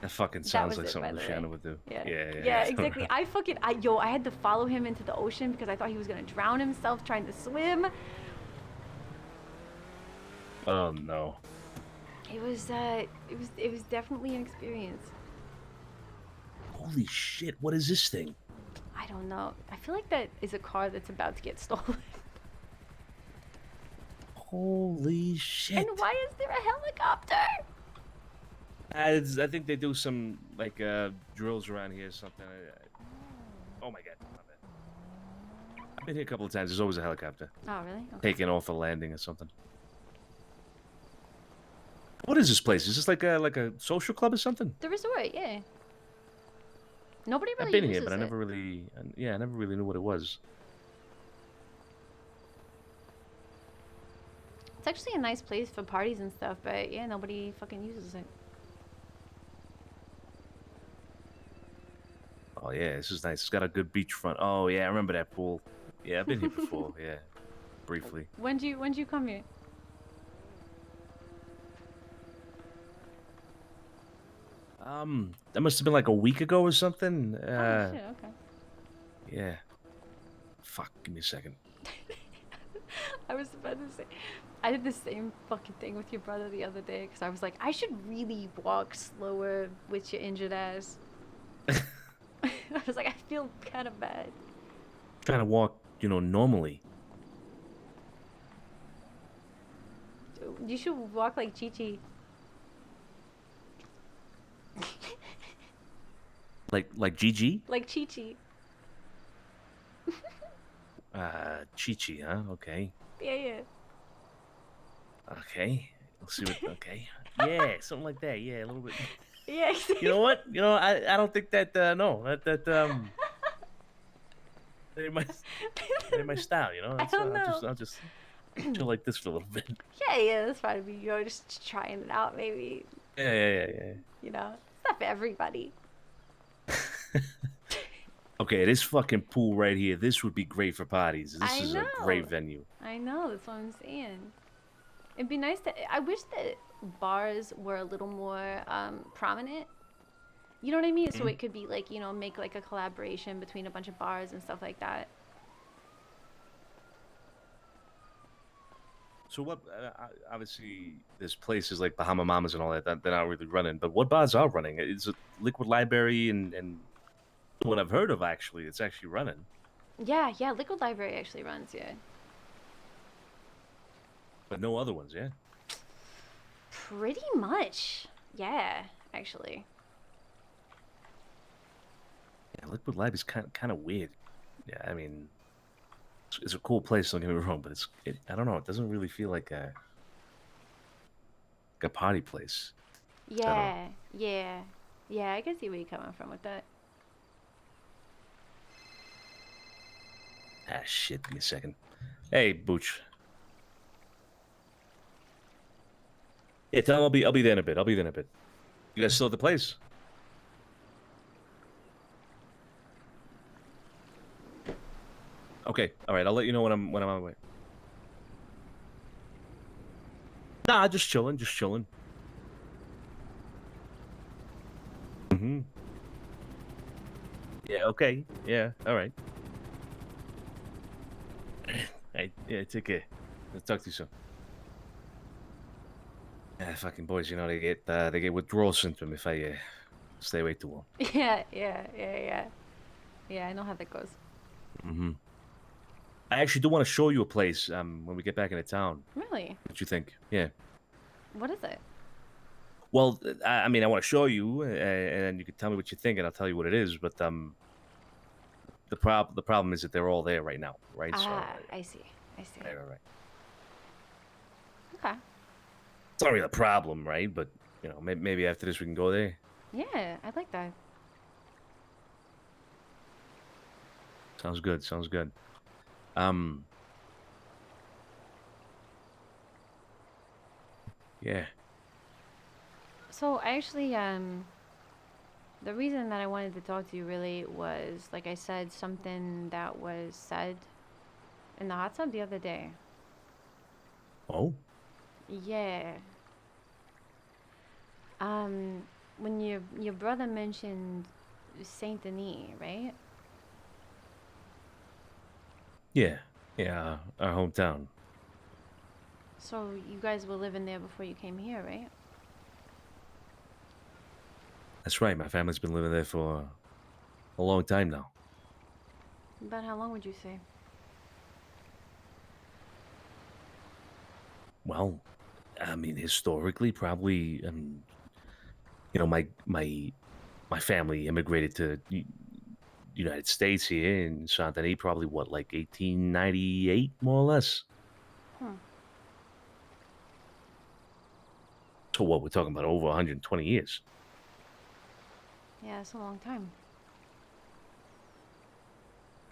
That fucking sounds like something Luciano would do. Yeah, exactly. I had to follow him into the ocean because I thought he was gonna drown himself trying to swim. Oh no. It was definitely an experience. Holy shit! What is this thing? I don't know. I feel like that is a car that's about to get stolen. Holy shit! And why is there a helicopter? I think they do some like drills around here or something. Oh my god! My bad. I've been here a couple of times. There's always a helicopter. Oh, really? Okay. Taking off a landing or something. What is this place? Is this like a social club or something? The resort, yeah. Nobody really I've been uses here, but I it. never really, I never really knew what it was. It's actually a nice place for parties and stuff, but yeah, nobody fucking uses it. Oh yeah, this is nice. It's got a good beachfront. Oh yeah, I remember that pool. Yeah, I've been here before. Yeah, briefly. When'd you come here? That must have been like a week ago or something. Oh shit, okay. Yeah. Fuck, give me a second. I was about to say, I did the same fucking thing with your brother the other day because I was like, I should really walk slower with your injured ass. I was like, I feel kind of bad. Trying to walk, normally. You should walk like Chi-Chi. Like Gigi? Like Chi-Chi. Chi-Chi, huh? Okay. Yeah, yeah. Okay. Let's see what. Okay. Yeah, something like that. Yeah, a little bit. Yeah. You know what? I don't think that. No, that that ain't my style. I don't know. I'll just chill like this for a little bit. Yeah, that's fine. You're just trying it out, maybe. Yeah. You know, it's not for everybody. Okay, this fucking pool right here. This would be great for parties. This I is know. a great venue. I know, that's what I'm saying. It'd be nice to. I wish that bars were a little more prominent. You know what I mean? So it could be like, make like a collaboration between a bunch of bars and stuff like that. So what? Obviously, there's places like Bahama Mamas and all that they're not really running. But what bars are running? Is it Liquid Library and what I've heard of actually? It's actually running. Yeah, Liquid Library actually runs, yeah. But no other ones, yeah. Pretty much, yeah, actually. Yeah, Liquid Library's kind of weird. Yeah, I mean, it's a cool place. Don't get me wrong, but I don't know. It doesn't really feel like a party place. Yeah. I can see where you're coming from with that. Ah, shit. Give me a second. Hey, Booch. Yeah, tell him I'll be there in a bit. You guys still at the place? Okay. All right. I'll let you know when I'm on my way. Nah, just chilling. Mm-hmm. Yeah. Okay. Yeah. All right. Hey. Yeah. Take care. I'll talk to you soon. Yeah, fucking boys. They get withdrawal symptom if I stay away too long. Yeah. Yeah, I know how that goes. Mm-hmm. I actually do want to show you a place when we get back into town. Really? What you think? Yeah. What is it? Well, I mean, I want to show you, and you can tell me what you think, and I'll tell you what it is. But the problem is that they're all there right now, right? I see. Right. Okay. It's not really a problem, right? But maybe after this we can go there. Yeah, I like that. Sounds good. Yeah. So I actually, the reason that I wanted to talk to you really was, like I said, something that was said in the hot tub the other day. Oh? Yeah. When your brother mentioned Saint Denis, right? Yeah, our hometown. So you guys were living there before you came here, right? That's right. My family's been living there for a long time now. About how long would you say? Well, I mean, historically, probably. My family immigrated to United States here in Saint Denis, probably what, like 1898, more or less. Hmm. So what we're talking about, over 120 years. Yeah, it's a long time.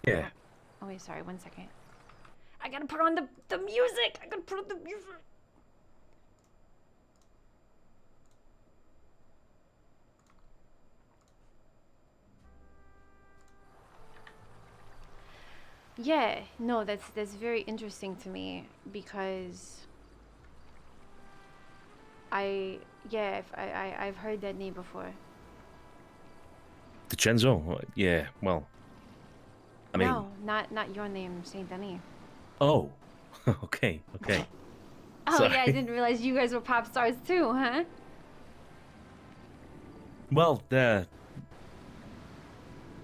Yeah. Oh wait, sorry, 1 second. I gotta put on the music! I gotta put on the music! Yeah, no, that's very interesting to me because I've heard that name before. DiCenzo? Yeah, well, I mean... No, not your name, Saint Denis. Oh, okay. Oh Sorry. yeah, I didn't realize you guys were pop stars too, huh? Well,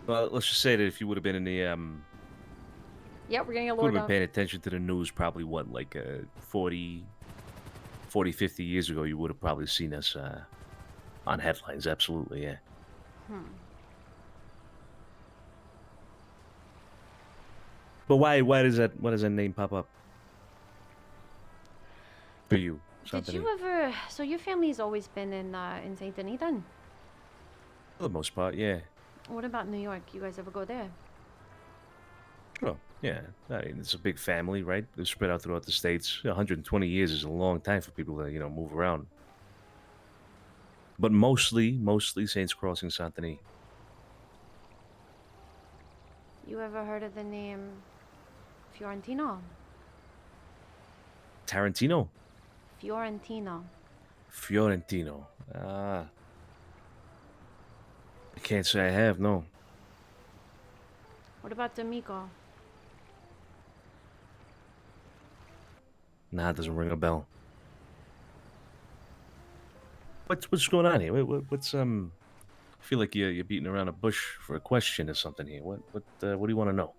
let's just say that if you would have been in the Yep, we're getting a would lower have been down. paying attention to the news, probably what, like 40, 50 years ago, you would have probably seen us on headlines. Absolutely, yeah. But why does that name pop up for you? Did you ever? So your family's always been in Saint Denis then? For the most part, yeah. What about New York? You guys ever go there? Sure, yeah. I mean, it's a big family, right? They're spread out throughout the states. 120 years is a long time for people to move around. But mostly Saints Crossing, Saint Denis. You ever heard of the name Fiorentino? Tarantino? Fiorentino. Fiorentino. I can't say I have, no. What about D'Amico? Nah, it doesn't ring a bell. What's going on here? What's I feel like you're beating around a bush for a question or something here. What do you want to know?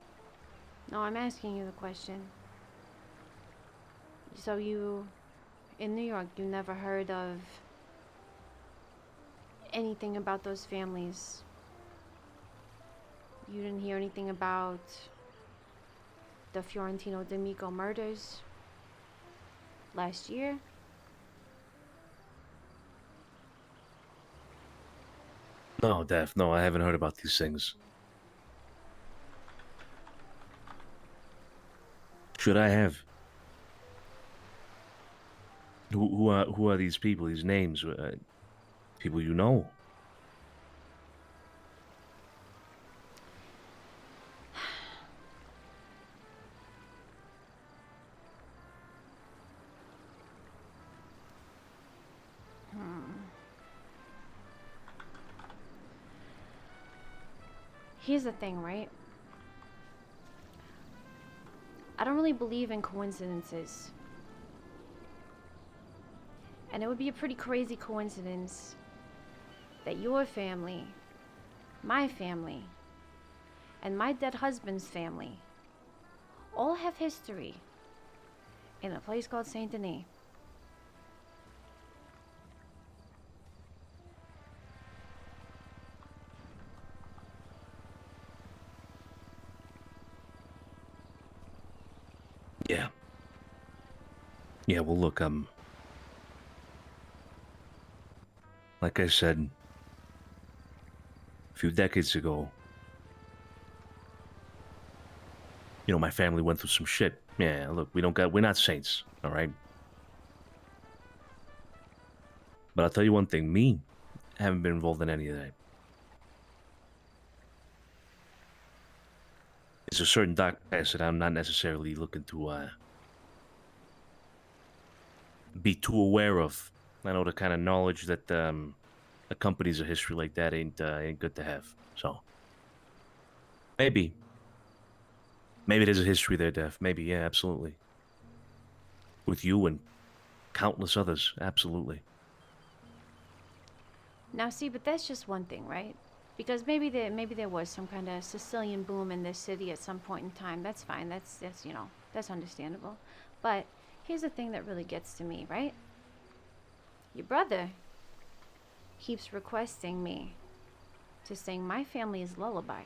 No, I'm asking you the question. So you, in New York, you never heard of anything about those families? You didn't hear anything about the Fiorentino D'Amico murders last year? No, Daph, no, I haven't heard about these things. Should I have? Who are these people? These names? People you know? Here's the thing, right? I don't really believe in coincidences. And it would be a pretty crazy coincidence that your family, my family, and my dead husband's family all have history in a place called Saint Denis. Yeah. Yeah, well, look, like I said, a few decades ago, my family went through some shit. Yeah, look, we're not saints, all right? But I'll tell you one thing, I haven't been involved in any of that. There's a certain dark past that I'm not necessarily looking to be too aware of. I know the kind of knowledge that accompanies a history like that ain't good to have. So maybe there's a history there, Def. Maybe, yeah, absolutely. With you and countless others, absolutely. Now see, but that's just one thing, right? Because maybe there was some kind of Sicilian boom in this city at some point in time. That's fine. That's that's understandable. But here's the thing that really gets to me, right? Your brother keeps requesting me to sing my family's lullaby.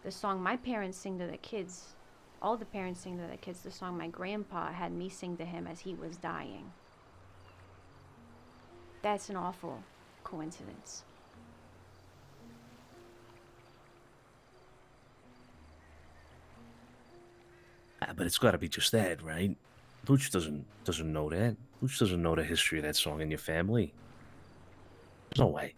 The song my parents sing to their kids, all the parents sing to their kids, the song my grandpa had me sing to him as he was dying. That's an awful coincidence. But it's got to be just that, right? Luch doesn't know that. Luch doesn't know the history of that song in your family. There's no way.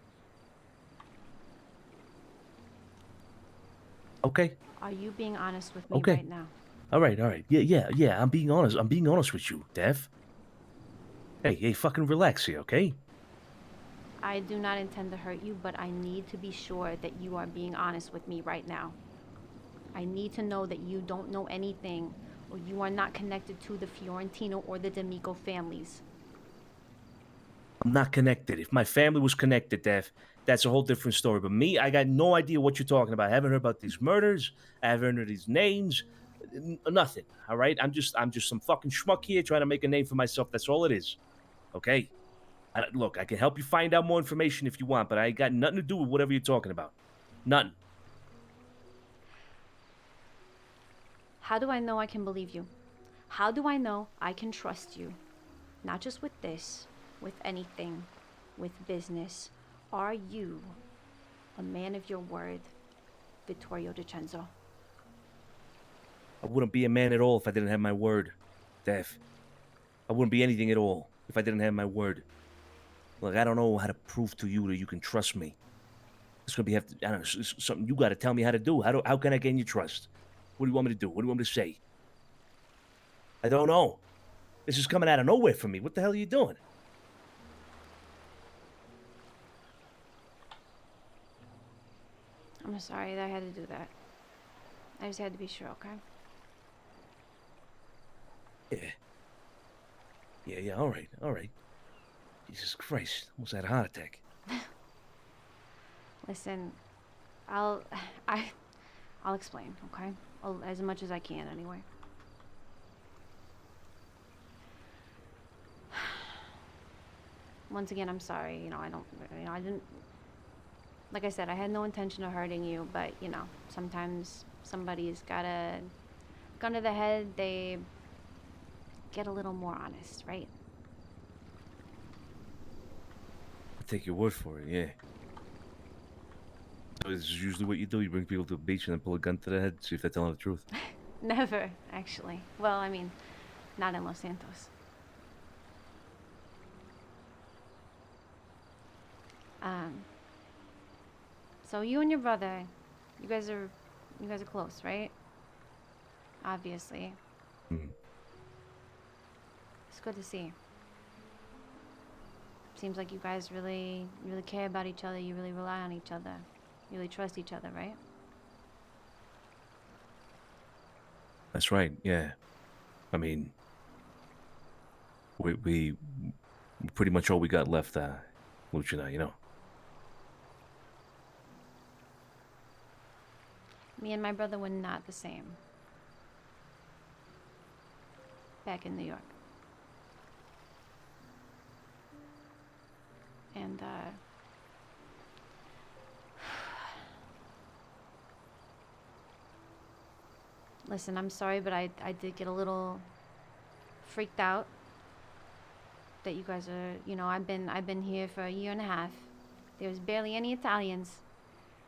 Okay. Are you being honest with me Okay. right now? All right. Yeah. I'm being honest. I'm being honest with you, Dev. Hey, fucking relax here, okay? I do not intend to hurt you, but I need to be sure that you are being honest with me right now. I need to know that you don't know anything, or you are not connected to the Fiorentino or the D'Amico families. I'm not connected. If my family was connected, Dev, that's a whole different story. But me, I got no idea what you're talking about. I haven't heard about these murders. I haven't heard these names. Nothing. All right. I'm just some fucking schmuck here trying to make a name for myself. That's all it is. Okay. Look, I can help you find out more information if you want, but I got nothing to do with whatever you're talking about. Nothing. How do I know I can believe you? How do I know I can trust you? Not just with this, with anything, with business. Are you a man of your word, Vittorio DiCenzo? I wouldn't be a man at all if I didn't have my word, Dev. I wouldn't be anything at all if I didn't have my word. Look, I don't know how to prove to you that you can trust me. It's gonna be I don't know, something you gotta tell me how to do. How can I gain your trust? What do you want me to do? What do you want me to say? I don't know. This is coming out of nowhere for me. What the hell are you doing? I'm sorry that I had to do that. I just had to be sure, okay? Yeah, all right. Jesus Christ, almost had a heart attack. Listen, I'll explain, okay? As much as I can, anyway. Once again, I'm sorry. I didn't. Like I said, I had no intention of hurting you, but sometimes somebody's got a gun to the head. They get a little more honest, right? I take your word for it, yeah. So this is usually what you do. You bring people to the beach and then pull a gun to their head, see if they're telling the truth. Never, actually. Well, I mean, not in Los Santos. So you and your brother, you guys are close, right? Obviously. It's good to see. Seems like you guys really care about each other. You really rely on each other. You really trust each other, right? That's right, yeah. I mean, we pretty much all we got left, Luch and I, Me and my brother were not the same. Back in New York. And, listen, I'm sorry, but I did get a little freaked out that you guys are, I've been here for a year and a half. There was barely any Italians.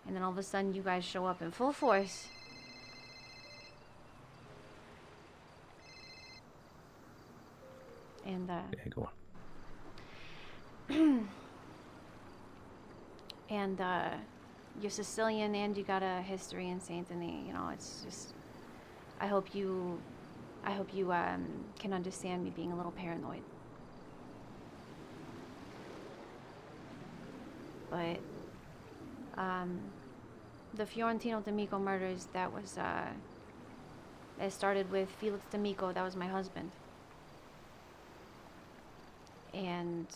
And then all of a sudden you guys show up in full force. And yeah, go on. And you're Sicilian and you got a history in Saint Denis. It's just I hope you can understand me being a little paranoid. But the Fiorentino D'Amico murders, that started with Felix D'Amico. That was my husband. And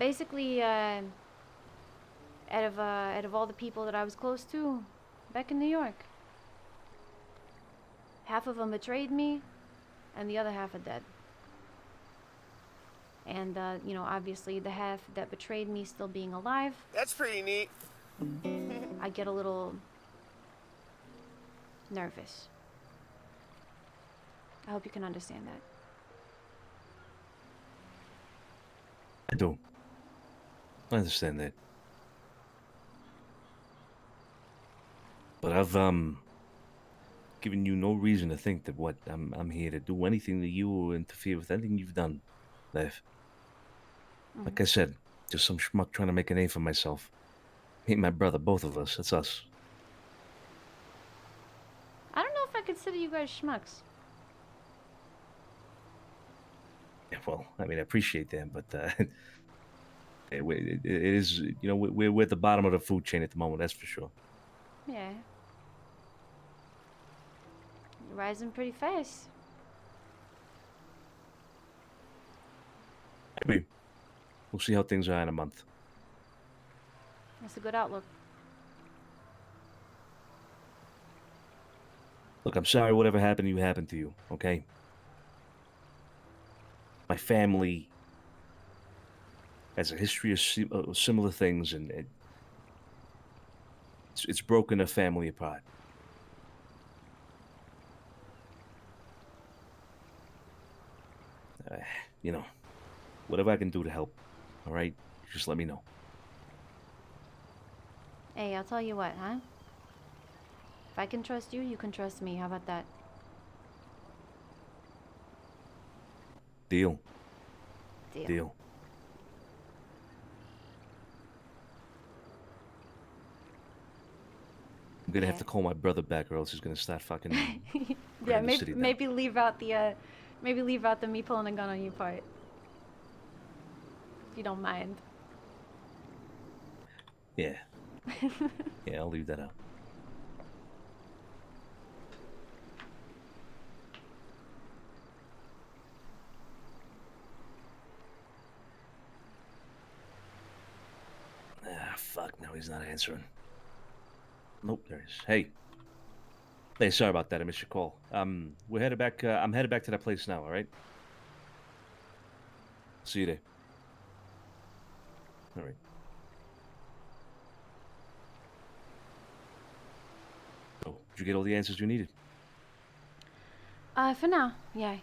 basically, out of all the people that I was close to back in New York, half of them betrayed me, and the other half are dead. And you know, obviously, the half that betrayed me still being alive. That's pretty neat. I get a little nervous. I hope you can understand that. I do. I understand that. But I've given you no reason to think that what I'm here to do anything to you or interfere with anything you've done, Lev. Like I said, just some schmuck trying to make a name for myself. Me and my brother, both of us. That's us. I don't know if I consider you guys schmucks. Yeah, well, I mean, I appreciate that, but it is, you know, we're at the bottom of the food chain at the moment. That's for sure. Yeah. You're rising pretty fast. Maybe. We'll see how things are in a month. That's a good outlook. Look, I'm sorry whatever happened to you happened to you, okay? My family has a history of similar things, and it's broken a family apart. You know, whatever I can do to help, all right? Just let me know. Hey, I'll tell you what, huh? If I can trust you, you can trust me. How about that? Deal. Deal. Deal. I'm gonna have to call my brother back, or else he's gonna start fucking. Yeah, the city down. maybe leave out the me pulling a gun on you part. If you don't mind. Yeah. Yeah, I'll leave that out. Ah, fuck. Now he's not answering. Nope, there he is. Hey. Hey, sorry about that. I missed your call. We're headed back. I'm headed back to that place now. All right. See you there. All right. So, did you get all the answers you needed? For now, yeah.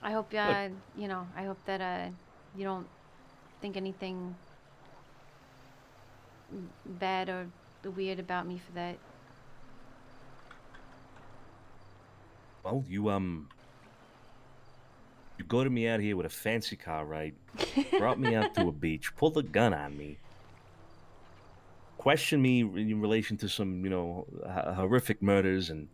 I hope, you know, I hope that, you don't think anything bad or weird about me for that. Well, you goaded me out here with a fancy car ride, brought me out to a beach, pulled a gun on me, questioned me in relation to some, you know, horrific murders and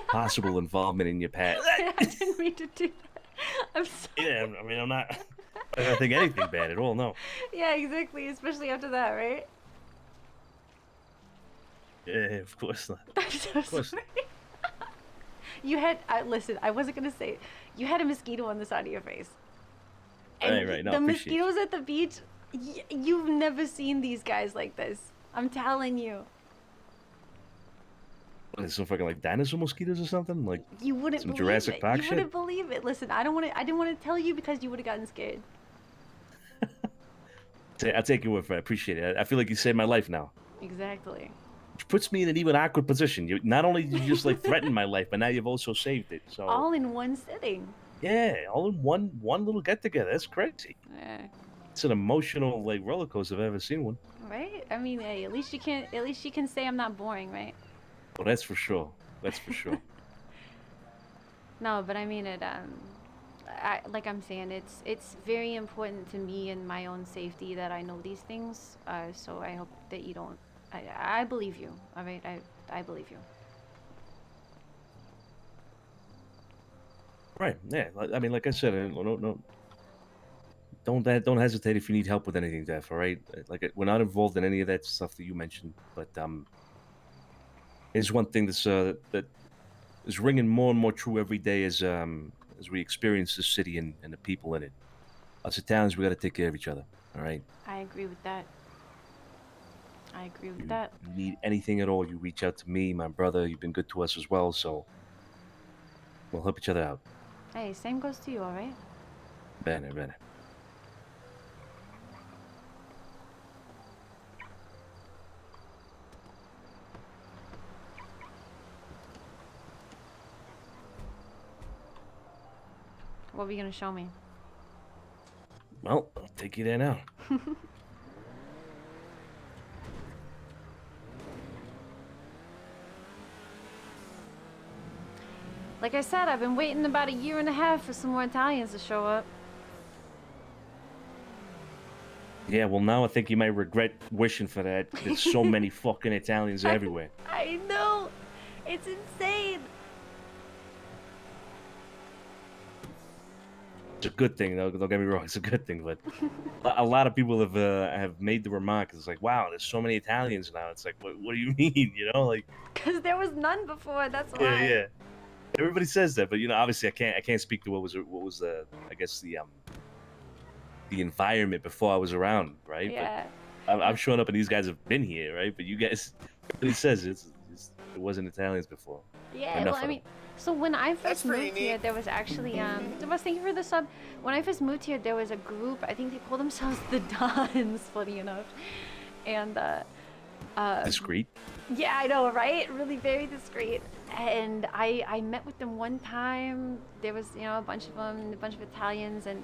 possible involvement in your past. I didn't mean to do that. I'm sorry. Yeah, I mean, I don't think anything bad at all, no. Yeah, exactly. Especially after that, right? Yeah, of course not. I'm so Of course sorry. You had, listen, I wasn't going to say it. You had a mosquito on the side of your face. And Right, no, the appreciate it. mosquitoes at the beach, you've never seen these guys like this. I'm telling you. What, is some fucking like dinosaur mosquitoes or something? Like You wouldn't some believe Jurassic it. Park You shit? wouldn't believe it. Listen, I didn't want to tell you because you would have gotten scared. I'll take your word for it. I appreciate it. I feel like you saved my life now. Exactly. Which puts me in an even awkward position. You not only did you just like threaten my life, but now you've also saved it. So All in one sitting. yeah, all in one little get together. That's crazy. Yeah. It's an emotional like roller coaster if I've ever seen one. Right? I mean, hey, at least you can say I'm not boring, right? Well, that's for sure. That's for sure. No, but I mean it. Like I'm saying, it's very important to me and my own safety that I know these things. So I hope that you don't. I believe you. All right, I believe you. Right. Yeah. I mean, like I said, don't hesitate if you need help with anything, Daph. All right. Like we're not involved in any of that stuff that you mentioned, but here's one thing that is ringing more and more true every day as we experience the city and the people in it. Us Italians, we got to take care of each other. All right. I agree with that. I agree with that. You need anything at all, you reach out to me, my brother. You've been good to us as well, so we'll help each other out. Hey, same goes to you, all right? Bene, bene. What were you gonna show me? Well, I'll take you there now. Like I said, I've been waiting about a year and a half for some more Italians to show up. Yeah, well, now I think you might regret wishing for that. There's so many fucking Italians everywhere. I know! It's insane! It's a good thing, though. Don't get me wrong, it's a good thing. But a lot of people have made the remark. It's like, wow, there's so many Italians now. It's like, what do you mean? You know, like. Because there was none before, that's why. Yeah, yeah. Everybody says that, but you know, obviously, I can't speak to what was I guess the environment before I was around, right? Yeah. But I'm showing up and these guys have been here, right? But you guys, everybody says it wasn't Italians before. Yeah, Enough well, I of mean, so when I first moved here, there was actually, Devos, thank you for the sub. When I first moved here, there was a group, I think they called themselves the Dons, funny enough. And, discreet. yeah, I know, right? Really very discreet. And I met with them one time. There was, you know, a bunch of them, a bunch of Italians, and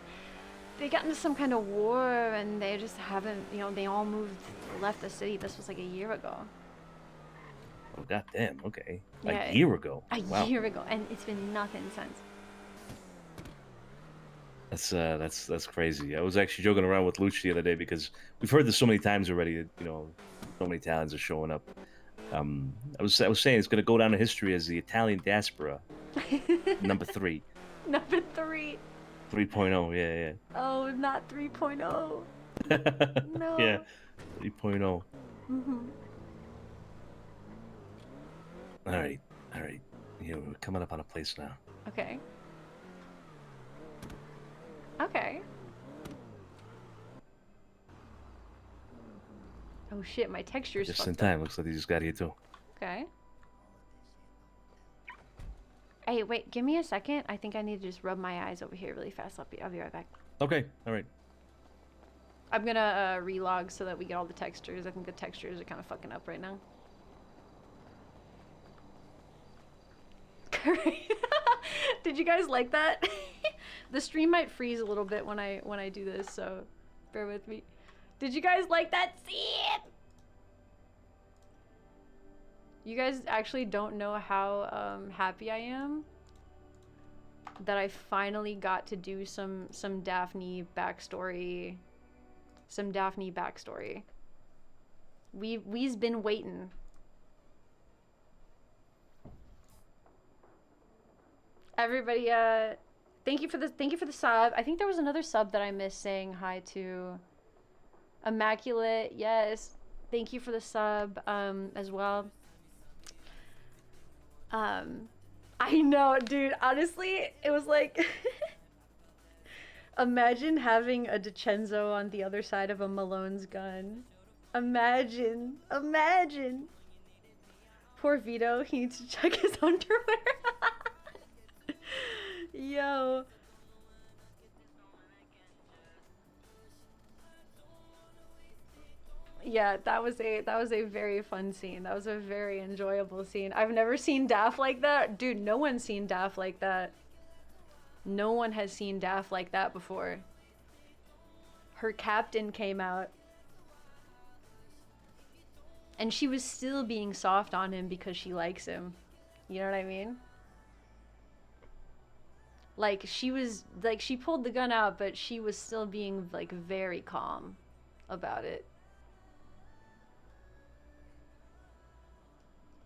they got into some kind of war, and they just haven't, you know, they all left the city. This was like a year ago. Oh goddamn! Okay, Yeah, a year ago. A Wow. year ago, and it's been nothing since. That's crazy. I was actually joking around with Luch the other day because we've heard this so many times already. That, you know, so many Italians are showing up. I was saying it's gonna go down in history as the Italian diaspora, number 3. Number 3. 3.0. Yeah, yeah. Oh, not 3.0. No. Yeah, 3.0. Mm-hmm. All right. Yeah, we're coming up on a place now. Okay. Okay. Oh shit, my texture's Just fucked in up. time. Looks like they just got here too. Okay. Hey, wait, give me a second. I think I need to just rub my eyes over here really fast. I'll be right back. Okay. All right. I'm gonna relog so that we get all the textures. I think the textures are kind of fucking up right now. Did you guys like that? The stream might freeze a little bit when I do this, so bear with me. Did you guys like that scene? You guys actually don't know how happy I am that I finally got to do some Daphne backstory. Some Daphne backstory. We's been waiting. Everybody, thank you for the sub. I think there was another sub that I missed saying hi to. Immaculate, yes. Thank you for the sub, as well. I know, dude. Honestly, it was like, imagine having a DiCenzo on the other side of a Malone's gun. Imagine. Poor Vito, he needs to check his underwear. Yo. Yeah, that was a very fun scene. That was a very enjoyable scene. I've never seen Daph like that. Dude, no one's seen Daph like that. No one has seen Daph like that before. Her captain came out. And she was still being soft on him because she likes him. You know what I mean? Like, she pulled the gun out, but she was still being, like, very calm about it.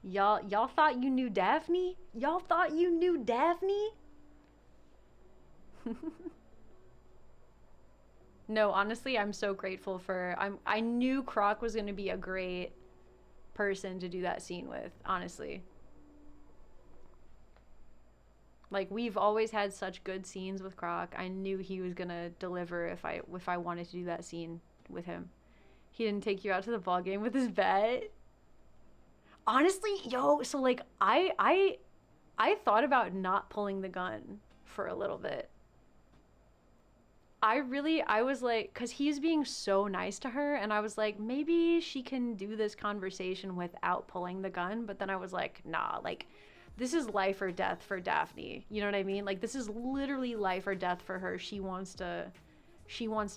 Y'all thought you knew Daphne? Y'all thought you knew Daphne? No, honestly, I'm so grateful for... I knew Croc was going to be a great person to do that scene with, honestly. Like we've always had such good scenes with Croc. I knew he was gonna deliver if I wanted to do that scene with him. He didn't take you out to the ball game with his bet. Honestly, yo, so like I thought about not pulling the gun for a little bit. I was like, cause he's being so nice to her, and I was like, maybe she can do this conversation without pulling the gun. But then I was like, nah, like, this is life or death for Daphne. You know what I mean? Like, this is literally life or death for her. She wants to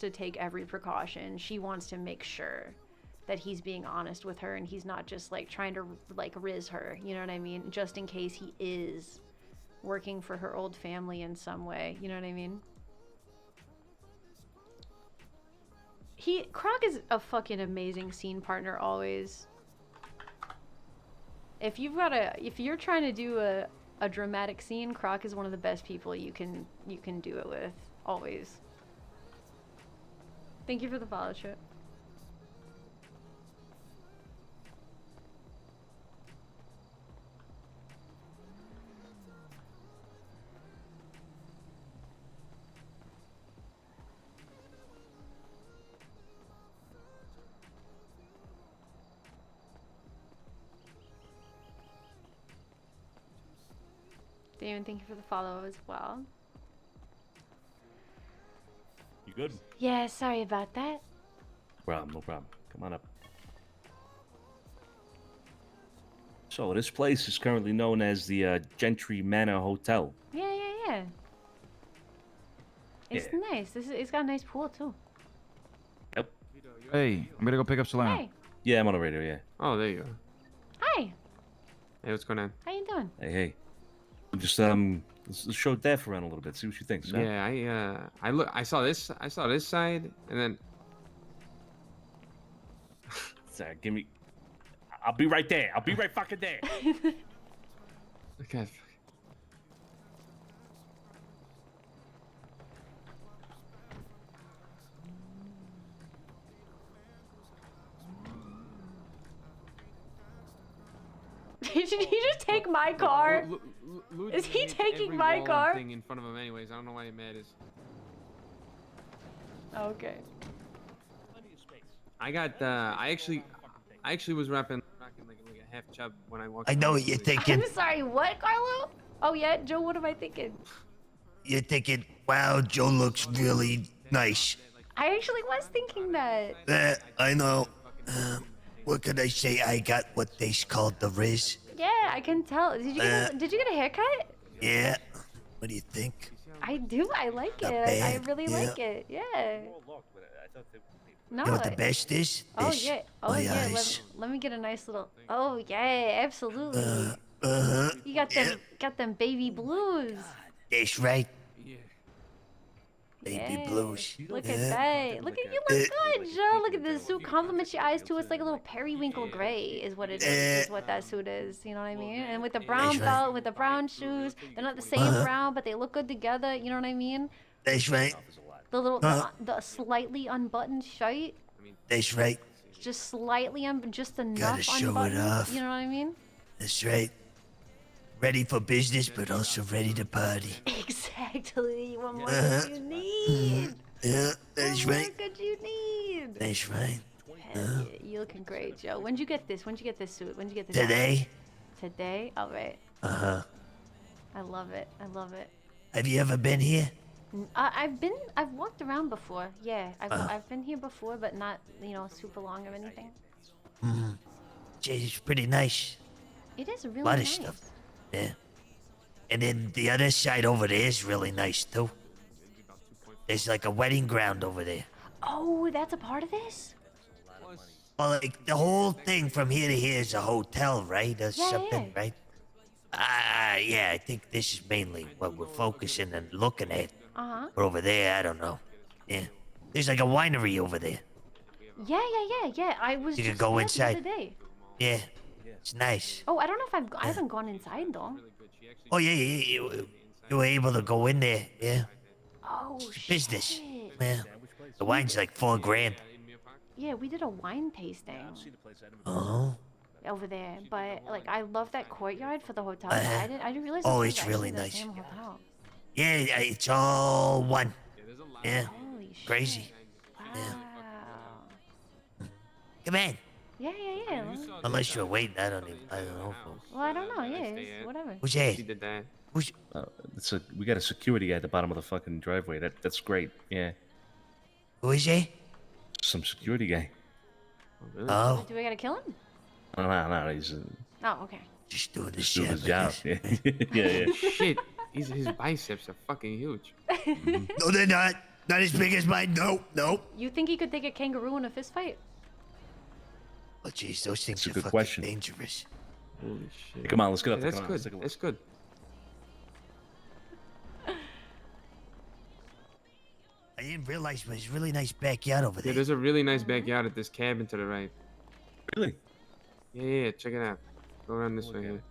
take every precaution. She wants to make sure that he's being honest with her and he's not just like trying to like riz her. You know what I mean? Just in case he is working for her old family in some way. You know what I mean? Croc is a fucking amazing scene partner always. If you're trying to do a dramatic scene, Croc is one of the best people you can do it with, always. Thank you for the follow, Chip. Damon, thank you for the follow as well. You good? Yeah, sorry about that. No problem. Come on up. So this place is currently known as the Gentry Manor Hotel. Yeah. It's nice. It's got a nice pool too. Yep. Hey, I'm gonna go pick up Solana. Hey. Yeah, I'm on the radio. Yeah. Oh, there you go. Hi. Hey, what's going on? How you doing? Hey. Just let's show Daph around a little bit. See what she thinks. Huh? Yeah, I saw this side, and then. Sorry, give me. I'll be right there. I'll be right fucking there. Okay. Did he just take my car? Is he taking my car? Thing in front of him, anyways. I don't know why he mad is. Okay. I got. I actually was rocking like a half chub when I walked. I know what you're thinking. I'm sorry. What, Carlo? Oh yeah, Joe. What am I thinking? You're thinking, wow, Joe looks really nice. I actually was thinking that. I know. What could I say? I got what they called the Riz. Yeah, I can tell. Did you get a haircut? Yeah. What do you think? I do. I like it. Not I bad, really yeah. like it. Yeah. No. You know what the best is? Oh This. yeah. Oh My yeah. eyes. Let me get a nice little. Oh yeah. Absolutely. You got them baby blues. That's right. Baby blues. Look at that. Look at you. Look good, Joe. Look at this suit. Compliments your eyes too. It's like a little periwinkle gray, is what it is. Is what that suit is. You know what I mean? And with the brown belt, with the brown shoes, they're not the same brown, but they look good together. You know what I mean? That's right. The little, the slightly unbuttoned shirt. That's right. Just slightly just enough Gotta show it unbuttoned. off. You know what I mean? That's right. Ready for business, but also ready to party. Exactly. What more could you need? Yeah, that's what right. What more could you need? That's right. Yeah, you're looking great, Joe. When'd you get this? When'd you get this suit? When'd you get this? Today. Today? All right. Uh-huh. I love it. I love it. Have you ever been here? I've walked around before. Yeah, I've been here before, but not, super long or anything. Mm. It's pretty nice. It is really Lot of nice. stuff. Yeah. And then the other side over there is really nice too. There's like a wedding ground over there. Oh, that's a part of this? Well, like the whole thing from here to here is a hotel, right? Or Yeah, something, right? Yeah, I think this is mainly what we're focusing and looking at. Uh-huh. Or over there, I don't know. Yeah. There's like a winery over there. Yeah. I was You just could go there inside. the other day. Yeah. It's nice. Oh, I don't know if I haven't gone inside though. Oh, yeah, you were able to go in there, yeah. Oh, Business. shit. Yeah. The wine's like $4 grand. Yeah, we did a wine tasting. Oh. over there. But like, I love that courtyard for the hotel. Uh-huh. I didn't realize. Oh, this was it's really actually the nice. same hotel. Yeah, it's all one. Yeah. Holy Crazy. shit. Yeah. Wow. Come in. Yeah, yeah, yeah. Unless you're waiting, I don't know. Well, I don't know. Yeah, it's whatever. Who's that? She did that. Who's? We got a security guy at the bottom of the fucking driveway. That's great. Yeah. Who is he? Some security guy. Oh. Do we gotta kill him? No, he's Oh, okay. Just doing just doing his job. Yeah. Shit, his biceps are fucking huge. No, they're not. Not as big as mine. Nope. You think he could take a kangaroo in a fist fight? Oh, jeez, those things That's a are good fucking question. dangerous. Holy shit. Hey, come on, let's get up. That's Come on, good. let's take a look. That's good. I didn't realize there's a really nice backyard over Yeah, there. there's a really nice backyard at this cabin to the right. Really? Yeah, check it out. Go around this way here.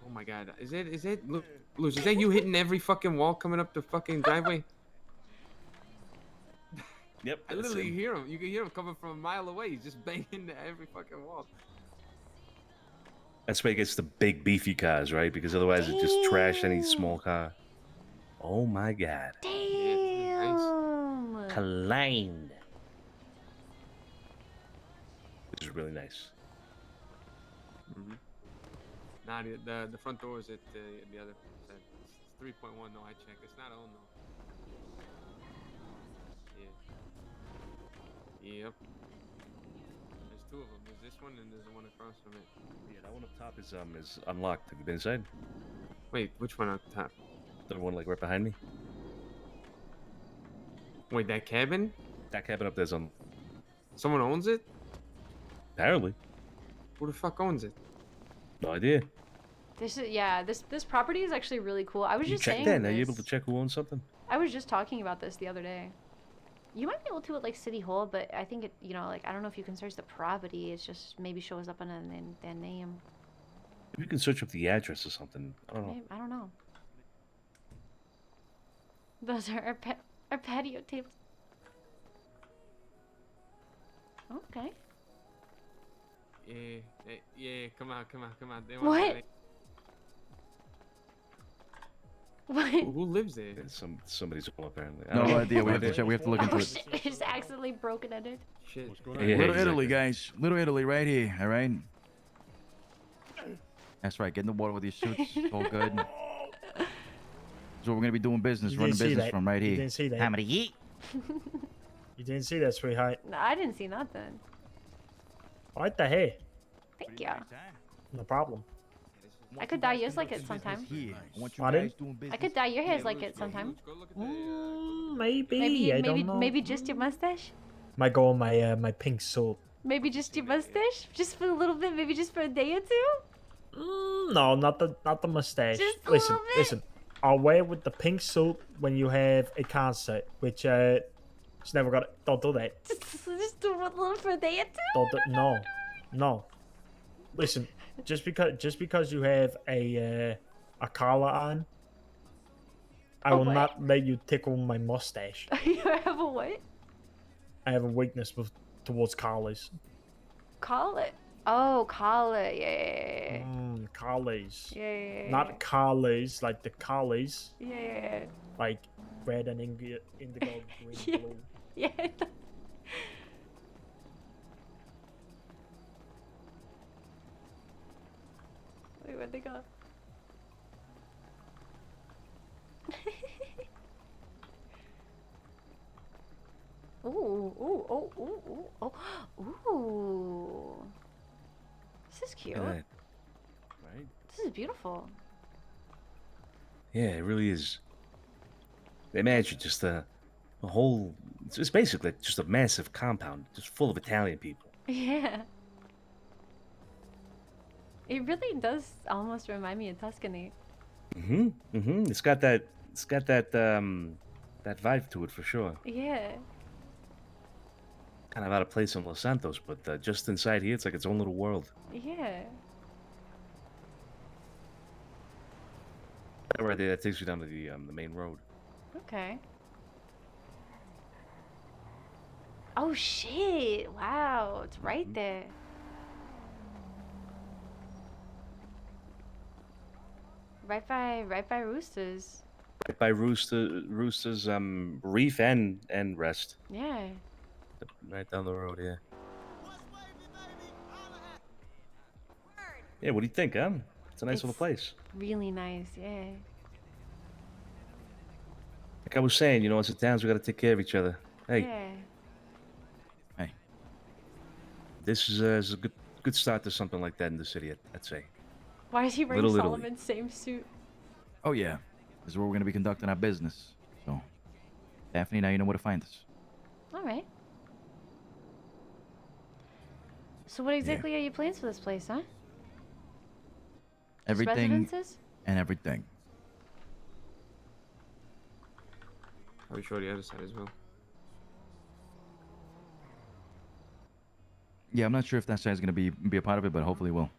Oh my god, is that Luz, is that you hitting every fucking wall coming up the fucking driveway? Yep. I literally hear him. You can hear him coming from a mile away. He's just banging into every fucking wall. That's why he gets the big beefy cars, right? Because otherwise it just trash any small car. Oh my god. Damn. Clean. This is really nice. Mm-hmm. Nah, the front door is at the other side. It's 3.1. No, I checked. It's not owned though. Yeah. Yep. There's two of them. There's this one and there's the one across from it. Yeah, that one up top is unlocked. Have you been inside? Wait, which one up top? The one like right behind me. Wait, that cabin? That cabin up there's Someone owns it? apparently. Who the fuck owns it? No idea. This property is actually really cool. I was You just check saying that. Are this. you able to check who owns something? I was just talking about this the other day. You might be able to at like City Hall, but I think it, like I don't know if you can search the property. It's just maybe shows up under their name. Maybe you can search up the address or something. I don't know. Maybe, I don't know. Those are our patio tables. Okay. Yeah, come on. They What? want to- What? Who lives there? Somebody's home apparently. I No don't know. idea. We have to check. We have to look into Oh it. shit! I just accidentally broken it. Shit. Yeah, Little exactly. Italy, guys. Little Italy, right here. All right. That's right. Get in the water with your suits. It's all good. So we're gonna be doing business, You running didn't see business that. from right You here. didn't see that. How many yeet? You didn't see that, sweetheart. No, I didn't see nothing. Right the hair. Thank you. No problem. I could dye yours like it sometime. Pardon? I could dye your hairs like it sometime. Maybe. I don't know. Maybe just your mustache. Might go on my pink suit. Maybe just your mustache, just for a little bit. Maybe just for a day or two. No, not the mustache. Just a listen, little bit. listen. I'll wear it with the pink suit when you have a concert, which it's never got. Don't do that. Just do a little for a day or two. Don't do, no. Listen, just because you have a collar on, I will what? not let you tickle my mustache. You have a what? I have a weakness towards collars. Collar. Oh, collar. Yeah. Collars. Yeah. Not collars like the collars. Yeah. Like red and indigo, green, Yeah. blue. Yeah. Wait, where'd they go? Ooh. This is cute. Look at that. Right? This is beautiful. Yeah, it really is. Imagine just a whole. It's basically just a massive compound, just full of Italian people. Yeah. It really does almost remind me of Tuscany. It's got that. It's got that. That vibe to it for sure. Yeah. Kind of out of place in Los Santos, but just inside here, it's like its own little world. Yeah. Right there, that takes you down to the main road. Okay. Oh shit! Wow, it's right there. Right by Roosters. Right by Roosters Reef and Rest. Yeah. Right down the road, yeah. Yeah, what do you think, huh? It's a nice little place. Really nice, yeah. Like I was saying, you know, as a towns, we got to take care of each other. Hey, Yeah. hey. This is a good start to something like that in the city, I'd say. Why is he wearing Little Italy. Solomon's same suit? Oh yeah, this is where we're gonna be conducting our business. So, Daphne, now you know where to find us. All right. So what exactly are your plans for this place, huh? Just Everything residences? and everything. Are we sure the other side as well? Yeah, I'm not sure if that side's gonna be a part of it, but hopefully it will.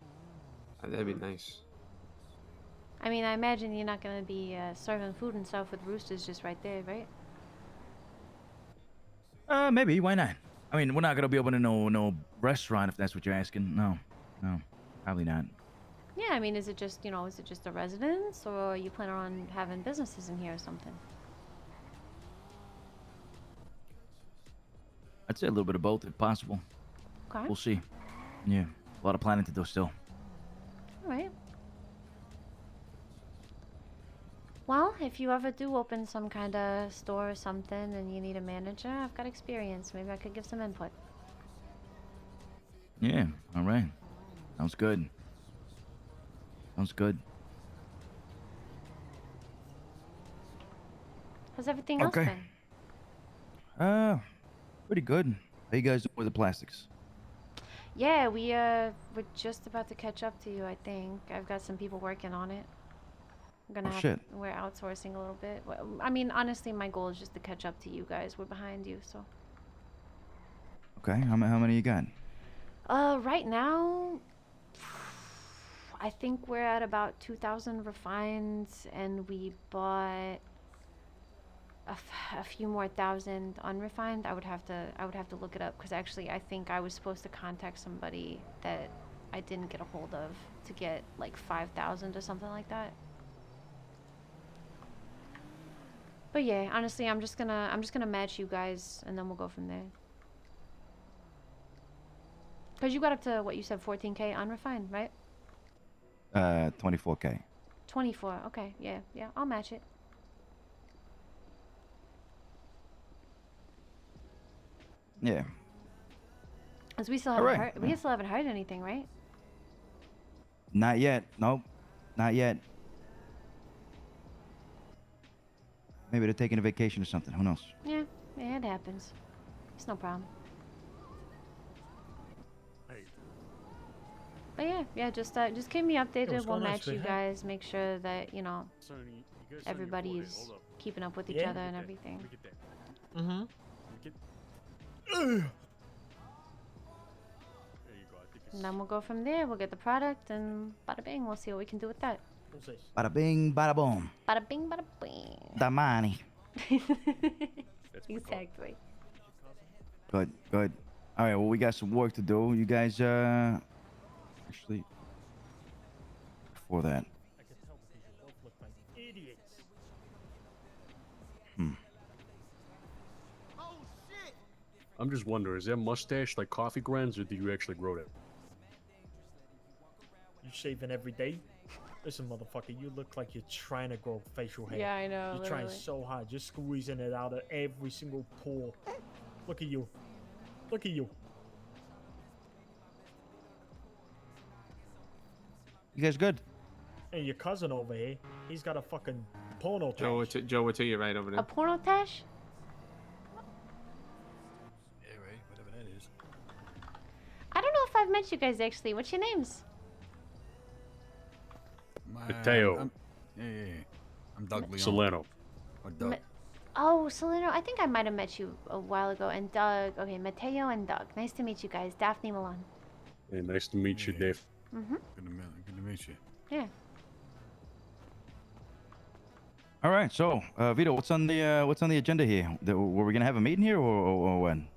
That'd be nice. I mean, I imagine you're not gonna be serving food and stuff with Roosters just right there, right? Maybe. Why not? I mean, we're not gonna be opening no restaurant if that's what you're asking. No, probably not. Yeah, I mean, is it just a residence, or you plan on having businesses in here or something? I'd say a little bit of both if possible. Okay. We'll see. Yeah, a lot of planning to do still. All right. Well, if you ever do open some kind of store or something and you need a manager, I've got experience. Maybe I could give some input. Yeah. All right. Sounds good. Sounds good. How's everything else Okay. been? Pretty good. How you guys doing with the plastics? Yeah, we're just about to catch up to you, I think. I've got some people working on it. We're outsourcing a little bit. I mean, honestly, my goal is just to catch up to you guys. We're behind you, so. Okay. How many you got? Right now, I think we're at about 2,000 refines, and we bought a few more thousand unrefined. I would have to look it up, because actually I think I was supposed to contact somebody that I didn't get a hold of to get like 5,000 or something like that. But yeah, honestly, I'm just gonna match you guys, and then we'll go from there. Cause you got up to what you said, 14K unrefined, right? 24K. 24. Okay, yeah, I'll match it. Yeah. Cause we still haven't heard anything, right? Not yet. Nope. Not yet. Maybe they're taking a vacation or something. Who knows? Yeah, it happens. It's no problem. But yeah, just keep me updated. what's We'll going on, match you sweetheart? guys. Make sure that everybody's keeping up with each Yeah. other and everything. Mm-hmm. And then we'll go from there. We'll get the product, and bada bing, we'll see what we can do with that. Bada bing, bada boom. Bada bing, bada bing. The money. Exactly. Good. All right. Well, we got some work to do. You guys, actually, before that. Idiots. I'm just wondering, is that mustache like coffee grinds, or do you actually grow that? You shaving every day? Listen, motherfucker, you look like you're trying to grow facial hair. Yeah, I know, You're trying literally. so hard, just squeezing it out of every single pore. Look at you. Look at you. You guys good? And your cousin over here, he's got a fucking porno Joe, tattoo. Joe, we're to your right over there. A porno tash? Yeah, right. Whatever that is. I don't know if I've met you guys actually. What's your names? Mateo. Yeah. I'm Doug Leon. Solano. Or Doug. Oh, Solano. I think I might have met you a while ago. And Doug. Okay, Mateo and Doug. Nice to meet you guys. Daphne, Malone. Hey, nice to meet you, Dave. Mm-hmm. Good to meet you. Yeah. All right. So, Vito, what's on the agenda here? Were we gonna have a meeting here, or when?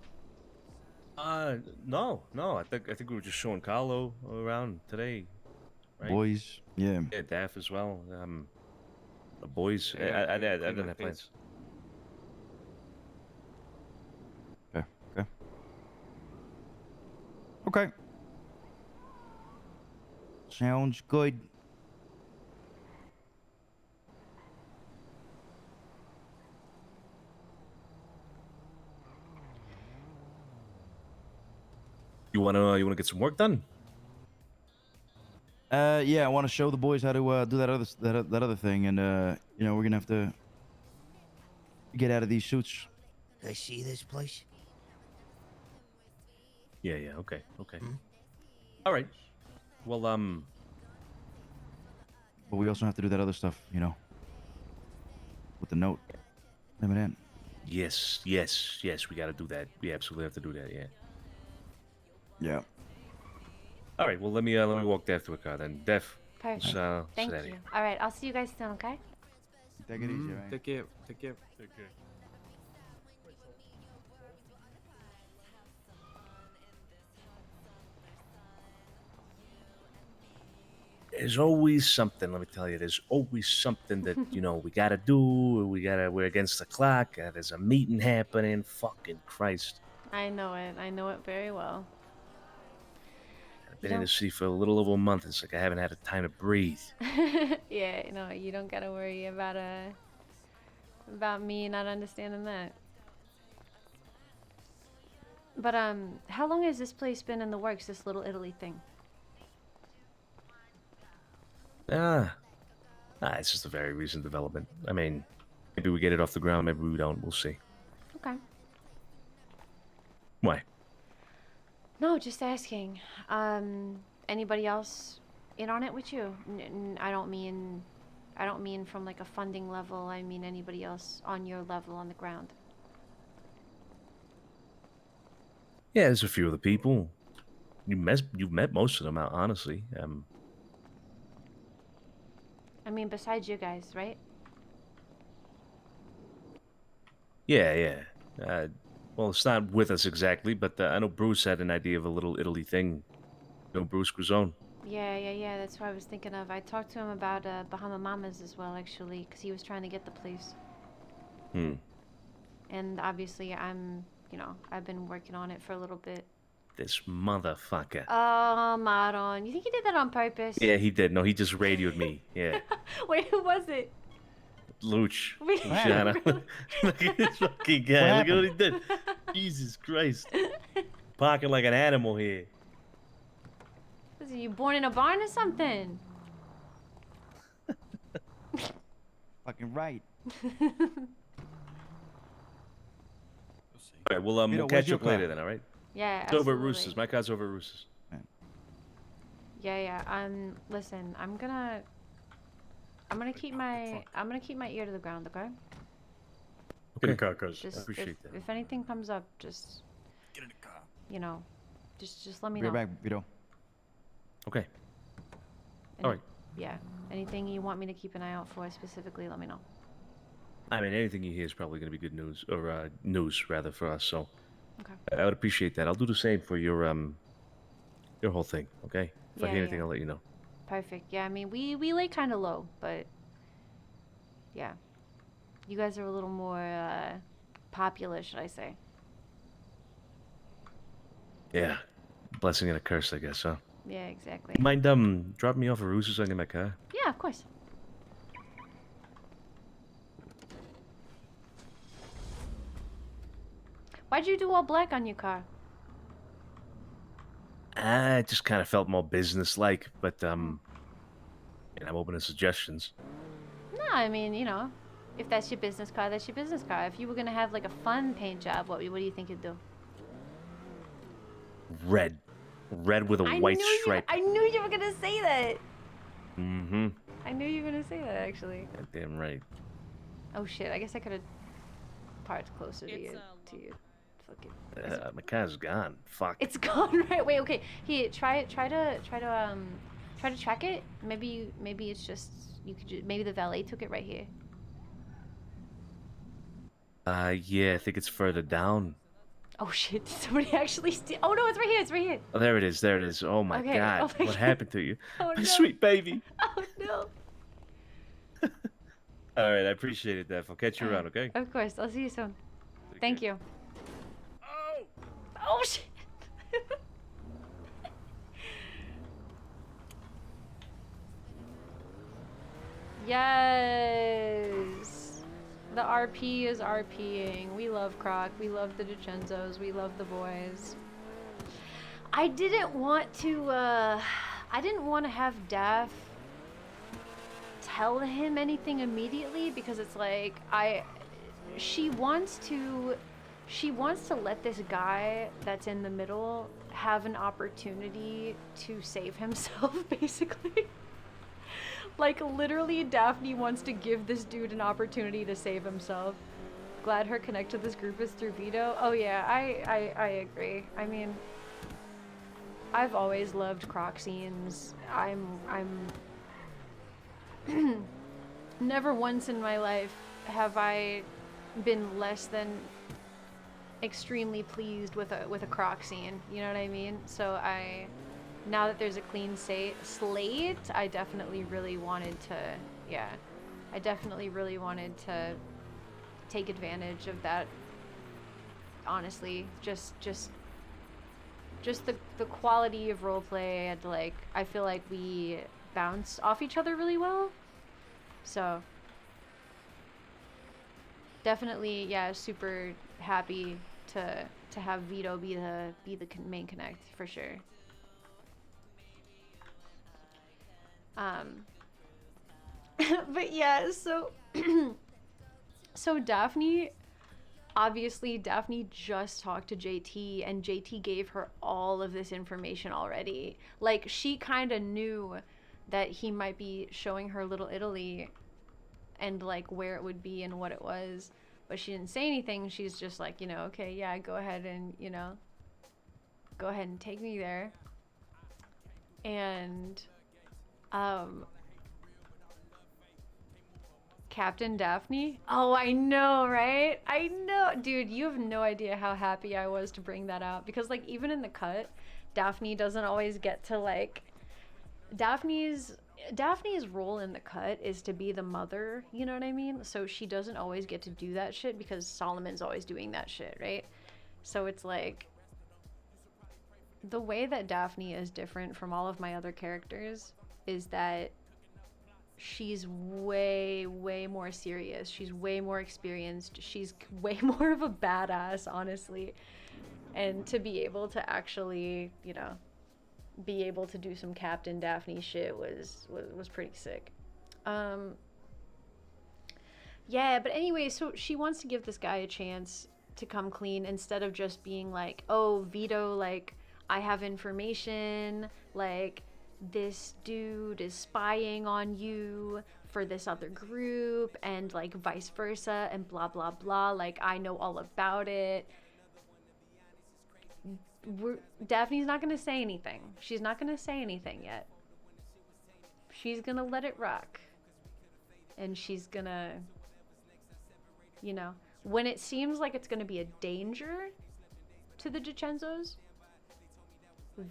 No. I think we were just showing Carlo around today. right? Boys, yeah. Yeah, Daph as well. The boys. Yeah, I clean didn't my have plans. Okay. Okay. Okay. Sounds good. You wanna get some work done? Yeah, I want to show the boys how to do that other thing, and you know, we're gonna have to get out of these suits. Can I see this place? Yeah. Okay. Okay. All right. Well, But we also have to do that other stuff, you know, with the note. Remember that? yes. We got to do that. We absolutely have to do that. Yeah. Yeah. All right. Well, let me walk Daph to a car then. Daph. Perfect. So, Thank you. All right, I'll see you guys soon, okay? Take it easy, right? Take care. Take care. Take care. There's always something. Let me tell you, there's always something that we gotta do. We're against the clock. There's a meeting happening. Fucking Christ! I know it. I know it very well. I've been in the city for a little over a month. It's like I haven't had a time to breathe. Yeah, no, you don't gotta worry about me not understanding that. But how long has this place been in the works? This Little Italy thing? It's just a very recent development. I mean, maybe we get it off the ground. Maybe we don't. We'll see. Okay. Why? No, just asking. Anybody else in on it with you? I don't mean from like a funding level. I mean anybody else on your level on the ground. Yeah, there's a few of the people. You've met most of them, honestly. I mean, besides you guys, right? Yeah. Well, it's not with us exactly, but I know Bruce had an idea of a Little Italy thing. You know Bruce Grisone? Yeah. That's what I was thinking of. I talked to him about Bahama Mamas as well, actually, because he was trying to get the place. And obviously, I've been working on it for a little bit. This motherfucker. Oh, Maron. You think he did that on purpose? Yeah, he did. No, he just radioed me. Yeah. Wait, who was it? Luch. Really? Luciana. Look at this fucking guy. Look at what he did. Jesus Christ. Parking like an animal here. Was you born in a barn or something? Fucking right. All right, we'll Vito, catch where's your up later car? then, all right? Yeah, It's over at absolutely. Roosters. My car's over at Roosters. Yeah. Listen, I'm gonna keep my ear to the ground, okay? Get a car, cuz. I Just appreciate that. if anything comes up, just get in the car. Just let me Be know. right back, Vito. Okay. Any- All right. Yeah. Anything you want me to keep an eye out for specifically, let me know. I mean, anything you hear is probably going to be good news, or news rather for us. So, Okay. I would appreciate that. I'll do the same for your whole thing. Okay. If I Yeah, hear anything, yeah. I'll let you know. Perfect. Yeah, I mean we lay kind of low, but yeah, you guys are a little more popular, should I say? Yeah. Blessing and a curse, I guess, huh? Yeah, exactly. You mind dropping me off at Roosters so I can get my car? Yeah, of course. Why'd you do all black on your car? I just kind of felt more business-like, but and I'm open to suggestions. No, I mean, if that's your business car, that's your business car. If you were gonna have like a fun paint job, what do you think you'd do? Red with a white stripe. I knew you were gonna say that. Mm-hmm. I knew you were gonna say that actually. Damn right. Oh shit! I guess I could have parked closer to you. Fucking. My car's gone. Fuck. It's gone, right? Wait, okay. Here, try to track it. Maybe it's just maybe the valet took it right here. Yeah, I think it's further down. Oh shit! Did somebody actually steal? Oh no, it's right here. It's right here. Oh, there it is. There it is. Oh my Okay, God. oh my What God. happened to you? Oh My no. sweet baby. Oh no. All right. I appreciate it, Daph. I'll catch you around, okay? Of course. I'll see you soon. Take Thank care. you. Oh shit. Yes. The RP is RPing. We love Croc. We love the DiCenzos. We love the boys. I didn't want to have Daph tell him anything immediately because it's like she wants to let this guy that's in the middle have an opportunity to save himself, basically. Like, literally, Daphne wants to give this dude an opportunity to save himself. Glad her connect to this group is through Vito. Oh yeah, I agree. I mean, I've always loved Croc scenes. I'm never once in my life have I been less than extremely pleased with a Croc scene. You know what I mean? So now that there's a clean slate, I definitely really wanted to, I definitely really wanted to take advantage of that. Honestly, just the quality of roleplay and like, I feel like we bounce off each other really well. So definitely, yeah, super happy to have Vito be the main connect for sure. But yeah, so so Daphne just talked to JT and JT gave her all of this information already. Like, she kind of knew that he might be showing her Little Italy and like where it would be and what it was, but she didn't say anything. She's just like, you know, okay, yeah, go ahead and take me there. And Captain Daphne? Oh, I know, right? I know. Dude, you have no idea how happy I was to bring that out. Because, like, even in the cut, Daphne doesn't always get to, like... Daphne's role in the cut is to be the mother, you know what I mean? So she doesn't always get to do that shit because Solomon's always doing that shit, right? So it's like... The way that Daphne is different from all of my other characters is that she's way more serious. She's way more experienced. She's way more of a badass, honestly. And to be able to actually, you know, be able to do some Captain Daphne shit was pretty sick. Yeah, but anyway, so she wants to give this guy a chance to come clean instead of just being like, oh, Vito, like, I have information, like, this dude is spying on you for this other group and like vice versa and blah blah blah, like I know all about it. Daphne's not gonna say anything. She's not gonna say anything yet. She's gonna let it rock. And she's gonna, you know, when it seems like it's gonna be a danger to the DiCenzos,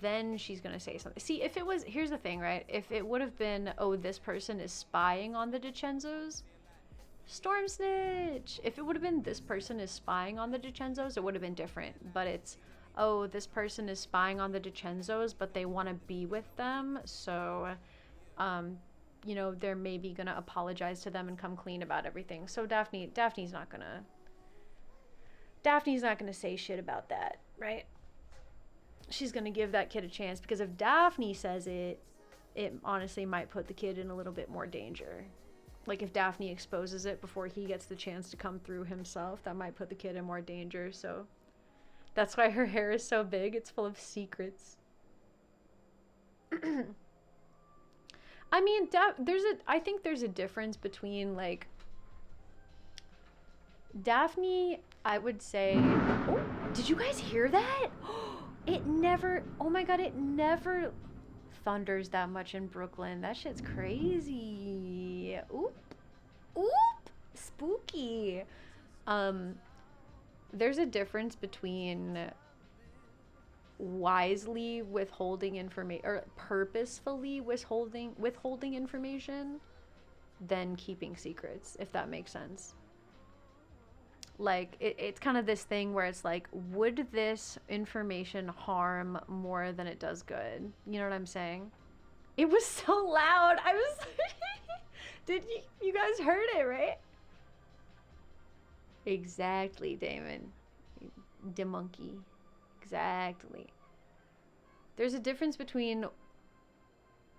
then she's gonna say something. See, if it was, here's the thing, right? If it would have been, oh, this person is spying on the DiCenzos, storm snitch. If it would have been this person is spying on the DiCenzos, it would have been different. But it's, oh, this person is spying on the DiCenzos, but they want to be with them, so, you know, they're maybe gonna apologize to them and come clean about everything. So Daphne's not gonna say shit about that, right? She's gonna give that kid a chance, because if Daphne says it honestly might put the kid in a little bit more danger. Like, if Daphne exposes it before he gets the chance to come through himself, that might put the kid in more danger. So that's why her hair is so big. It's full of secrets. I mean, I think there's a difference between, like, Daphne, I would say... Oh, did you guys hear that? It never... Oh my god, it never thunders that much in Brooklyn. That shit's crazy. Oop. Oop. Spooky. there's a difference between wisely withholding information or purposefully withholding information than keeping secrets, if that makes sense. Like it's kind of this thing where it's like, would this information harm more than it does good? You know what I'm saying? It was so loud. I was did you guys heard it, right? Exactly, Damon. The monkey. Exactly. There's a difference between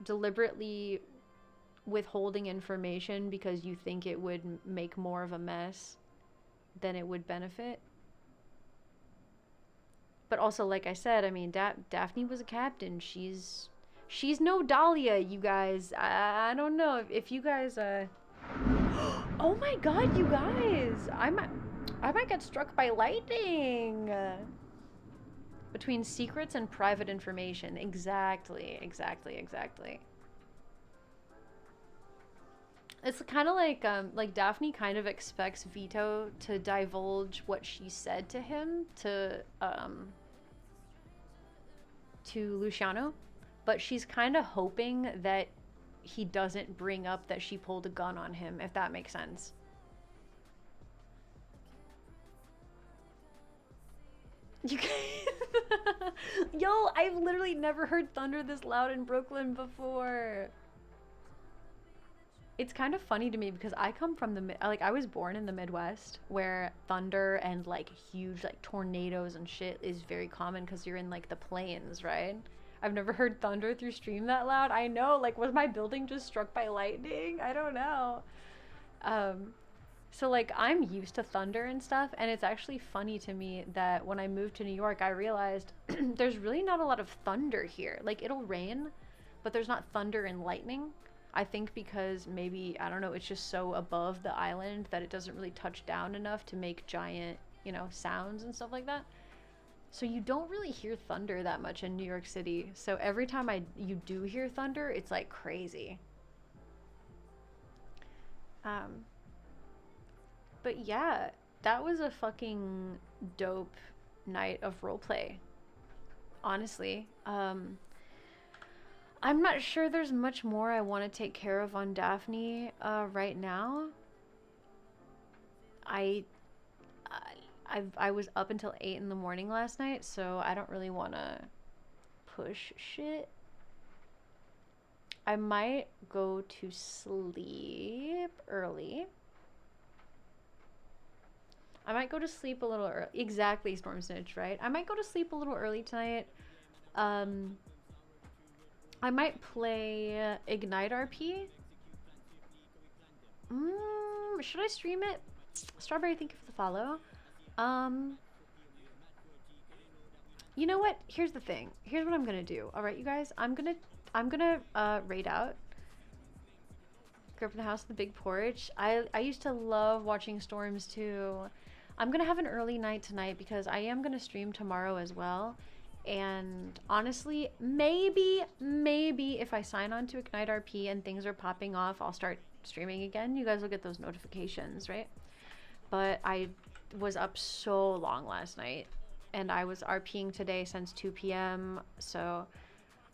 deliberately withholding information because you think it would make more of a mess than it would benefit. But also, like I said, I mean, Daphne was a captain. She's no Dahlia, you guys. I don't know if you guys oh my god, you guys. I might get struck by lightning. Between secrets and private information. Exactly. It's kind of like Daphne kind of expects Vito to divulge what she said to him to Luciano, but she's kind of hoping that he doesn't bring up that she pulled a gun on him, if that makes sense. You Yo, I've literally never heard thunder this loud in Brooklyn before. It's kind of funny to me because I come from I was born in the Midwest where thunder and like huge like tornadoes and shit is very common because you're in like the plains, right? I've never heard thunder through stream that loud. I know, like, was my building just struck by lightning? I don't know. So like I'm used to thunder and stuff, and it's actually funny to me that when I moved to New York, I realized there's really not a lot of thunder here. Like it'll rain, but there's not thunder and lightning. I think because maybe, I don't know, it's just so above the island that it doesn't really touch down enough to make giant, you know, sounds and stuff like that. So you don't really hear thunder that much in New York City. So every time you do hear thunder, it's like crazy. But yeah, that was a fucking dope night of roleplay. Honestly. I'm not sure there's much more I want to take care of on Daphne right now. I was up until 8 in the morning last night, so I don't really want to push shit. I might go to sleep early. I might go to sleep a little early. Exactly, Storm Snitch, right? I might go to sleep a little early tonight. I might play Ignite RP. Should I stream it? Strawberry, thank you for the follow. You know what? Here's the thing. Here's what I'm gonna do. All right, you guys. I'm gonna raid out. Grew up in the house with the big porch. I used to love watching storms too. I'm gonna have an early night tonight because I am gonna stream tomorrow as well. And honestly, maybe if I sign on to Ignite RP and things are popping off, I'll start streaming again. You guys will get those notifications, right? But I was up so long last night, and I was RPing today since 2 p.m. So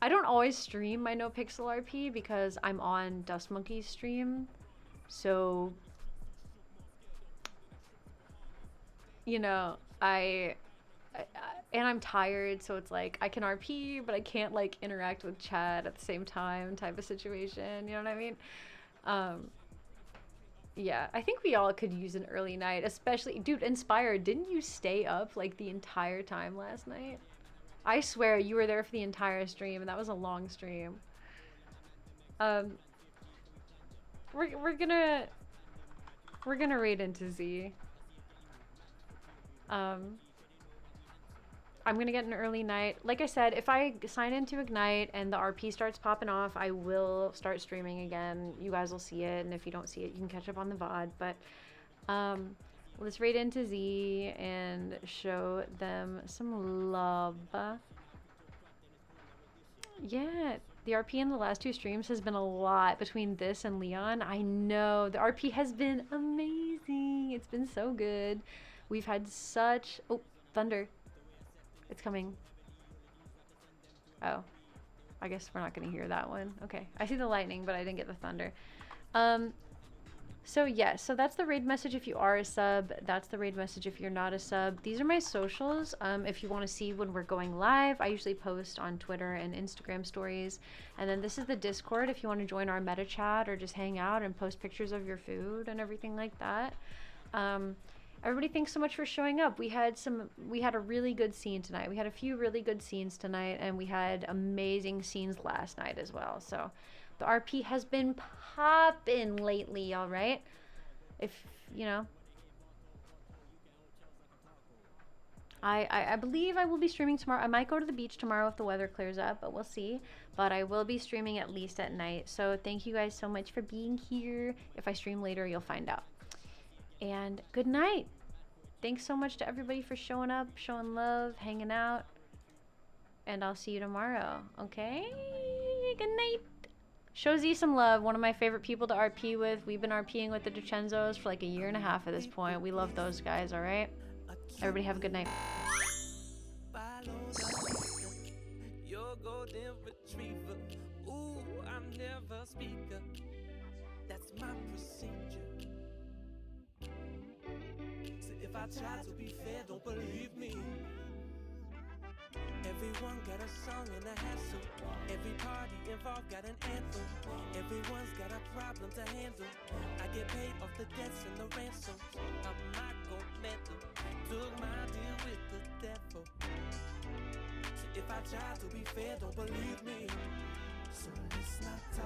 I don't always stream my NoPixel RP because I'm on Dust Monkey's stream. So, you know, and I'm tired, so it's like I can RP, but I can't like interact with chat at the same time type of situation. You know what I mean? Yeah, I think we all could use an early night, especially, dude, Inspired, didn't you stay up like the entire time last night? I swear you were there for the entire stream, and that was a long stream. We're gonna raid into Z. I'm gonna get an early night. Like I said, if I sign into Ignite and the RP starts popping off, I will start streaming again. You guys will see it, and if you don't see it, you can catch up on the VOD. But let's raid into Z and show them some love. Yeah, the RP in the last 2 streams has been a lot between this and Leon. I know, the RP has been amazing. It's been so good. We've had such... Oh, thunder. It's coming. Oh. I guess we're not going to hear that one. Okay. I see the lightning, but I didn't get the thunder. So yeah, so that's the raid message if you are a sub. That's the raid message if you're not a sub. These are my socials. If you want to see when we're going live, I usually post on Twitter and Instagram stories. And then this is the Discord if you want to join our meta chat or just hang out and post pictures of your food and everything like that. Everybody, thanks so much for showing up. We had a really good scene tonight. We had a few really good scenes tonight, and we had amazing scenes last night as well. So the RP has been poppin' lately, all right? If, you know. I believe I will be streaming tomorrow. I might go to the beach tomorrow if the weather clears up, but we'll see. But I will be streaming at least at night. So thank you guys so much for being here. If I stream later, you'll find out. And good night. Thanks so much to everybody for showing up, showing love, hanging out. And I'll see you tomorrow, okay? Good night. Show Z some love, one of my favorite people to RP with. We've been RPing with the DeCenzos for like a year and a half at this point. We love those guys, all right? Everybody have a good night. Your golden retriever. Ooh, I'm never speaker. That's my procedure. So if I try to be fair, don't believe me. Everyone got a song and a hassle. Every party involved got an anthem. Everyone's got a problem to handle. I get paid off the debts and the ransoms. I'm not gon' meddle. Took my deal with the devil. So if I try to be fair, don't believe me. So let's not talk.